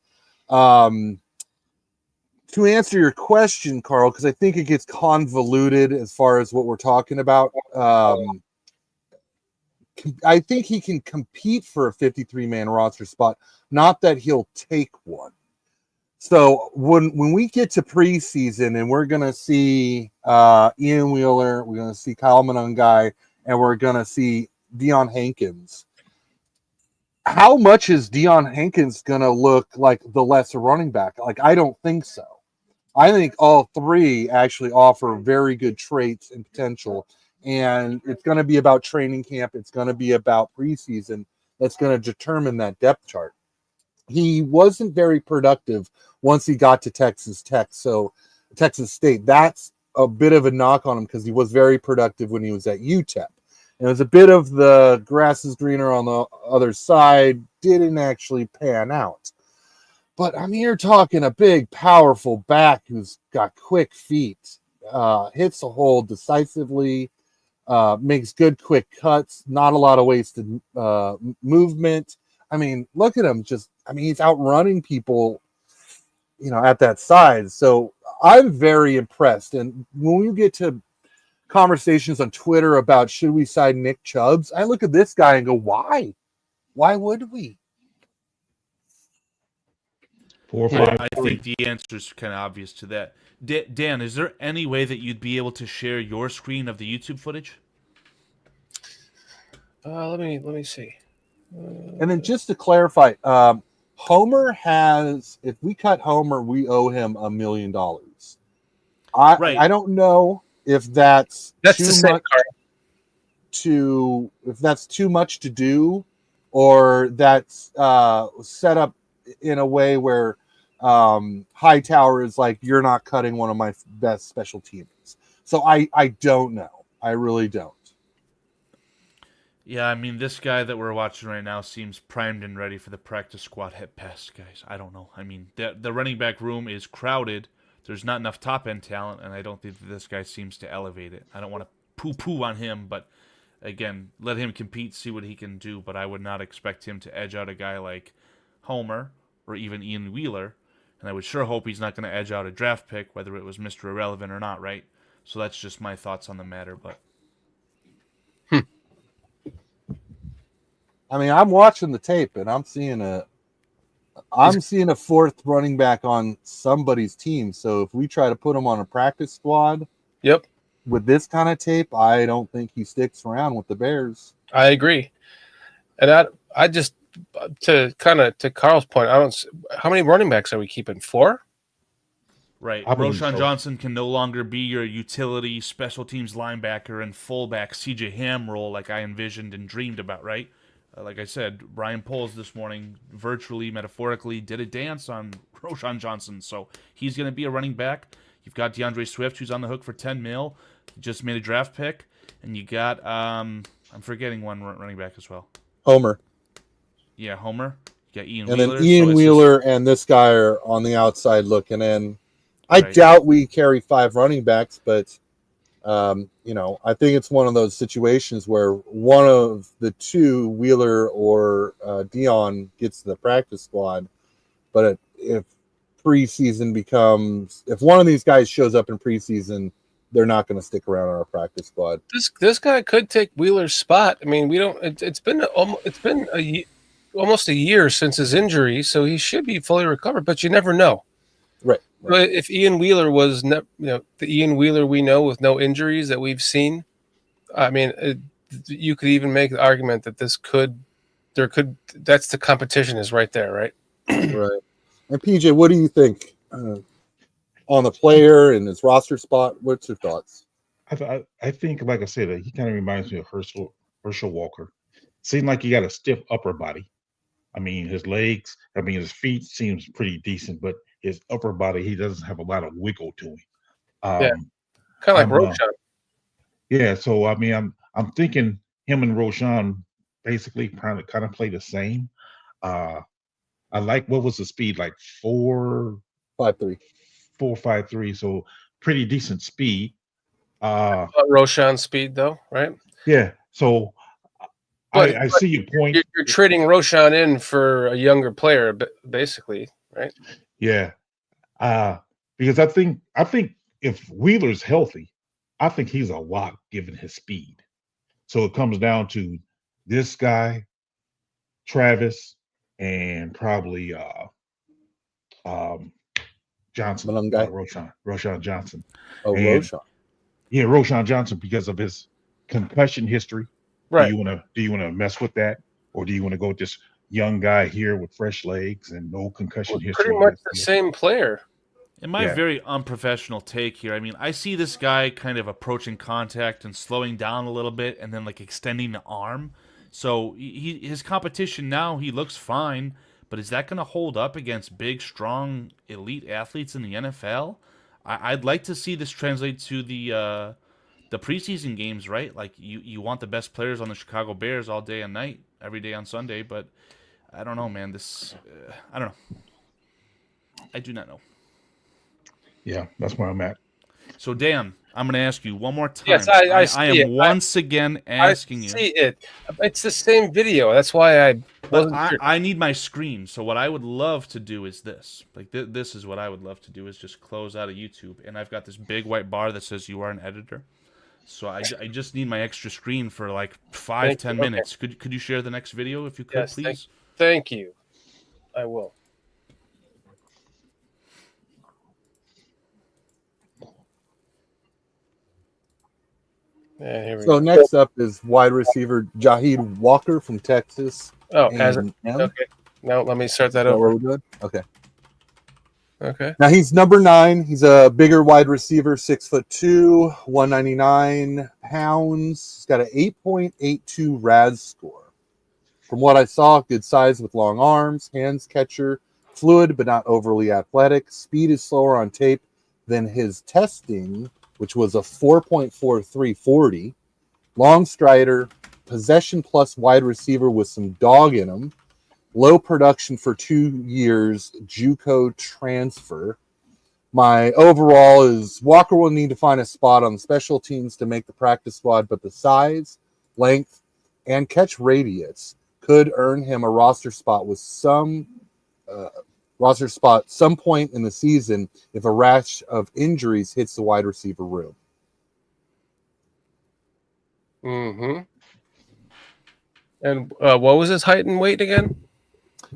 to answer your question, Carl, because I think it gets convoluted as far as what we're talking about. I think he can compete for a 53-man roster spot, not that he'll take one. So when we get to preseason and we're going to see Ian Wheeler, we're going to see Kyle Monangai, and we're going to see Deion Hankins, how much is Deion Hankins going to look like the lesser running back? Like, I don't think so. I think all three actually offer very good traits and potential. And it's going to be about training camp. It's going to be about preseason. That's going to determine that depth chart. He wasn't very productive once he got to Texas State. That's a bit of a knock on him because he was very productive when he was at UTEP. And it was a bit of the grass is greener on the other side, didn't actually pan out. But I mean, you're talking a big, powerful back who's got quick feet, hits the hole decisively, makes good, quick cuts, not a lot of wasted movement. I mean, look at him. He's outrunning people, at that size. So I'm very impressed. And when we get to conversations on Twitter about should we sign Nick Chubbs, I look at this guy and go, why? Why would we? 4 or 5. I think the answer is kind of obvious to that. Dan, is there any way that you'd be able to share your screen of the YouTube footage? Let me see. And then just to clarify, Homer has, if we cut Homer, we owe him $1 million. I don't know if that's the too same, much if that's too much to do, or that's set up in a way where Hightower is like, you're not cutting one of my best special teams. So I don't know. I really don't. Yeah, I mean, this guy that we're watching right now seems primed and ready for the practice squad hit pass, guys. I don't know. I mean, the running back room is crowded. There's not enough top-end talent, and I don't think that this guy seems to elevate it. I don't want to poo-poo on him, but, again, let him compete, see what he can do, but I would not expect him to edge out a guy like Homer or even Ian Wheeler, and I would sure hope he's not going to edge out a draft pick, whether it was Mr. Irrelevant or not, right? So that's just my thoughts on the matter, but... I mean, I'm watching the tape and I'm seeing a fourth running back on somebody's team. So if we try to put him on a practice squad, Yep, with this kind of tape, I don't think he sticks around with the Bears. I agree. And I just to Carl's point, how many running backs are we keeping? 4? Right. I believe Roshan so. Johnson can no longer be your utility special teams linebacker and fullback CJ Ham role like I envisioned and dreamed about, right? Like I said, Brian Poles this morning virtually, metaphorically, did a dance on Roshan Johnson. So he's going to be a running back. You've got DeAndre Swift, who's on the hook for $10 million. Just made a draft pick. And you got, I'm forgetting one running back as well. Homer. Yeah, Homer. You got Ian And Wheeler. then Ian Wheeler and this guy are on the outside looking in. I Right. doubt we carry 5 running backs, but I think it's one of those situations where one of the two, Wheeler or Deion, gets to the practice squad. But if preseason becomes, if one of these guys shows up in preseason, they're not going to stick around on our practice squad. This guy could take Wheeler's spot. I mean, we don't. It's been almost a year since his injury, so he should be fully recovered. But you never know. Right. But if Ian Wheeler was, the Ian Wheeler we know with no injuries that we've seen, I mean, you could even make the argument that that's the competition is right there, right? Right. And PJ, what do you think on the player and his roster spot? What's your thoughts? I think, like I said, he kind of reminds me of Herschel Walker. Seems like he got a stiff upper body. I mean, his legs, his feet seems pretty decent, but his upper body, he doesn't have a lot of wiggle to him. Yeah, kind of like Roshan. Yeah, so I mean, I'm thinking him and Roshan basically kind of play the same. I like, what was the speed, like 4.53. 4.53. So pretty decent speed. Roshan's speed, though, right? Yeah. So I see your point. You're trading Roshan in for a younger player, basically, right? Yeah. because I think if Wheeler's healthy, I think he's a lock given his speed. So it comes down to this guy, Travis, and probably um, Johnson, Malungai. Roshan Johnson. Oh, And Roshan. yeah, Roshan Johnson because of his concussion history. Right. Do you want to mess with that, or do you want to go with this young guy here with fresh legs and no concussion history? Pretty much the same player. In my Yeah. very unprofessional take here, I mean, I see this guy kind of approaching contact and slowing down a little bit and then like extending the arm. So his competition now, he looks fine, but is that going to hold up against big, strong, elite athletes in the NFL? I'd like to see this translate to the preseason games, right? Like you want the best players on the Chicago Bears all day and night, every day on Sunday, but I don't know, man. This I don't know. I do not know. Yeah, that's where I'm at. So, Dan, I'm going to ask you one more time. Yes, I see I am it. once again asking you. See it. It's the same video. That's why I But wasn't sure. I need my screen. So what I would love to do is this. Like this is what I would love to do is just close out of YouTube, and I've got this big white bar that says you are an editor. So I just need my extra screen for like 5-10 minutes. Could you share the next video if you could, Yes, please? Thank you. I will. Yeah, here we So go. next up is wide receiver Jaheed Walker from Texas. Oh, as A&M. okay. Now let me start that Is that over. what we're doing? Okay. Okay. Now he's number 9. He's a bigger wide receiver, 6'2", 199 pounds. He's got an 8.82 RAS score. From what I saw, good size with long arms, hands catcher, fluid but not overly athletic. Speed is slower on tape than his testing, which was a 4.4340. Long strider, possession plus wide receiver with some dog in him. Low production for 2 years, JUCO transfer. My overall is Walker will need to find a spot on special teams to make the practice squad, but the size, length, and catch radius could earn him a roster spot with some some point in the season if a rash of injuries hits the wide receiver room. Mm-hmm. And what was his height and weight again?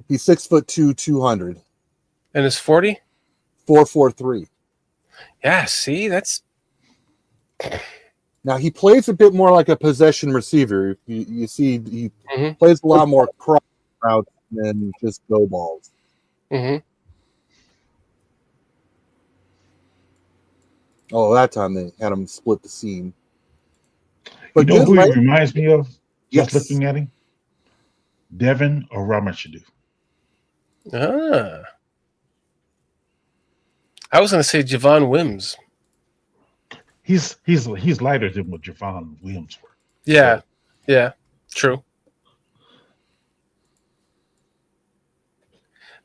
He's 6'2", 200, And his 40? 4'43". Yeah, see, that's Now he plays a bit more like a possession receiver. You see, he Mhm. plays a lot more cross routes than just go balls. mm-hmm. Oh, that time they had him split the seam. But You know good who he length- reminds me of? Yes. Just looking at him, Devin or Ramachadu. Ah. I was gonna say Javon Wims. He's lighter than what Javon Williams were. Yeah. Yeah. True.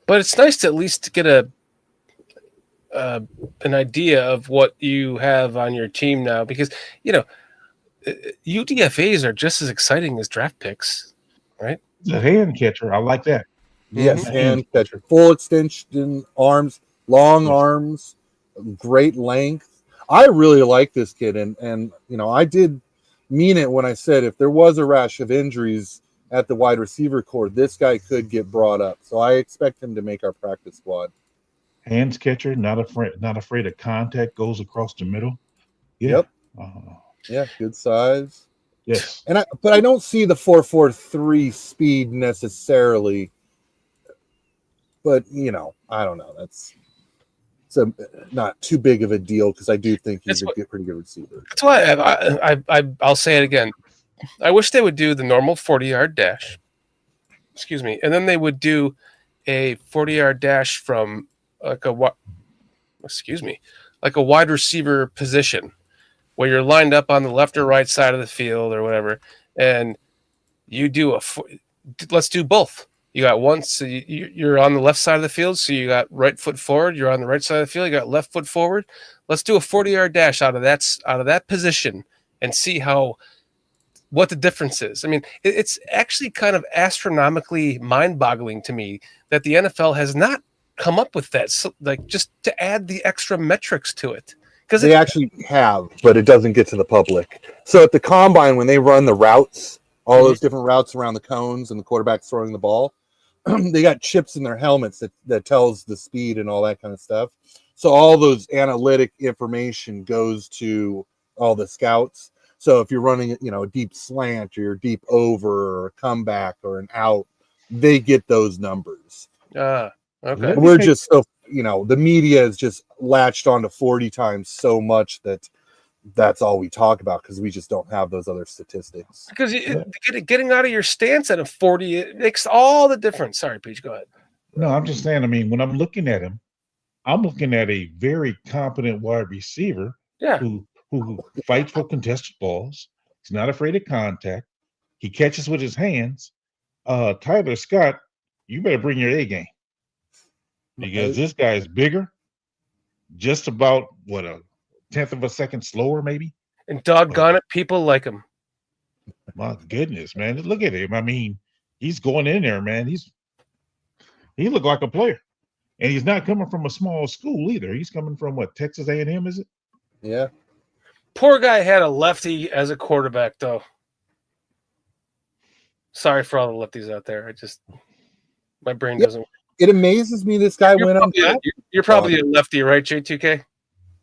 But it's nice to at least get an idea of what you have on your team now, because UDFAs are just as exciting as draft picks, right? The hand catcher, I like that. Yes, Mhm. hand catcher, full extension arms, long arms, great length. I really like this kid, and I did mean it when I said if there was a rash of injuries at the wide receiver core, this guy could get brought up. So I expect him to make our practice squad. Hands catcher, not afraid of contact, goes across the middle. Yeah. Yep. Uh, Yeah, good size. yes. But I don't see the 4.43 speed necessarily. But I don't know. It's not too big of a deal because I do think he's a pretty good receiver. That's why I'll say it again. I wish they would do the normal 40-yard dash. Excuse me. And then they would do a 40-yard dash from like a wide receiver position where you're lined up on the left or right side of the field or whatever. And you do let's do both. You got one, so you're on the left side of the field, so you got right foot forward. You're on the right side of the field, you got left foot forward. Let's do a 40-yard dash out of that position and see what the difference is. I mean, it's actually kind of astronomically mind-boggling to me that the NFL has not come up with that? So, like, just to add the extra metrics to it, because they actually have, but it doesn't get to the public. So at the combine, when they run the routes, all those different routes around the cones and the quarterback's throwing the ball, they got chips in their helmets that tells the speed and all that kind of stuff. So all those analytic information goes to all the scouts. So if you're running, a deep slant or your deep over or a comeback or an out, they get those numbers. Okay. We're just so, the media is just latched onto 40 times so much that's all we talk about because we just don't have those other statistics. Because getting out of your stance at a 40, it makes all the difference. Sorry, Peach, go ahead. No, I'm just saying, I mean, when I'm looking at him, I'm looking at a very competent wide receiver who fights for contested balls. He's not afraid of contact. He catches with his hands. Tyler Scott, you better bring your A game. Because this guy is bigger, just about, a tenth of a second slower, maybe? And doggone it, people like him. My goodness, man. Look at him. I mean, he's going in there, man. He looked like a player. And he's not coming from a small school either. He's coming from, Texas A&M, is it? Yeah. Poor guy had a lefty as a quarterback, though. Sorry for all the lefties out there. My brain doesn't work. It amazes me this guy went on. You're probably a lefty, right, J2K?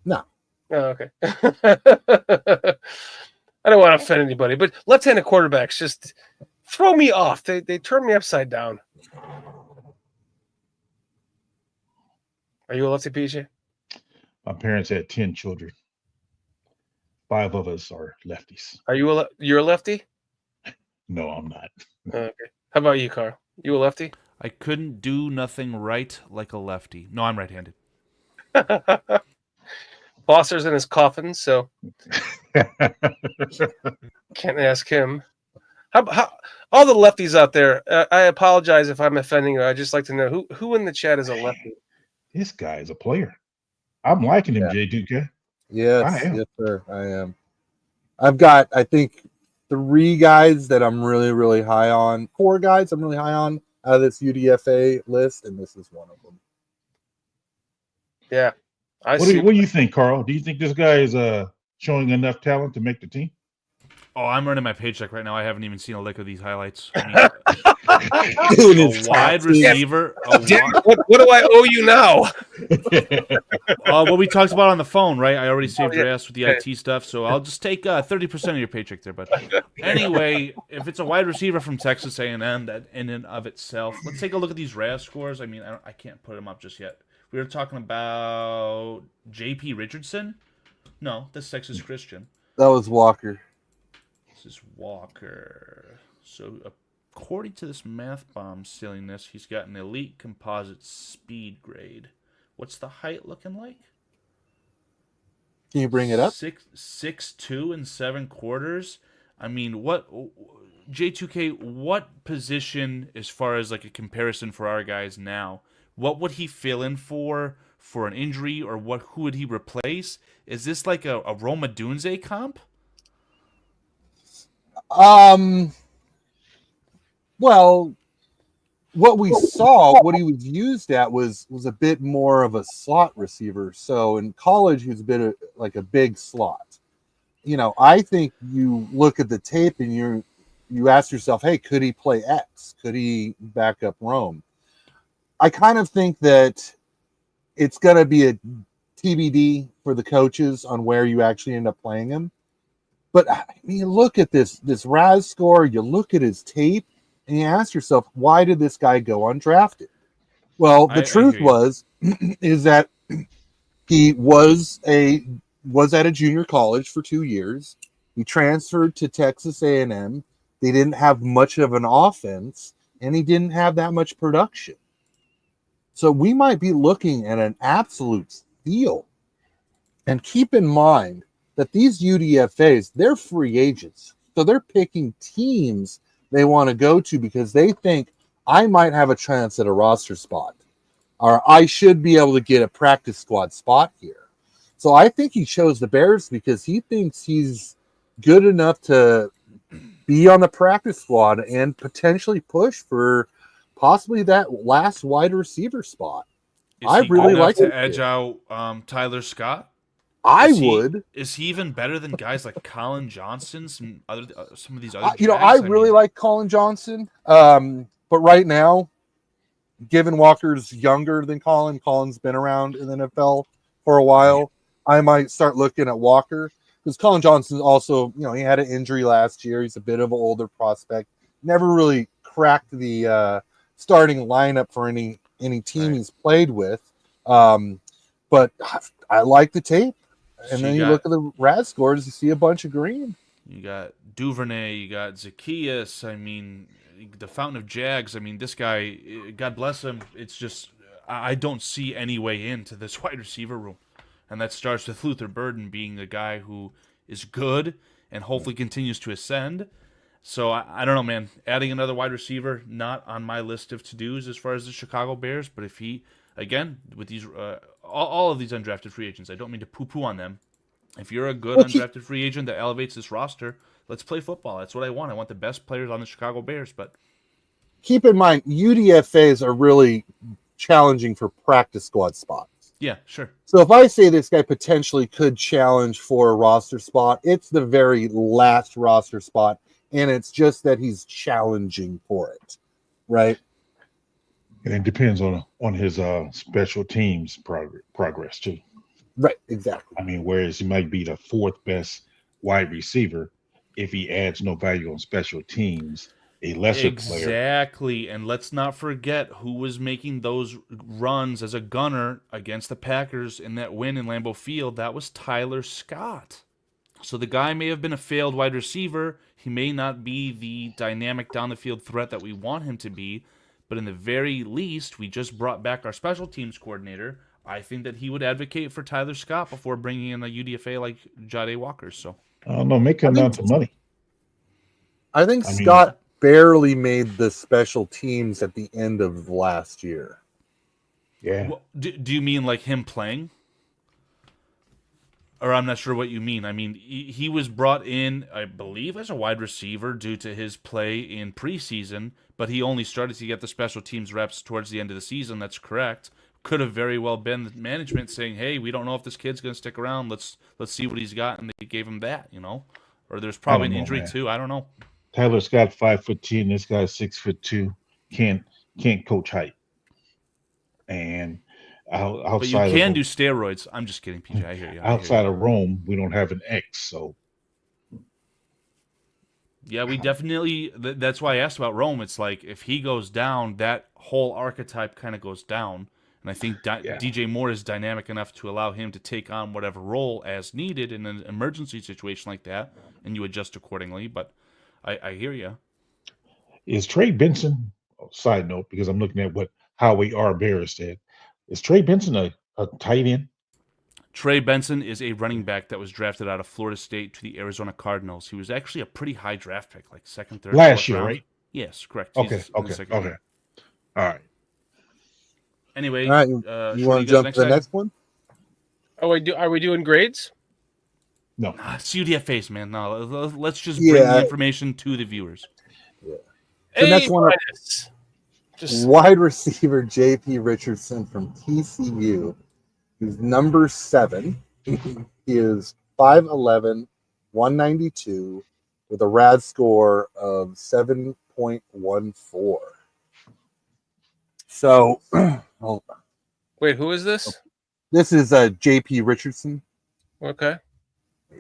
No. Oh, okay. I don't want to offend anybody, but left-handed quarterbacks just throw me off. They turn me upside down. Are you a lefty, PJ? My parents had 10 children. 5 of us are lefties. Are you you're a lefty? No, I'm not. Okay. How about you, Carl? You a lefty? I couldn't do nothing right like a lefty. No, I'm right-handed. Foster's in his coffin, so can't ask him. How all the lefties out there? I apologize if I'm offending you. I just like to know who in the chat is a lefty. This guy is a player. I'm liking him, J2K. Yes, yes, sir. I am. I've got, I think, 3 guys that I'm really, really high on. 4 guys I'm really high on out of this UDFA list, and this is one of them. Yeah. What do you think, Carl? Do you think this guy is showing enough talent to make the team? Oh, I'm earning my paycheck right now. I haven't even seen a lick of these highlights. I mean, a wide receiver. What do I owe you now? What we talked about on the phone, right? I already saved your ass with the IT stuff, so I'll just take 30% of your paycheck there. But anyway, if it's a wide receiver from Texas A&M, that in and of itself, let's take a look at these RAS scores. I mean, I can't put them up just yet. We were talking about J.P. Richardson. No, that's Texas Christian. That was Walker. This is Walker. So according to this math bomb silliness, he's got an elite composite speed grade. What's the height looking like? Can you bring it up? 6'2" and 7/4. I mean, what J2K? What position, as far as like a comparison for our guys now? What would he fill in for an injury, or who would he replace? Is this like a Roma Dunze comp? Well, what we saw, what he was used at was a bit more of a slot receiver. So in college, he was a bit like a big slot. I think you look at the tape and you ask yourself, hey, could he play X? Could he back up Rome? I kind of think that it's going to be a TBD for the coaches on where you actually end up playing him. But I mean, you look at this RAS score, you look at his tape, and you ask yourself, why did this guy go undrafted? Well, the truth is that he was at a junior college for 2 years. He transferred to Texas A&M. They didn't have much of an offense, and he didn't have that much production. So we might be looking at an absolute steal. And keep in mind that these UDFAs, they're free agents. So they're picking teams they want to go to because they think I might have a chance at a roster spot, or I should be able to get a practice squad spot here. So I think he chose the Bears because he thinks he's good enough to be on the practice squad and potentially push for possibly that last wide receiver spot. Is I he really good enough like to it. edge out Tyler Scott? I would. Is he even better than guys like Colin Johnson, some of these other I Jags? really like Colin Johnson. But right now, given Walker's younger than Colin's been around in the NFL for a while, I might start looking at Walker because Colin Johnson's also, he had an injury last year. He's a bit of an older prospect. Never really cracked the starting lineup for any team he's played with. But I like the tape. And So then you look at the RAS scores, you see a bunch of green. You got Duvernay, you got Zacchaeus. I mean, the Fountain of Jags. I mean, this guy, God bless him. It's just I don't see any way into this wide receiver room, and that starts with Luther Burden being the guy who is good and hopefully continues to ascend. So I don't know, man. Adding another wide receiver, not on my list of to-dos as far as the Chicago Bears. But if he, again, with these all of these undrafted free agents, I don't mean to poo-poo on them. If you're a good undrafted free agent that elevates this roster, let's play football. That's what I want. I want the best players on the Chicago Bears. But keep in mind, UDFAs are really challenging for practice squad spots. Yeah, sure. So if I say this guy potentially could challenge for a roster spot, it's the very last roster spot, and it's just that he's challenging for it, right? And it depends on his special teams progress too. Right, exactly. I mean, whereas he might be the fourth best wide receiver, if he adds no value on special teams, a lesser player. Exactly. And let's not forget who was making those runs as a gunner against the Packers in that win in Lambeau Field. That was Tyler Scott. So the guy may have been a failed wide receiver. He may not be the dynamic down the field threat that we want him to be. But in the very least, we just brought back our special teams coordinator. I think that he would advocate for Tyler Scott before bringing in a UDFA like Jade Walker. So I don't know, make him down to money. I think Scott barely made the special teams at the end of last year. Yeah. Well, do you mean like him playing? Or I'm not sure what you mean. I mean, he was brought in, I believe, as a wide receiver due to his play in preseason, but he only started to get the special teams reps towards the end of the season. That's correct. Could have very well been the management saying, "Hey, we don't know if this kid's going to stick around. Let's see what he's got," and they gave him that, Or there's probably an injury too. I don't know. Tyler Scott 5'10". This guy's 6'2". Can't coach height. And outside, but you can do steroids. I'm just kidding, PJ. I hear you. Outside of Rome, we don't have an X, so. Yeah, we definitely. That's why I asked about Rome. It's like if he goes down, that whole archetype kind of goes down. And I think DJ Moore is dynamic enough to allow him to take on whatever role as needed in an emergency situation like that, and you adjust accordingly. But I hear you. Is Trey Benson? Side note, because I'm looking at what Howie R. Bears said. Is Trey Benson a tight end? Trey Benson is a running back that was drafted out of Florida State to the Arizona Cardinals. He was actually a pretty high draft pick, like second, third, last year, round. right? Yes, correct. Okay. All right. Anyway, all right, you want to jump to the next one? Oh, are we doing grades? No. It's UDFAs, man. No, let's just bring the information to the viewers. Yeah. The next one, wide receiver J.P. Richardson from TCU. He's number 7. He is 5'11", 192, with a RAD score of 7.14. So, wait, who is this? This is J.P. Richardson. Okay. Yeah.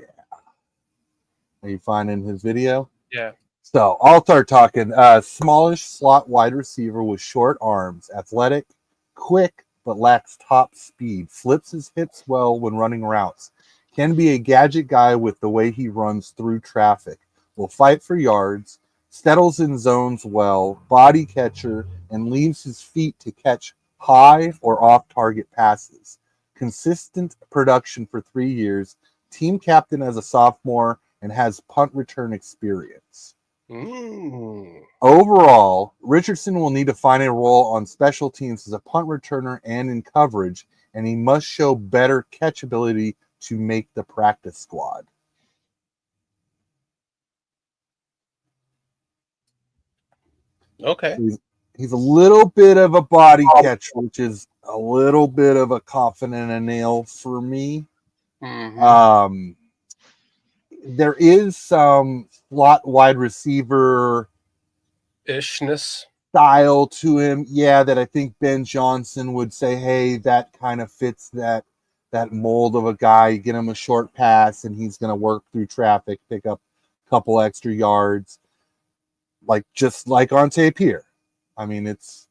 Are you finding his video? Yeah. So I'll start talking. Smallish slot wide receiver with short arms, athletic, quick, but lacks top speed. Flips his hips well when running routes. Can be a gadget guy with the way he runs through traffic. Will fight for yards. Settles in zones well. Body catcher and leaves his feet to catch high or off-target passes. Consistent production for 3 years. Team captain as a sophomore and has punt return experience. Overall, Richardson will need to find a role on special teams as a punt returner and in coverage, and he must show better catchability to make the practice squad. Okay. He's a little bit of a body catcher, which is a little bit of a coffin and a nail for me. Mhm. There is some slot wide receiver Ishness. style to him, yeah, that I think Ben Johnson would say, hey, that kind of fits that mold of a guy. You get him a short pass and he's going to work through traffic, pick up a couple extra yards, just like on tape here. I mean, it's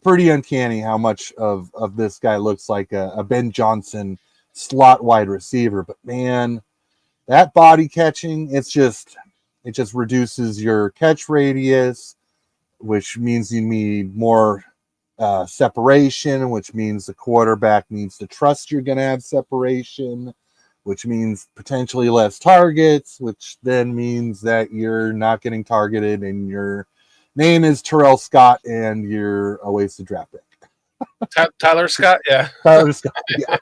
pretty uncanny how much of this guy looks like a Ben Johnson slot wide receiver. But man, that body catching, it just reduces your catch radius, which means you need more separation, which means the quarterback needs to trust you're going to have separation, which means potentially less targets, which then means that you're not getting targeted and your name is Terrell Scott and you're a wasted draft pick. Tyler Scott, yeah. Tyler Scott, yeah.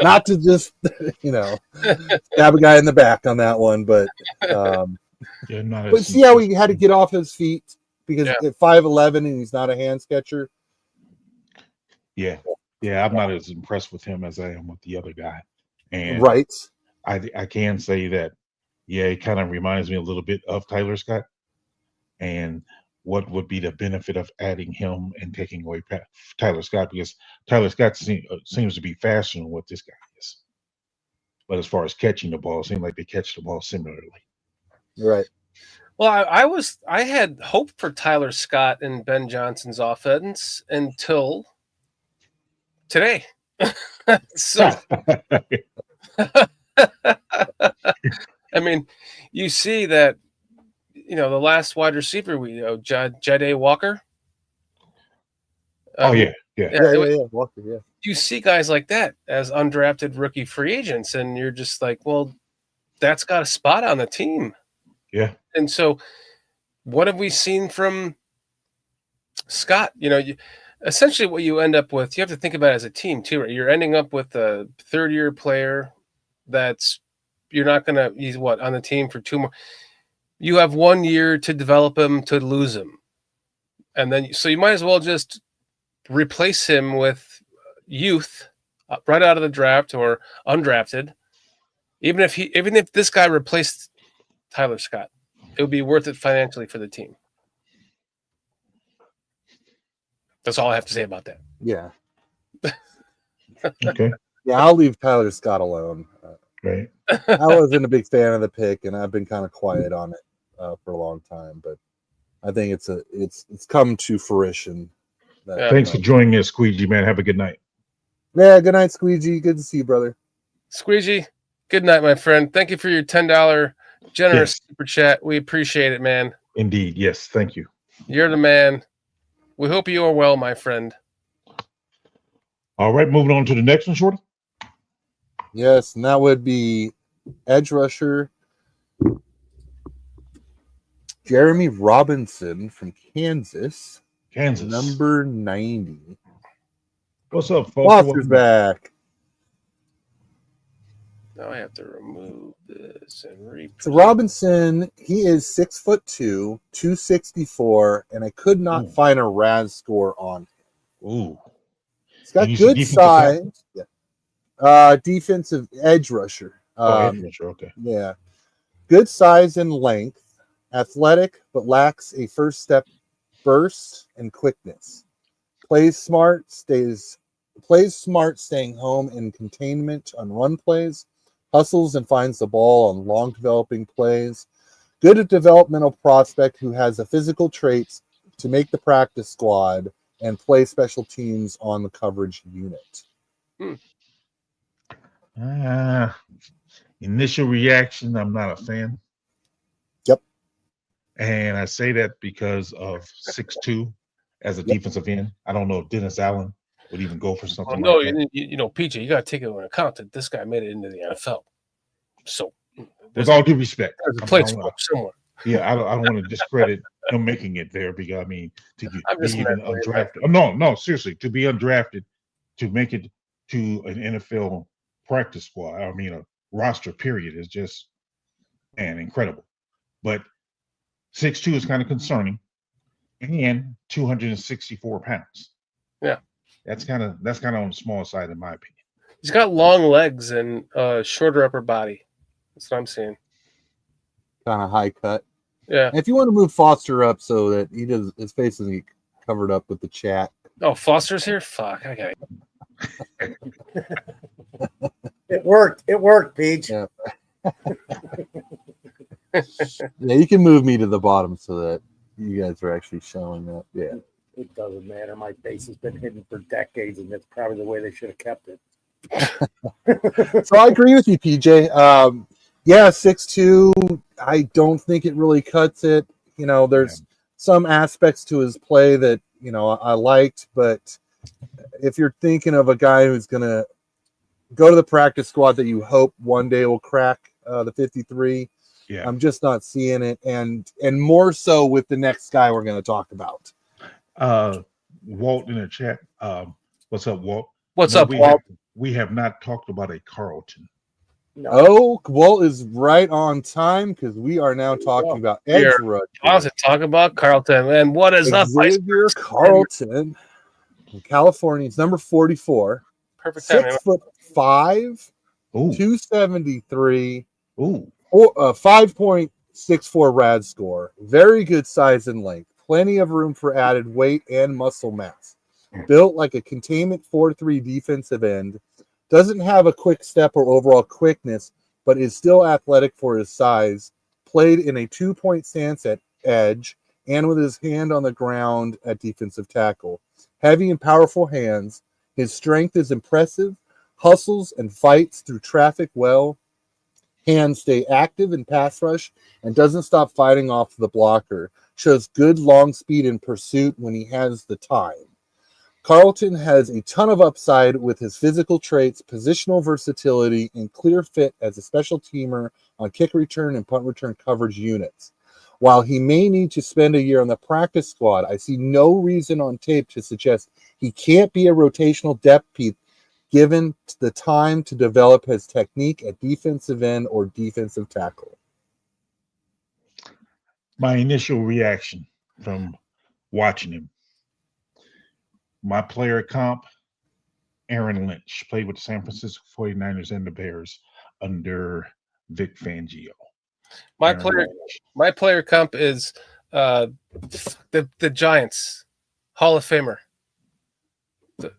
Not to just, stab a guy in the back on that one, but but see how he had to get off his feet because at 5'11" and he's not a hands catcher. Yeah, I'm not as impressed with him as I am with the other guy. And right, I can say that, yeah, it kind of reminds me a little bit of Tyler Scott. And what would be the benefit of adding him and taking away Tyler Scott? Because Tyler Scott seems to be faster than what this guy is. But as far as catching the ball, it seems like they catch the ball similarly. Right. Well, I had hope for Tyler Scott and Ben Johnson's offense until today. So, I mean, you see that, the last wide receiver Jade Walker. Yeah. Walker, yeah. You see guys like that as undrafted rookie free agents, and you're just like, well, that's got a spot on the team. Yeah. And so what have we seen from Scott? Essentially what you end up with, you have to think about it as a team too, right? You're ending up with a third-year player you're not going to, he's on the team for 2 more. You have 1 year to develop him, to lose him. And then, so you might as well just replace him with youth right out of the draft or undrafted. Even if this guy replaced Tyler Scott, it would be worth it financially for the team. That's all I have to say about that. Yeah. Okay. Yeah, I'll leave Tyler Scott alone. Right. I wasn't a big fan of the pick, and I've been kind of quiet on it for a long time. But I think it's come to fruition. Thanks for joining us, Squeegee, man. Have a good night. Yeah, good night, Squeegee. Good to see you, brother. Squeegee, good night, my friend. Thank you for your $10 generous super chat. We appreciate it, man. Indeed. Yes. Thank you. You're the man. We hope you are well, my friend. All right. Moving on to the next one, Shorty. Yes, and that would be edge rusher Jeremy Robinson from Kansas. Number 90. What's up, folks? Foster's back. Now I have to remove this and repeat. So Robinson, he is 6'2", 264, and I could not find a RAS score on him. Ooh. He's got good size. Yeah. Defensive edge rusher. Edge rusher, okay. Yeah. Good size and length. Athletic, but lacks a first step burst and quickness. Plays smart, staying home in containment on run plays. Hustles and finds the ball on long developing plays. Good at developmental prospect who has the physical traits to make the practice squad and play special teams on the coverage unit. Initial reaction, I'm not a fan. Yep. And I say that because of 6'2" as a defensive end. I don't know if Dennis Allen would even go for something like that. PJ, you got to take into account that this guy made it into the NFL. So, with all due respect, there's a place for him somewhere. Yeah, I don't want to discredit him making it there because I mean to be even undrafted. No, seriously, to be undrafted, to make it to an NFL practice squad, I mean a roster period is just incredible. But 6'2" is kind of concerning, and 264 pounds. Yeah. that's kind of on the small side in my opinion. He's got long legs and shorter upper body. That's what I'm seeing. Kind of high cut. Yeah. And if you want to move Foster up so that his face doesn't get covered up with the chat. Oh, Foster's here? Fuck, I got it. It worked, Peach. Yeah. Yeah, you can move me to the bottom so that you guys are actually showing up. Yeah. It doesn't matter. My face has been hidden for decades, and that's probably the way they should have kept it. So I agree with you, PJ. Yeah, 6'2". I don't think it really cuts it. You know, there's some aspects to his play that, you know, I liked, but if you're thinking of a guy who's going to go to the practice squad that you hope one day will crack the 53, I'm just not seeing it. And more so with the next guy we're going to talk about. Walt in the chat. What's up, Walt? What's up, Walt? We have not talked about a Carlton. No. Oh, Walt is right on time because we are now talking about edge rush. I was talking about Carlton, man. What is up, Xavier Carlton from California? He's number 44. Perfect time. 6'5", Ooh. 273. Ooh. 5.64 rad score. Very good size and length. Plenty of room for added weight and muscle mass. Built like a containment 4-3 defensive end. Doesn't have a quick step or overall quickness, but is still athletic for his size. Played in a 2-point stance at edge and with his hand on the ground at defensive tackle. Heavy and powerful hands. His strength is impressive. Hustles and fights through traffic well. Hands stay active in pass rush and doesn't stop fighting off the blocker. Shows good long speed in pursuit when he has the time. Carlton has a ton of upside with his physical traits, positional versatility, and clear fit as a special teamer on kick return and punt return coverage units. While he may need to spend a year on the practice squad, I see no reason on tape to suggest he can't be a rotational depth piece given the time to develop his technique at defensive end or defensive tackle. My initial reaction from watching him. My player comp, Aaron Lynch, played with the San Francisco 49ers and the Bears under Vic Fangio. My player comp is the Giants Hall of Famer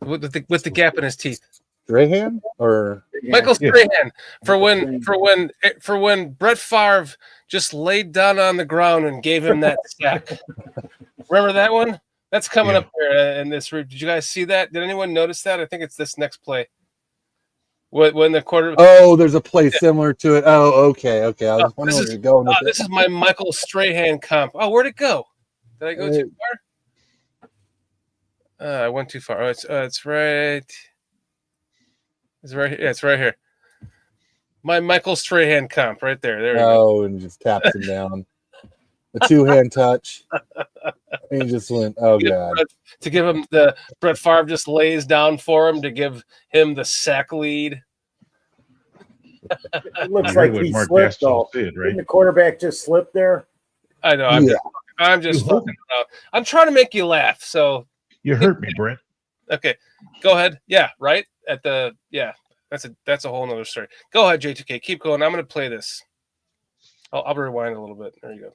with the gap in his teeth. Strahan or Michael Strahan for when Brett Favre just laid down on the ground and gave him that sack. Remember that one? That's coming up here in this route. Did you guys see that? Did anyone notice that? I think it's this next play. When the quarter. Oh, there's a play similar to it. Oh, okay. I was wondering where you're going with this is my Michael Strahan comp. Oh, where'd it go? Did I go too far? I went too far. Oh, it's right. It's right here. Yeah, it's right here. My Michael Strahan comp right there. There we go. Oh, and just taps him down. A two-hand touch. And he just went, oh, God. To give him the Brett Favre just lays down for him to give him the sack lead. It looks like he slipped, though. Did, right? Didn't the quarterback just slip there? I know. I'm just fucking around. I'm trying to make you laugh. So you hurt me, Brett. Okay, go ahead. Yeah, right at the that's a whole nother story. Go ahead, J2K. Keep going. I'm going to play this. I'll rewind a little bit. There you go.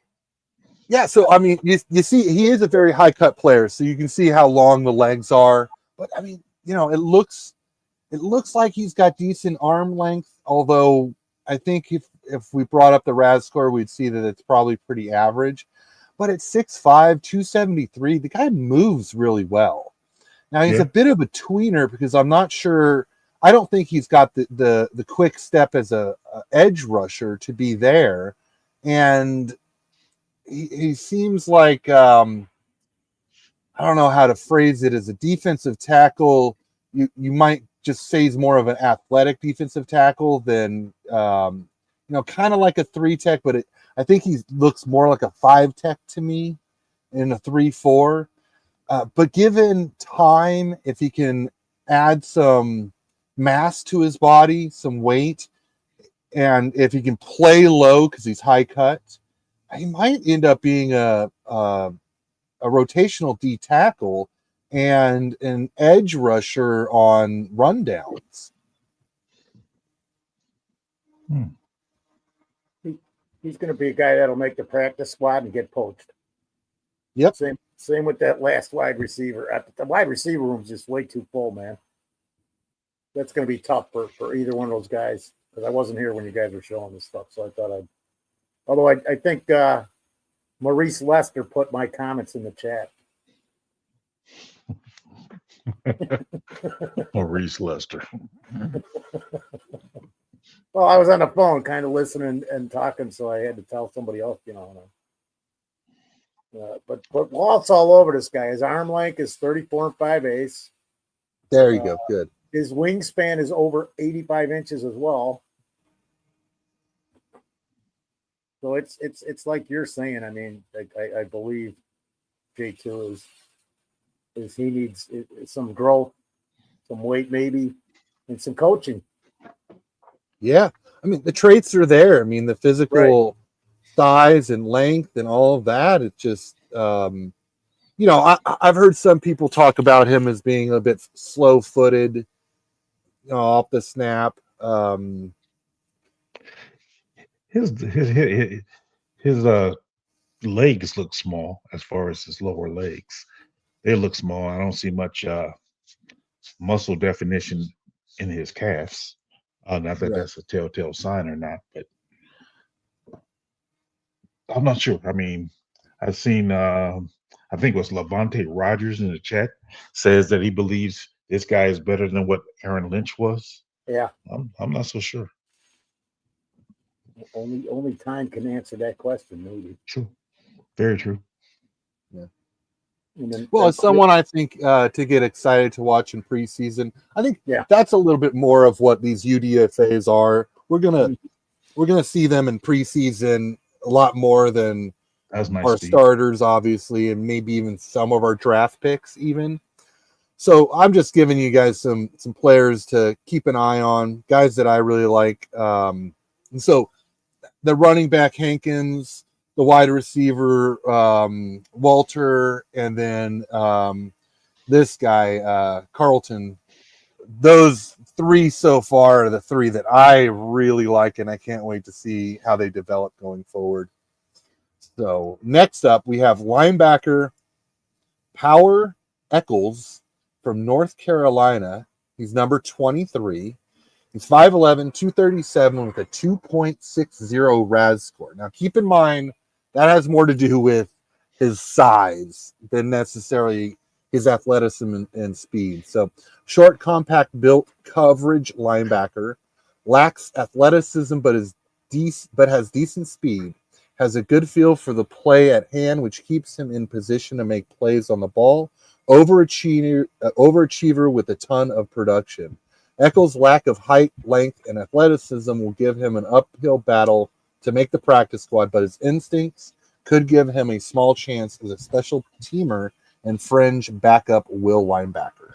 Yeah, so I mean, you see, he is a very high cut player, so you can see how long the legs are. But I mean, you know, it looks like he's got decent arm length. Although I think if we brought up the RAS score, we'd see that it's probably pretty average. But at 6'5", 273, the guy moves really well. Now he's a bit of a tweener because I'm not sure. I don't think he's got the quick step as a edge rusher to be there, and he seems like I don't know how to phrase it. As a defensive tackle, you might just say he's more of an athletic defensive tackle than kind of like a 3-tech, but I think he looks more like a 5-tech to me in a 3-4. But given time, if he can add some mass to his body, some weight, and if he can play low because he's high cut, he might end up being a rotational D tackle and an edge rusher on rundowns. He's going to be a guy that'll make the practice squad and get poached. Yep. Same with that last wide receiver. The wide receiver room's just way too full, man. That's going to be tough for either one of those guys, because I wasn't here when you guys were showing this stuff, so I thought I'd. Although I think Maurice Lester put my comments in the chat. Maurice Lester. Well, I was on the phone kind of listening and talking, so I had to tell somebody else, you know. But Walt's all over this guy. His arm length is 34 5/8. There you go. Good. His wingspan is over 85 inches as well. So it's like you're saying. I mean, I believe J2 is he needs some growth, some weight maybe, and some coaching. Yeah. I mean, the traits are there. I mean, the physical size and length and all of that. It's just, you know, I've heard some people talk about him as being a bit slow-footed, you know, off the snap. His legs look small as far as his lower legs. They look small. I don't see much muscle definition in his calves. Not that that's a telltale sign or not, but I'm not sure. I mean, I've seen, I think it was Levante Rogers in the chat says that he believes this guy is better than what Aaron Lynch was. Yeah. I'm not so sure. Only time can answer that question, maybe. True. Very true. Yeah. Then, well, as someone I think to get excited to watch in preseason, I think that's a little bit more of what these UDFAs are. We're gonna see them in preseason a lot more than our starters, obviously, and maybe even some of our draft picks, even. So I'm just giving you guys some players to keep an eye on, guys that I really like. And so the running back Hankins, the wide receiver Walter, and then this guy Carlton. Those three so far are the three that I really like, and I can't wait to see how they develop going forward. So next up, we have linebacker Power Eccles from North Carolina. He's number 23. He's 5'11", 237 with a 2.60 RAS score. Now, keep in mind, that has more to do with his size than necessarily his athleticism and speed. So, short, compact built coverage linebacker, lacks athleticism but has decent speed, has a good feel for the play at hand, which keeps him in position to make plays on the ball. Overachiever with a ton of production. Eccles' lack of height, length, and athleticism will give him an uphill battle to make the practice squad, but his instincts could give him a small chance as a special teamer and fringe backup will linebacker.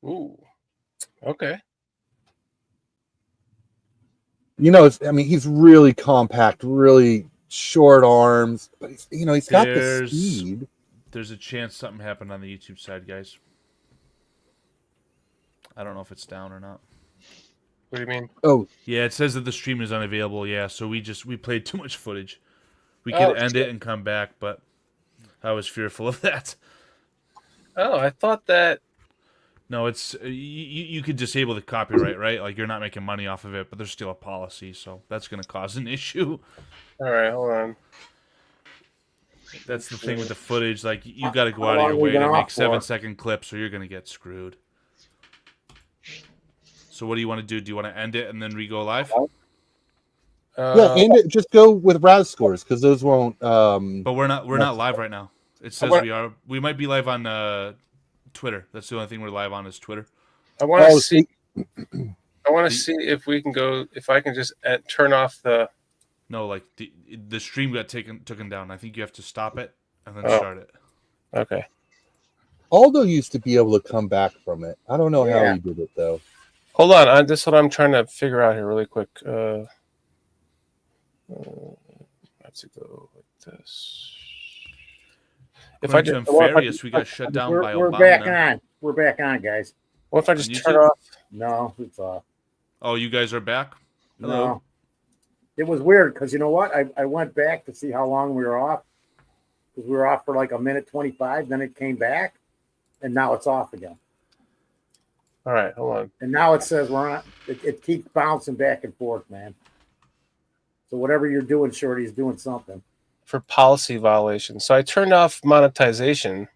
Ooh, okay. You know, I mean, he's really compact, really short arms, but he's got the speed. There's a chance something happened on the YouTube side, guys. I don't know if it's down or not. What do you mean? Oh, yeah, it says that the stream is unavailable. Yeah, so we played too much footage. We could end it and come back, but I was fearful of that. Oh, I thought that. No, it's you could disable the copyright, right? Like you're not making money off of it, but there's still a policy, so that's going to cause an issue. All right, hold on. That's the thing with the footage. Like you got to go out of your way to make 7-second clips, or you're going to get screwed. So what do you want to do? Do you want to end it and then re-go live? Yeah, end it. Just go with RAS scores because those won't. But we're not live right now. It says we are. We might be live on Twitter. That's the only thing we're live on is Twitter. I want to see. I want to see if we can go. If I can just turn off the. No, like the stream got taken down. I think you have to stop it and then start it. Okay. Aldo used to be able to come back from it. I don't know how he did it though. Hold on. This is what I'm trying to figure out here really quick. have to go like this. If If I I just, Farius, we got shut down by We're Obama. back now. on. We're back on, guys. what if I just On turn YouTube? off? No, it's off. Oh, you guys are back? Hello? No. It was weird because you know what? I went back to see how long we were off. Because we were off for like a minute 25, then it came back, and now it's off again. All right, hold on. And now it says we're on. It keeps bouncing back and forth, man. So whatever you're doing, Shorty, is doing something. For policy violations. So I turned off monetization.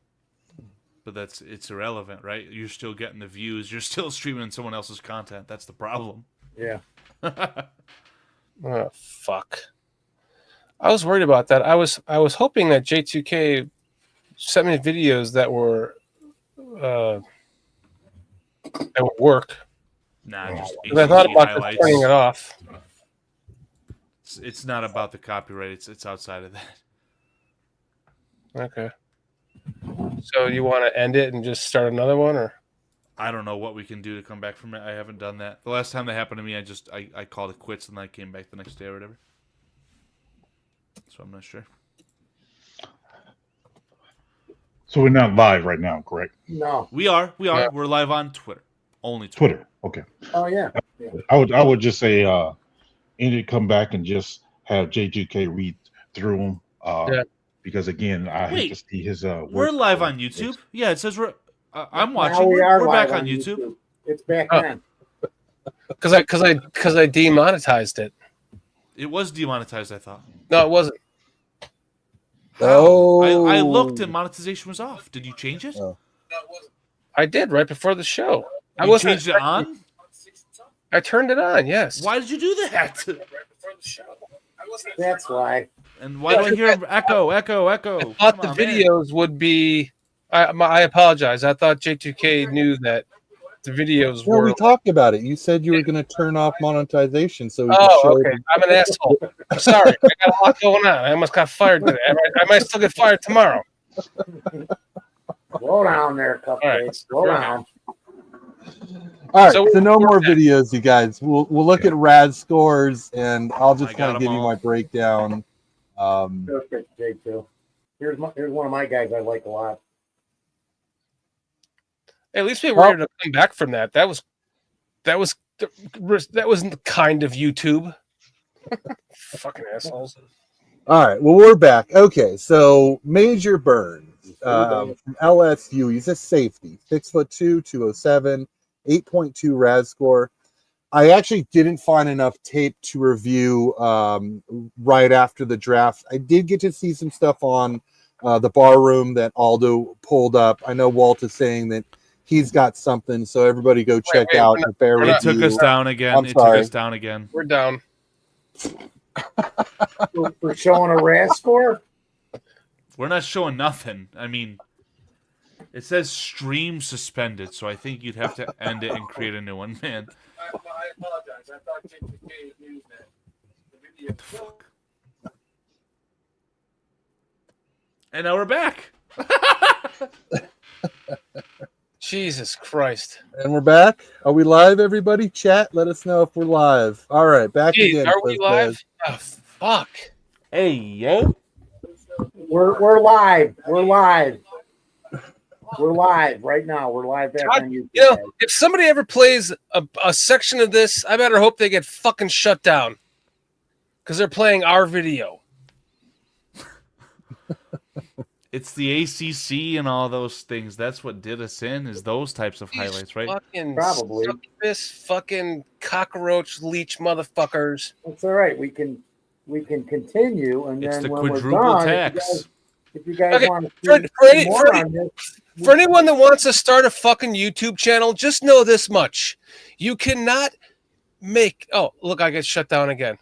But it's irrelevant, right? You're still getting the views. You're still streaming someone else's content. That's the problem. Yeah. Oh, fuck. I was worried about that. I was hoping that J2K sent me videos that were that would work. Nah, just Because I thought ACC about just highlights. turning it off. It's not about the copyright. It's outside of that. Okay. So you want to end it and just start another one, or? I don't know what we can do to come back from it. I haven't done that. The last time that happened to me, I called it quits and then I came back the next day or whatever. So I'm not sure. So we're not live right now, correct? No. We are. Yeah. We're live on Twitter. Only Twitter. Twitter. Okay. Oh yeah. I would just say Andy come back and just have J2K read through them. Yeah. Because again, I hate to see his We're work. live on YouTube. Yeah, it says I'm Now watching. we are We're live back on YouTube. It's back Oh. on. Because I demonetized it. It was demonetized, I thought. No, it wasn't. Oh, I looked and monetization was off. Did you change it? Oh. I did right before the show. I You wasn't. changed it on? I turned it on. Yes. Why did you do that? That's why. And why do I hear echo? I thought Come the on, man. videos would be. I apologize. I thought J2K knew that the videos Well, were. we talked about it. You said you were going to turn off monetization, so we could Oh, show. okay. I'm an asshole. I'm sorry. I got a lot going on. I almost got fired today. I might still get fired tomorrow. Slow down there, Cupcake. right. Slow down. All right, So so no we're more back. videos, you guys. We'll look at rad scores, and I'll just I got kind of them give you all. my breakdown. Perfect, J2. Here's one of my guys I like a lot. Hey, at least we were able to come back from that. That was kind of YouTube. Fucking assholes. All right, well, we're back. Okay, so Major Burns from LSU. He's a safety, 6'2", 207, 8.2 RAS score. I actually didn't find enough tape to review right after the draft. I did get to see some stuff on the bar room that Aldo pulled up. I know Walt is saying that he's got something, so everybody go check wait, out we're the bear It took review. us down again. I'm It took sorry. us down again. We're down. For showing a RAS score? We're not showing nothing. I mean, it says stream suspended, so I think you'd have to end it and create a new one, man. I apologize. I thought J2K knew that the video. What the fuck? And now we're back. Jesus Christ. And we're back. Are we live, everybody? Chat, let us know if we're live. All right, back Gee, again. are we says live? Oh, fuck. Hey, yo. We're live. We're live. We're live right now. We're live back on YouTube. You know, if somebody ever plays a section of this, I better hope they get fucking shut down. Because they're playing our video. It's the ACC and all those things. That's what did us in, is those types of highlights, right? Fucking Probably. this fucking cockroach leech motherfuckers. It's all right. We can continue, and It's then the when we're quadruple done, tax. if you guys Okay, want to for see any- more for on this, For anyone that wants to start a fucking YouTube channel, just know this much. You cannot make... Oh, look, I get shut down again.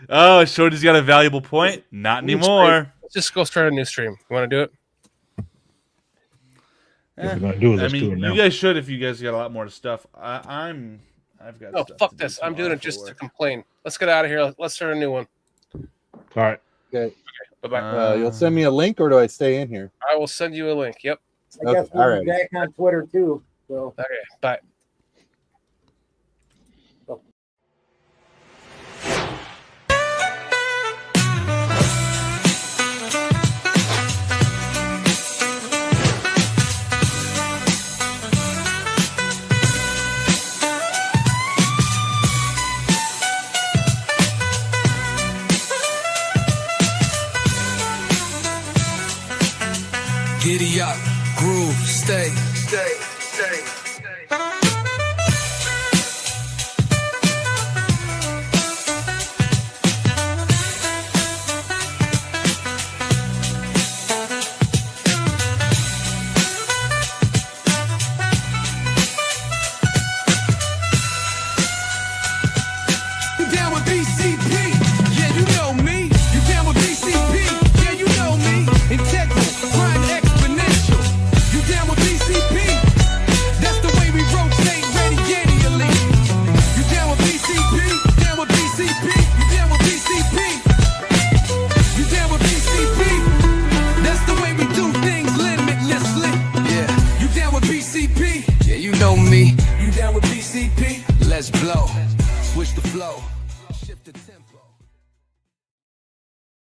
Oh, Shorty's got a valuable point. Not anymore. Let's just go start a new stream. You want to do it? If we're gonna do it, I let's do mean, it now. you guys should if you guys got a lot more stuff. I've got. No, stuff fuck to do this. I'm doing tomorrow it just for to work. complain. Let's get out of here. Let's start a new one. All right. Okay. Bye-bye. You'll send me a link, or do I stay in here? I will send you a link. Yep. I guess Okay, we'll all be right. back on Twitter too. So. Okay, bye. Giddy up, groove, stay.